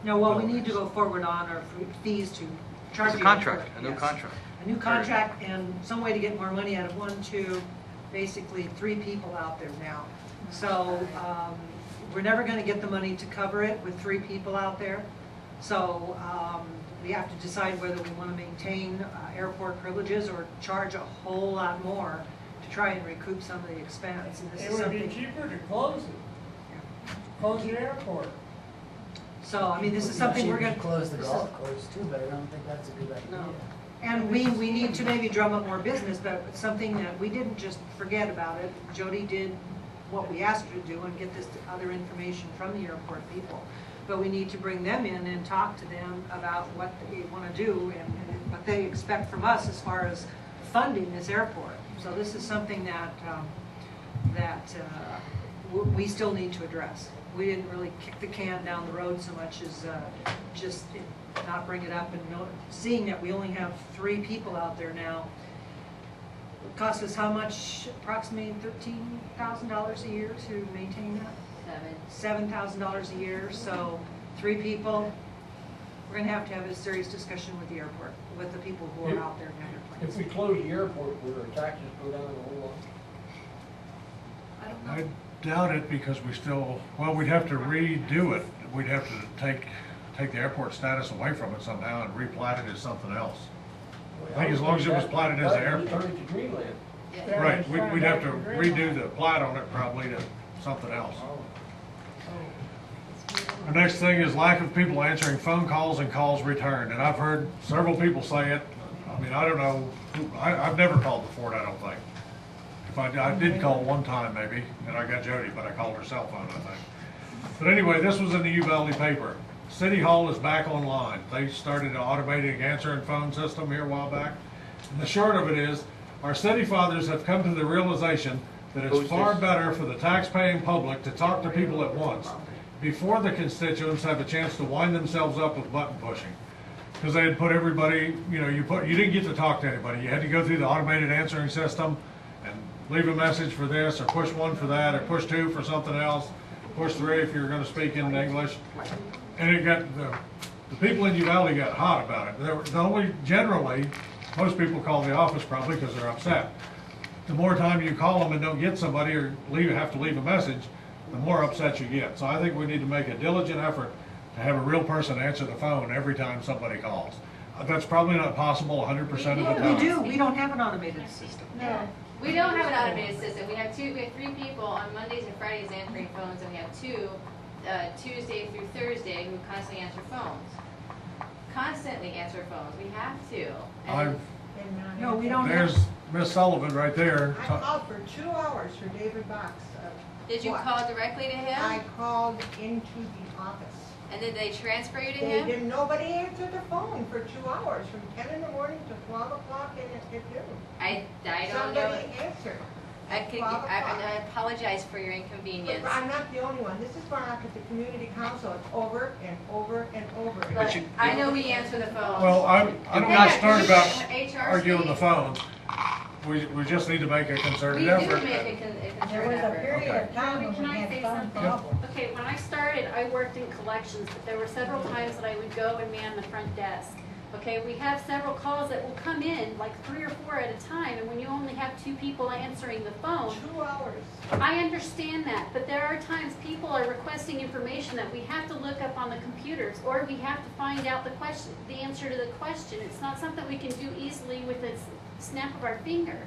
S2: No, what we need to go forward on are fees to charge.
S3: It's a
S2: the
S3: contract,
S2: airport,
S3: a new
S2: yes.
S3: contract.
S2: A new contract and some way to get more money out of 1, 2, basically 3 people out there now. So, we're never gonna get the money to cover it with 3 people out there. So, we have to decide whether we wanna maintain airport privileges or charge a whole lot more to try and recoup some of the expense. And this
S19: It
S2: is
S19: would be
S2: something.
S19: cheaper to close it. Close the airport.
S2: So, I mean, this is something we're gonna.
S17: Close the
S2: this
S17: golf
S2: is-
S17: course too, but I don't think that's a good idea.
S2: No. And we need to maybe drum up more business, but it's something that we didn't just forget about it. Jody did what we asked her to do and get this other information from the airport people. But we need to bring them in and talk to them about what they want to do and what they expect from us as far as funding this airport. So this is something that we still need to address. We didn't really kick the can down the road so much as just not bring it up and seeing that we only have 3 people out there now. It cost us how much? Approximately $13,000 a year to maintain that? $7,000 a year. So 3 people. We're gonna have a serious discussion with the airport, with the people who are out there in airplanes.
S12: If we close the airport, will our taxes go down a whole lot?
S2: I don't know.
S1: I doubt it because we'd have to redo it. We'd have to take the airport status away from it somehow and replat it as something else. I think as long as it was platted as an airport.
S12: Turn it to Greenland.
S4: Yeah.
S1: Right, we'd have to redo the plat on it probably to something else. The next thing is lack of people answering phone calls and calls returned, and I've heard several people say it. I mean, I don't know, I've never called the fort, I don't think. If I did call one time maybe, and I got Jody, but I called her cell phone, I think. But anyway, this was in the U-Valley paper. City Hall is back online. They started an automated answering phone system here a while back. And the short of it is, our city fathers have come to the realization that it's far better for the tax-paying public to talk to people at once before the constituents have a chance to wind themselves up with button pushing. Because they had put everybody, you didn't get to talk to anybody. You had to go through the automated answering system and leave a message for this, or push 1 for that, or push 2 for something else, push 3 if you're going to speak in English. And it got, the people in Uvalde got hot about it. Generally, most people call the office probably because they're upset. The more time you call them and don't get somebody, or have to leave a message, the more upset you get. So I think we need to make a diligent effort to have a real person answer the phone every time somebody calls. That's probably not possible 100% of the time.
S2: We do, we don't have an automated system.
S4: No, we don't have an automated system. We have 3 people on Mondays and Fridays answering phones, and we have 2 Tuesday through Thursday who constantly answer phones. Constantly answer phones. We have to. And
S2: no, we don't.
S1: There's Miss Sullivan right there.
S7: I called for 2 hours for David Box.
S4: Did you call directly to him?
S7: I called into the office.
S4: And did they transfer you to him?
S7: Nobody answered the phone for 2 hours, from 10 in the morning to 12 o'clock at noon.
S4: I don't know.
S7: Somebody answered.
S4: I apologize for your inconvenience.
S7: But I'm not the only one. This is brought up at the community council. It's over and over and over.
S4: But I know we answer the phone.
S1: Well, I'm not start about
S4: HR
S1: arguing the phones. We just need to make a concerted effort.
S4: We do make a
S11: There was a period of time when
S10: Can
S11: we
S10: I
S11: had
S10: say
S11: phone
S10: something?
S11: problems.
S10: Okay, when I started, I worked in collections, but there were several times that I would go and man the front desk. Okay, we have several calls that will come in, like 3 or 4 at a time, and when you only have 2 people answering the phone.
S7: 2 hours.
S10: I understand that, but there are times people are requesting information that we have to look up on the computers, or we have to find out the answer to the question. It's not something we can do easily with a snap of our finger.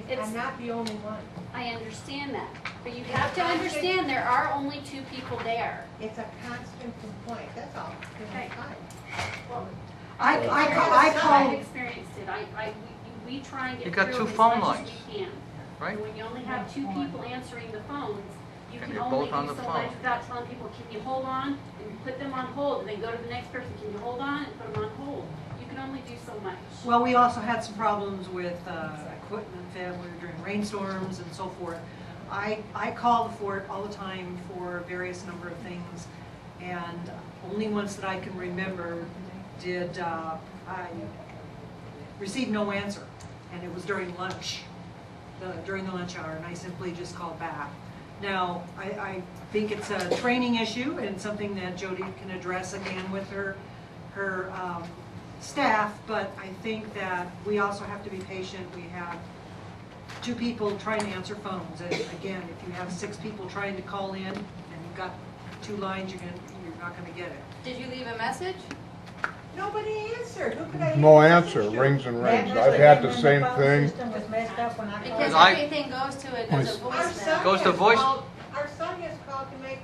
S7: I'm not the only one.
S10: I understand that, but you have to understand there are only 2 people there.
S7: It's a constant complaint, that's all.
S10: Okay.
S7: Well,
S2: I called.
S10: I've experienced it. We try and
S3: You
S10: get
S3: got
S10: through
S3: 2
S10: as
S3: phone
S10: much
S3: lines,
S10: as we can.
S3: right?
S10: And when you only have 2 people answering the phones, you
S3: And
S10: can
S3: you're
S10: only
S3: both on
S10: do
S3: the
S10: so
S3: phone.
S10: much without telling people, can you hold on? And put them on hold, and then go to the next person, can you hold on? And put them on hold. You can only do so much.
S2: Well, we also had some problems with equipment failure during rainstorms and so forth. I call the fort all the time for various number of things, and only once that I can remember did I received no answer, and it was during lunch, during the lunch hour, and I simply just called back. Now, I think it's a training issue and something that Jody can address again with her staff, but I think that we also have to be patient. We have 2 people trying to answer phones, and again, if you have 6 people trying to call in and you've got 2 lines, you're not going to get it.
S4: Did you leave a message?
S7: Nobody answered. Who could I?
S9: No answer, rings and rings. I've had the same thing.
S11: System was messed up when I
S4: Because
S11: called.
S4: everything goes to a voicemail.
S3: Goes to voice.
S7: Our son has called to make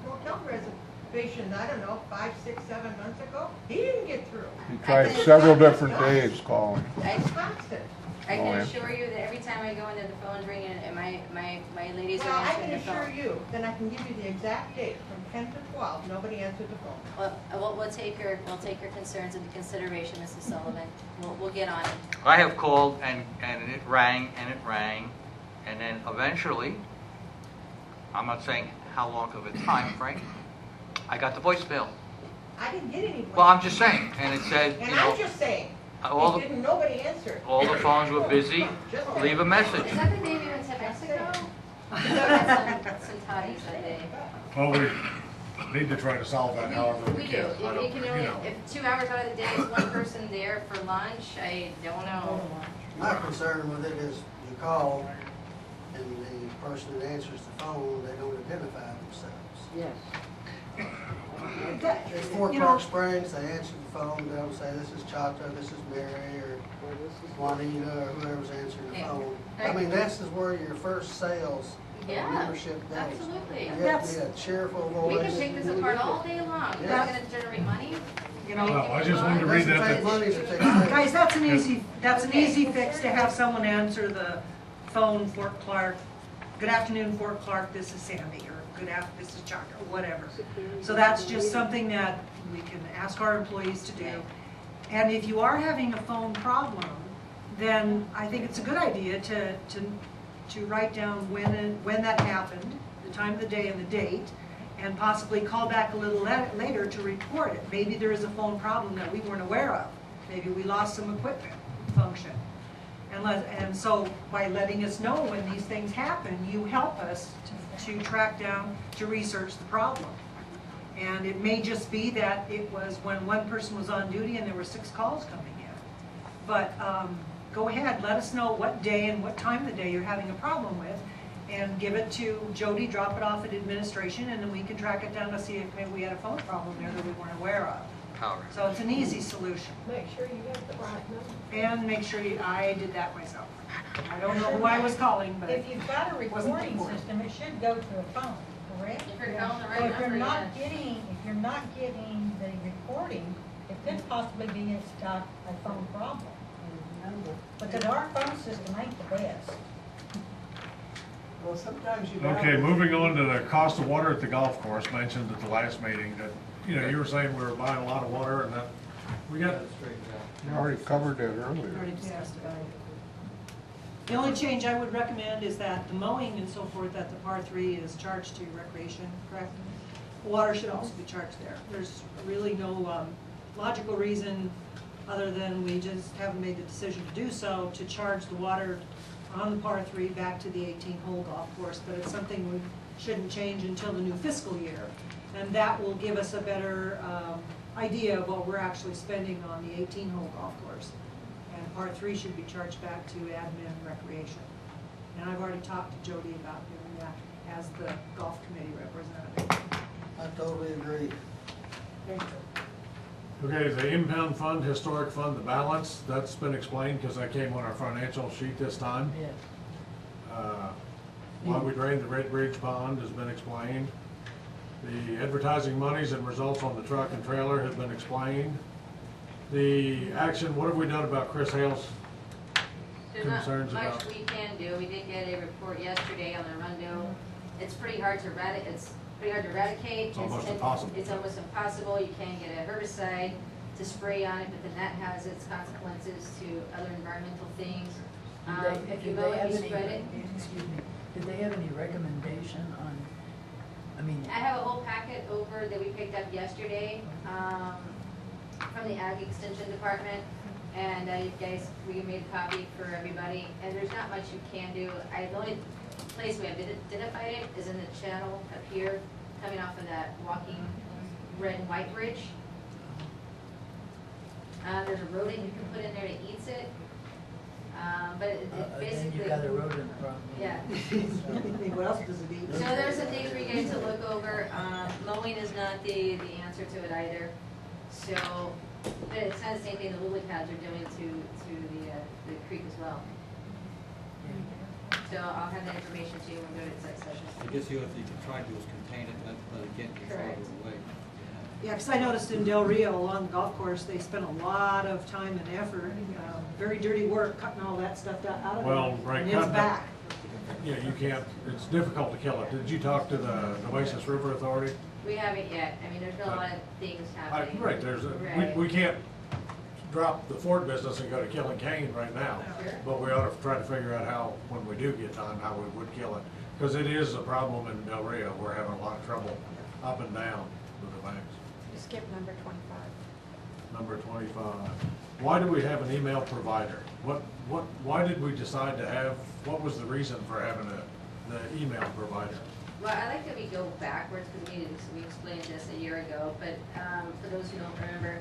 S7: hotel reservations, I don't know, 5, 6, 7 months ago. He didn't get through.
S9: He tried several different days calling.
S7: It's constant.
S4: I
S9: No
S4: can
S9: answer.
S4: assure you that every time I go into the phone's ringing and my ladies
S7: Well,
S4: are
S7: I
S4: answering
S7: can
S4: the phone.
S7: assure you, then I can give you the exact date, from 10 to 12, nobody answered the phone.
S4: Well, we'll take your concerns into consideration, Mrs. Sullivan. We'll get on it.
S3: I have called and it rang, and then eventually, I'm not saying how long of a time frame, I got the voicemail.
S7: I didn't get any.
S3: Well, I'm just saying, and it said,
S7: And
S3: you know,
S7: I'm just saying,
S3: all
S7: nobody answered.
S3: the phones were busy, leave a message.
S4: Is that the day we went to Mexico? We had some toddies that day.
S1: Well, we need to try to solve that however we
S4: We do.
S1: can.
S4: If you can only, if 2 hours out of the day is one person there for lunch, I don't know.
S14: My concern with it is you call and the person that answers the phone, they don't identify themselves.
S11: Yes.
S14: There's Fort Park Springs, they answer the phone, they'll say, this is Chato, this is Mary, or Juanita, or whoever's answering the phone. I mean, this is where your first sales
S4: Yeah,
S14: membership days.
S4: absolutely.
S14: You have to be a cheerful voice.
S4: We can take this apart all day long. Is that gonna generate money?
S2: You know,
S1: Well, I just wanted to read that.
S14: Doesn't take money to take a
S2: guys, that's an easy fix to have someone answer the phone, Fort Clark. Good afternoon, Fort Clark, this is Sandy, or this is Chuck, or whatever. So that's just something that we can ask our employees to do. And if you are having a phone problem, then I think it's a good idea to write down when that happened, the time of the day and the date, and possibly call back a little later to report it. Maybe there is a phone problem that we weren't aware of. Maybe we lost some equipment function. And so by letting us know when these things happen, you help us to track down, to research the problem. And it may just be that it was when one person was on duty and there were 6 calls coming in. But go ahead, let us know what day and what time of the day you're having a problem with, and give it to Jody, drop it off at administration, and then we can track it down to see if maybe we had a phone problem there that we weren't aware of. So it's an easy solution.
S11: Make sure you have the right number.
S2: And make sure I did that myself. I don't know who I was calling, but.
S11: If you've got a recording system, it should go to a phone, correct?
S4: If you're calling the right
S11: So if
S4: number,
S11: if you're not getting the recording, it could possibly be it's got a phone problem. Because our phone system ain't the best.
S14: Well, sometimes you.
S1: Okay, moving on to the cost of water at the golf course, mentioned at the last meeting, that, you know, you were saying we were buying a lot of water, and that, we got.
S9: You already covered that earlier.
S2: Already discussed about it. The only change I would recommend is that the mowing and so forth at the par 3 is charged to recreation, correct? Water should also be charged there. There's really no logical reason, other than we just haven't made the decision to do so, to charge the water on the par 3 back to the 18-hole golf course, but it's something we shouldn't change until the new fiscal year. And that will give us a better idea of what we're actually spending on the 18-hole golf course. And par 3 should be charged back to admin recreation. And I've already talked to Jody about doing that as the golf committee representative.
S14: I totally agree.
S2: Thank you.
S1: Okay, the impound fund, historic fund, the balance, that's been explained, because that came on our financial sheet this time.
S17: Yes.
S1: Why we drained the Red Bridge Pond has been explained. The advertising monies and results on the truck and trailer has been explained. The action, what have we done about Chris Hale's
S4: There's
S1: concerns
S4: not
S1: about?
S4: much we can do. We did get a report yesterday on the Rundo. It's pretty hard to eradicate.
S1: It's almost impossible.
S4: It's almost impossible. You can't get a herbicide to spray on it, but then that has its consequences to other environmental things. If you mow it, you spread it.
S17: Excuse me, did they have any recommendation on, I mean,
S4: I have a whole packet over that we picked up yesterday from the Ag Extension Department, and you guys, we made a copy for everybody, and there's not much you can do. The only place we have identified it is in the channel up here, coming off of that walking red and white bridge. There's a rodent you can put in there that eats it. But it basically.
S17: then you got a rodent problem.
S4: Yeah.
S2: What else does it eat?
S4: So there's some things for you guys to look over. Mowing is not the answer to it either. So, but it's kind of the same thing the lily pads are doing to the creek as well. So I'll have that information to you when we go to the next session.
S20: I guess the other thing you can try to do is contain it, let it get farther away.
S2: Yeah, because I noticed in Del Rio along the golf course, they spent a lot of time and effort, very dirty work, cutting all that stuff out of
S1: Well,
S2: it.
S1: right,
S2: And it's
S1: cutting it.
S2: back.
S1: Yeah, you can't, it's difficult to kill it. Did you talk to the Oasis River Authority?
S4: We haven't yet. I mean, there's been a lot of things happening.
S1: Right, there's,
S4: Right.
S1: we can't drop the Ford business and go to killing cane right now.
S4: Sure.
S1: But we ought to try to figure out how, when we do get time, how we would kill it. Because it is a problem in Del Rio. We're having a lot of trouble up and down with the banks.
S13: You skipped number 25.
S1: Number 25. Why do we have an email provider? Why did we decide to have, what was the reason for having the email provider?
S4: Well, I like that we go backwards because we explained this a year ago, but for those who don't remember,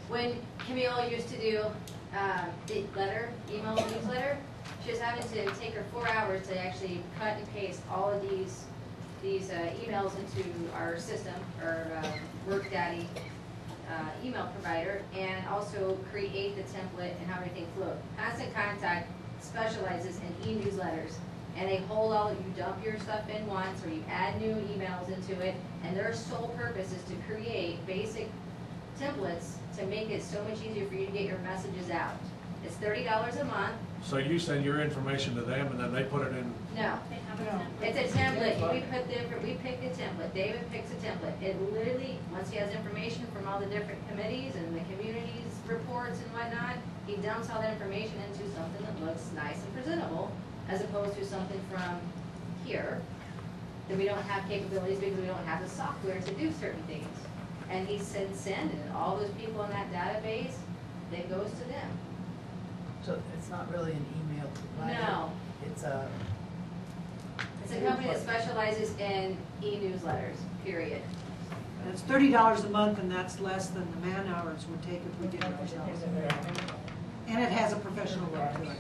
S4: when Camille used to do email newsletter, she was having to take her 4 hours to actually cut and paste all of these emails into our system, our WorkDaddy email provider, and also create the template and how everything flowed. Constant Contact specializes in e-newsletters, and they hold all, you dump your stuff in once, or you add new emails into it, and their sole purpose is to create basic templates to make it so much easier for you to get your messages out. It's $30 a month.
S1: So you send your information to them and then they put it in?
S4: No. It's a template. We pick the template. David picks a template. It literally, once he has information from all the different committees and the communities reports and whatnot, he dumps all that information into something that looks nice and presentable, as opposed to something from here that we don't have capabilities because we don't have the software to do certain things. And he said send, and all those people in that database, that goes to them.
S17: So it's not really an email provider?
S4: No.
S17: It's a...
S4: It's a company that specializes in e-newsletters, period.
S2: And it's $30 a month, and that's less than the man hours would take if we did it ourselves. And it has a professional look to it.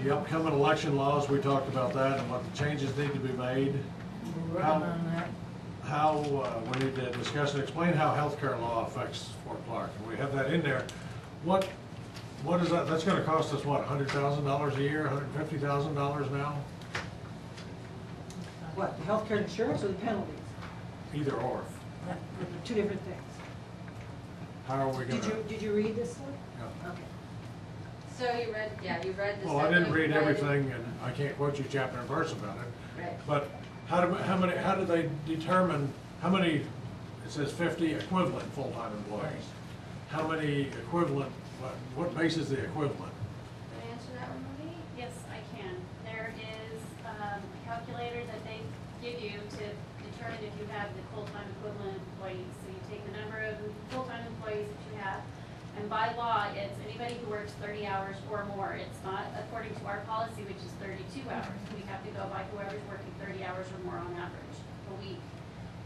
S1: The upcoming election laws, we talked about that and what the changes need to be made.
S17: We're working on that.
S1: We need to discuss and explain how healthcare law affects Fort Clark. And we have that in there. What is that? That's gonna cost us, what, $100,000 a year, $150,000 now?
S2: What, the healthcare insurance or the penalties?
S1: Either or.
S2: They're two different things.
S1: How are we gonna?
S2: Did you read this one?
S1: Yeah.
S2: Okay.
S4: So you read the
S1: Well, I didn't read everything, and I can't quote you chapter and verse about it.
S4: Right.
S1: But how do they determine, how many, it says 50 equivalent full-time employees. How many equivalent, what base is the equivalent?
S4: Can I answer that one, Marie?
S10: Yes, I can. There is a calculator that they give you to determine if you have the full-time equivalent employees. So you take the number of full-time employees that you have, and by law, it's anybody who works 30 hours or more. It's not according to our policy, which is 32 hours. We have to go by whoever's working 30 hours or more on average a week.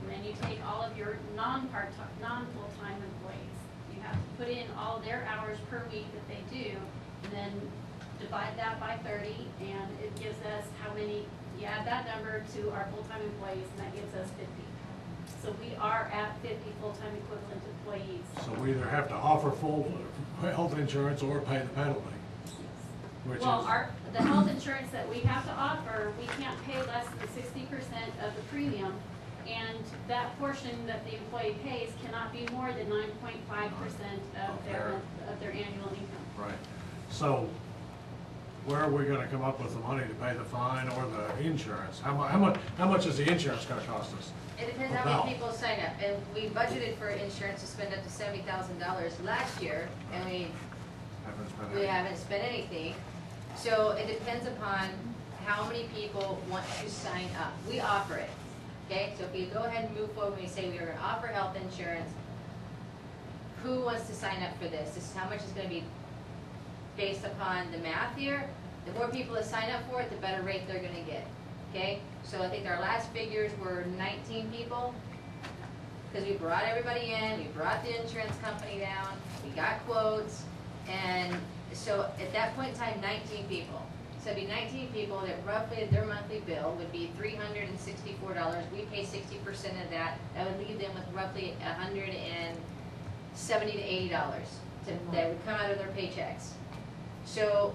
S10: And then you take all of your non-part-time, non-full-time employees. You have to put in all their hours per week that they do, and then divide that by 30, and it gives us how many, you add that number to our full-time employees, and that gives us 50. So we are at 50 full-time equivalent employees.
S1: So we either have to offer full health insurance or pay the penalty. Which
S10: Well,
S1: is,
S10: the health insurance that we have to offer, we can't pay less than 60% of the premium, and that portion that the employee pays cannot be more than 9.5% of their annual income.
S1: right. So where are we gonna come up with the money to pay the fine or the insurance? How much is the insurance gonna cost us?
S4: It depends how many people sign up, and we budgeted for insurance to spend up to $70,000 last year, and we haven't spent anything. So it depends upon how many people want to sign up. We offer it, okay? So if you go ahead and move forward, and we say we are gonna offer health insurance, who wants to sign up for this? This is how much it's gonna be based upon the math here. The more people that sign up for it, the better rate they're gonna get, okay? So I think our last figures were 19 people, because we brought everybody in, we brought the insurance company down, we got quotes, and so at that point in time, 19 people. So it'd be 19 people that roughly their monthly bill would be $364. We pay 60% of that. That would leave them with roughly $170 to $80 that would come out of their paychecks. So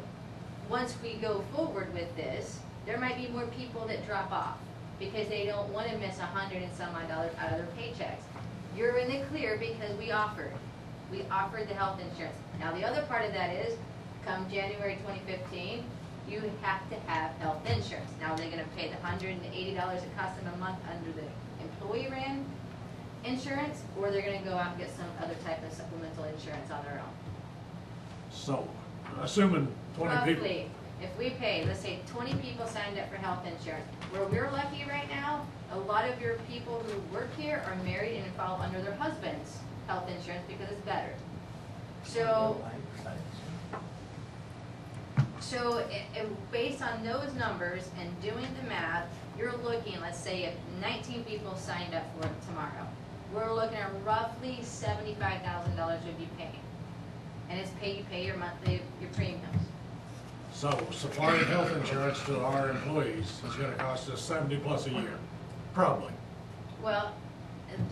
S4: once we go forward with this, there might be more people that drop off because they don't want to miss $100 and some odd dollars out of their paychecks. You're in the clear because we offered the health insurance. Now the other part of that is, come January 2015, you have to have health insurance. Now are they going to pay the $180 it costs them a month under the employee ran insurance, or they're going to go out and get some other type of supplemental insurance on their own?
S1: So, assuming 20 people.
S4: Roughly, if we pay, let's say 20 people signed up for health insurance, where we're lucky right now, a lot of your people who work here are married and fall under their husband's health insurance because it's better. So based on those numbers and doing the math, you're looking, let's say if 19 people signed up for it tomorrow, we're looking at roughly $75,000 would be paid. And it's you pay your monthly, your premiums.
S1: So supplying health insurance to our employees is gonna cost us 70 plus a year, probably.
S4: Well,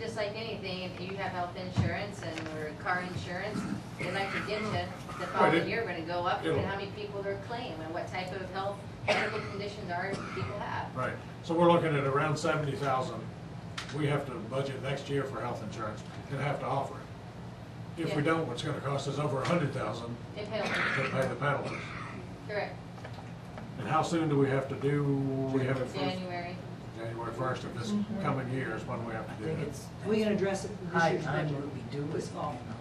S4: just like anything, if you have health insurance and or car insurance, Then I can get to the following year, we're gonna go up to how many people they're claiming and what type of health, medical conditions our people have.
S1: Right, so we're looking at around 70,000. We have to budget next year for health insurance and have to offer it. If we
S4: Yeah.
S1: don't, it's gonna cost us over 100,000
S4: They pay
S1: to pay the penalties.
S4: Correct.
S1: And how soon do we have to do, we have it for
S4: January.
S1: January 1st of this coming year is when we have
S17: I
S1: to do
S17: think
S1: it.
S17: it's
S2: We can address it in this
S17: high
S2: year's
S17: time
S2: budget.
S17: that we do it,
S2: This fall.
S17: you know.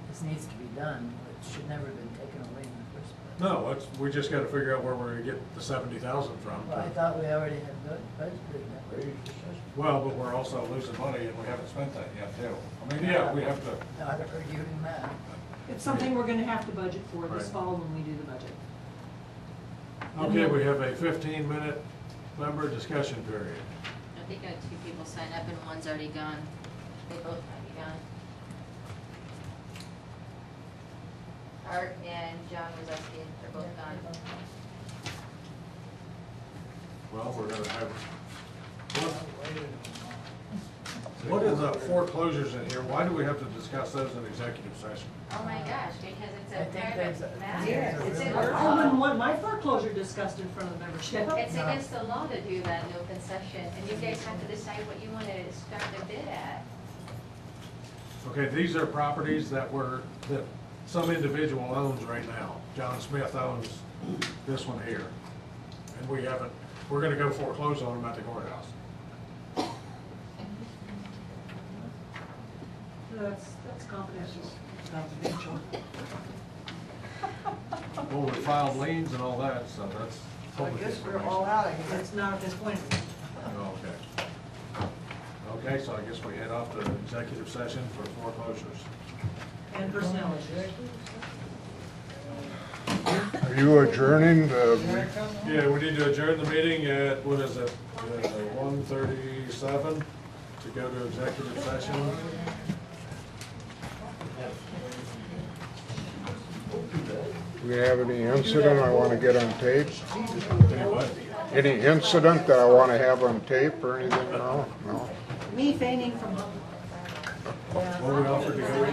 S17: This needs to be done, it should never have been taken away in the first place.
S1: No, we just gotta figure out where we're gonna get the 70,000 from.
S17: Well, I thought we already had budgeted that.
S1: Well, but we're also losing money and we haven't spent that yet too. I mean, yeah, we have to,
S17: Not arguing that.
S2: It's something we're gonna have to budget for this
S1: Right.
S2: fall when we do the budget.
S1: okay, we have a 15-minute member discussion period.
S4: I think I had 2 people sign up and one's already gone. They both might be gone. Art and John Roseski, they're both gone.
S1: Well, we're gonna have, what is the foreclosures in here? Why do we have to discuss those in executive session?
S4: Oh my gosh, because it's
S17: I
S4: a
S17: think
S4: private
S17: there's
S4: matter.
S2: Yeah,
S4: It's in
S2: I
S4: the
S2: wouldn't
S4: law.
S2: want my foreclosure discussed in front of the membership.
S4: It's against the law to do that in open session, and you guys have to decide what you want to start the bid at.
S1: Okay, these are properties that some individual owns right now. John Smith owns this one here. And we're gonna go foreclose on them at the courthouse.
S2: That's confidential. Confidential.
S1: Well, we filed liens and all that, so that's
S7: I
S1: public
S7: guess we're
S1: information.
S7: all out of here.
S2: That's not at this point.
S1: Oh, okay. Okay, so I guess we head off to executive session for foreclosures.
S2: And personnel issues.
S9: Are you adjourning the meeting?
S1: Yeah, we need to adjourn the meeting at, what is it, 1:37 to go to executive session.
S9: Do we have any incident I want to get on tape?
S1: Anyway,
S9: Any incident that I want to have on tape or anything? No? No?
S2: Me feigning from home.
S1: what we offered to go